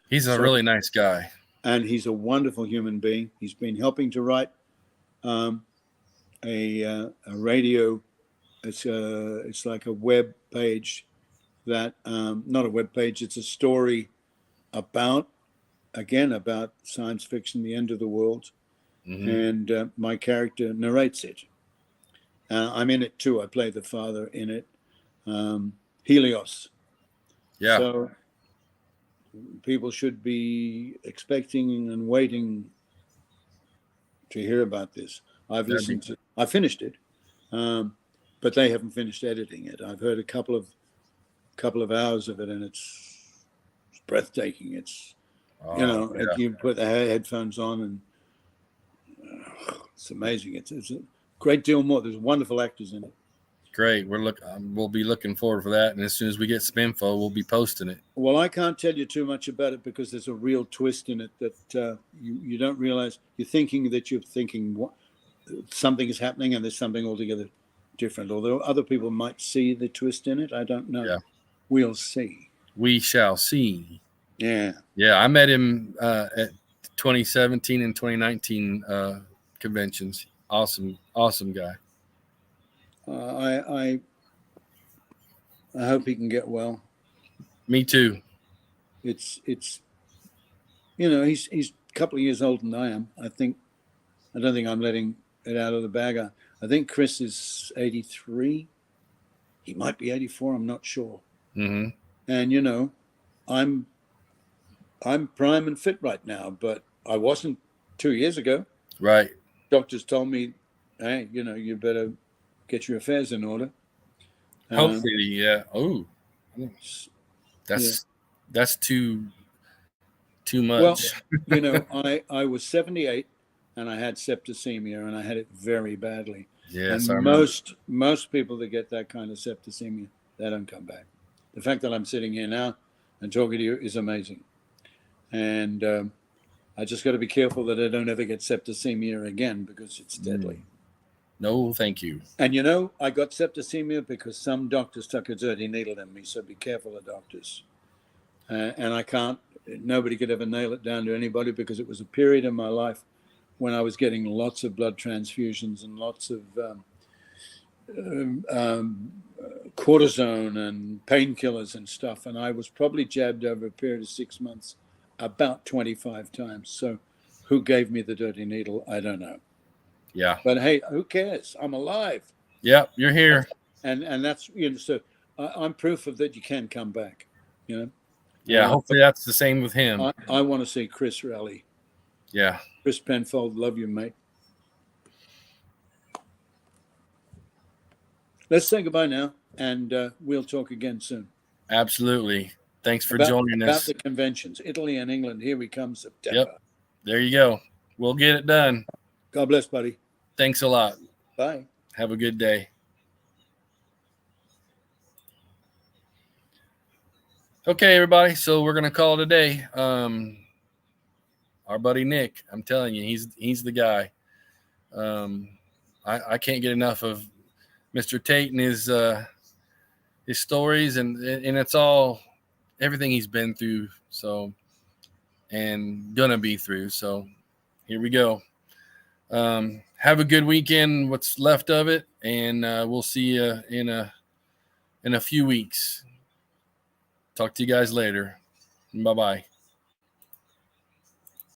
He's a really nice guy. And he's a wonderful human being. He's been helping to write a radio. It's like a web page that, not a web page, it's a story about science fiction, the end of the world. Mm-hmm. And my character narrates it. I'm in it too. I play the father in it. Helios. Yeah. So people should be expecting and waiting to hear about this. I've That'd be- listened to. I finished it, but they haven't finished editing it. I've heard a couple of hours of it, and it's breathtaking. It's yeah. you put the headphones on, and it's amazing. It's a great deal more. There's wonderful actors in it. Great. We'll be looking forward for that. And as soon as we get some info, we'll be posting it. Well, I can't tell you too much about it because there's a real twist in it that you don't realize. You're thinking what something is happening, and there's something altogether different. Although other people might see the twist in it, I don't know. Yeah. We'll see. We shall see. Yeah. Yeah, I met him at 2017 and 2019 conventions. Awesome guy. I hope he can get well. Me too. It's he's a couple of years older than I am. I don't think I'm letting it out of the bag. I think Chris is 83. He might be 84. I'm not sure. Mm-hmm. And I'm prime and fit right now, but I wasn't 2 years ago. Right. Doctors told me, hey, you better get your affairs in order. Hopefully, yeah. Oh, that's too much. Well, I was 78 and I had septicemia, and I had it very badly. Yes, and most people that get that kind of septicemia, they don't come back. The fact that I'm sitting here now and talking to you is amazing. And I just got to be careful that I don't ever get septicemia again, because it's deadly. No, thank you. And I got septicemia because some doctors stuck a dirty needle in me. So be careful of doctors. And nobody could ever nail it down to anybody, because it was a period in my life when I was getting lots of blood transfusions and lots of cortisone and painkillers and stuff. And I was probably jabbed over a period of 6 months about 25 times. So who gave me the dirty needle? I don't know. Yeah. But hey, who cares? I'm alive. Yeah, you're here. And that's, so I'm proof of that you can come back, Yeah, hopefully that's the same with him. I want to see Chris rally. Yeah. Chris Penfold, love you, mate. Let's say goodbye now, and we'll talk again soon. Absolutely. Thanks for joining us. About the conventions, Italy and England. Here we come, September. Yep. There you go. We'll get it done. God bless, buddy. Thanks a lot. Bye. Have a good day. Okay, everybody. So we're gonna call it a day. Our buddy Nick, I'm telling you, he's the guy. I can't get enough of Mr. Tate and his stories, and it's all everything he's been through. So, and gonna be through. So, here we go. Have a good weekend, what's left of it, and we'll see you in a few weeks. Talk to you guys later. Bye-bye.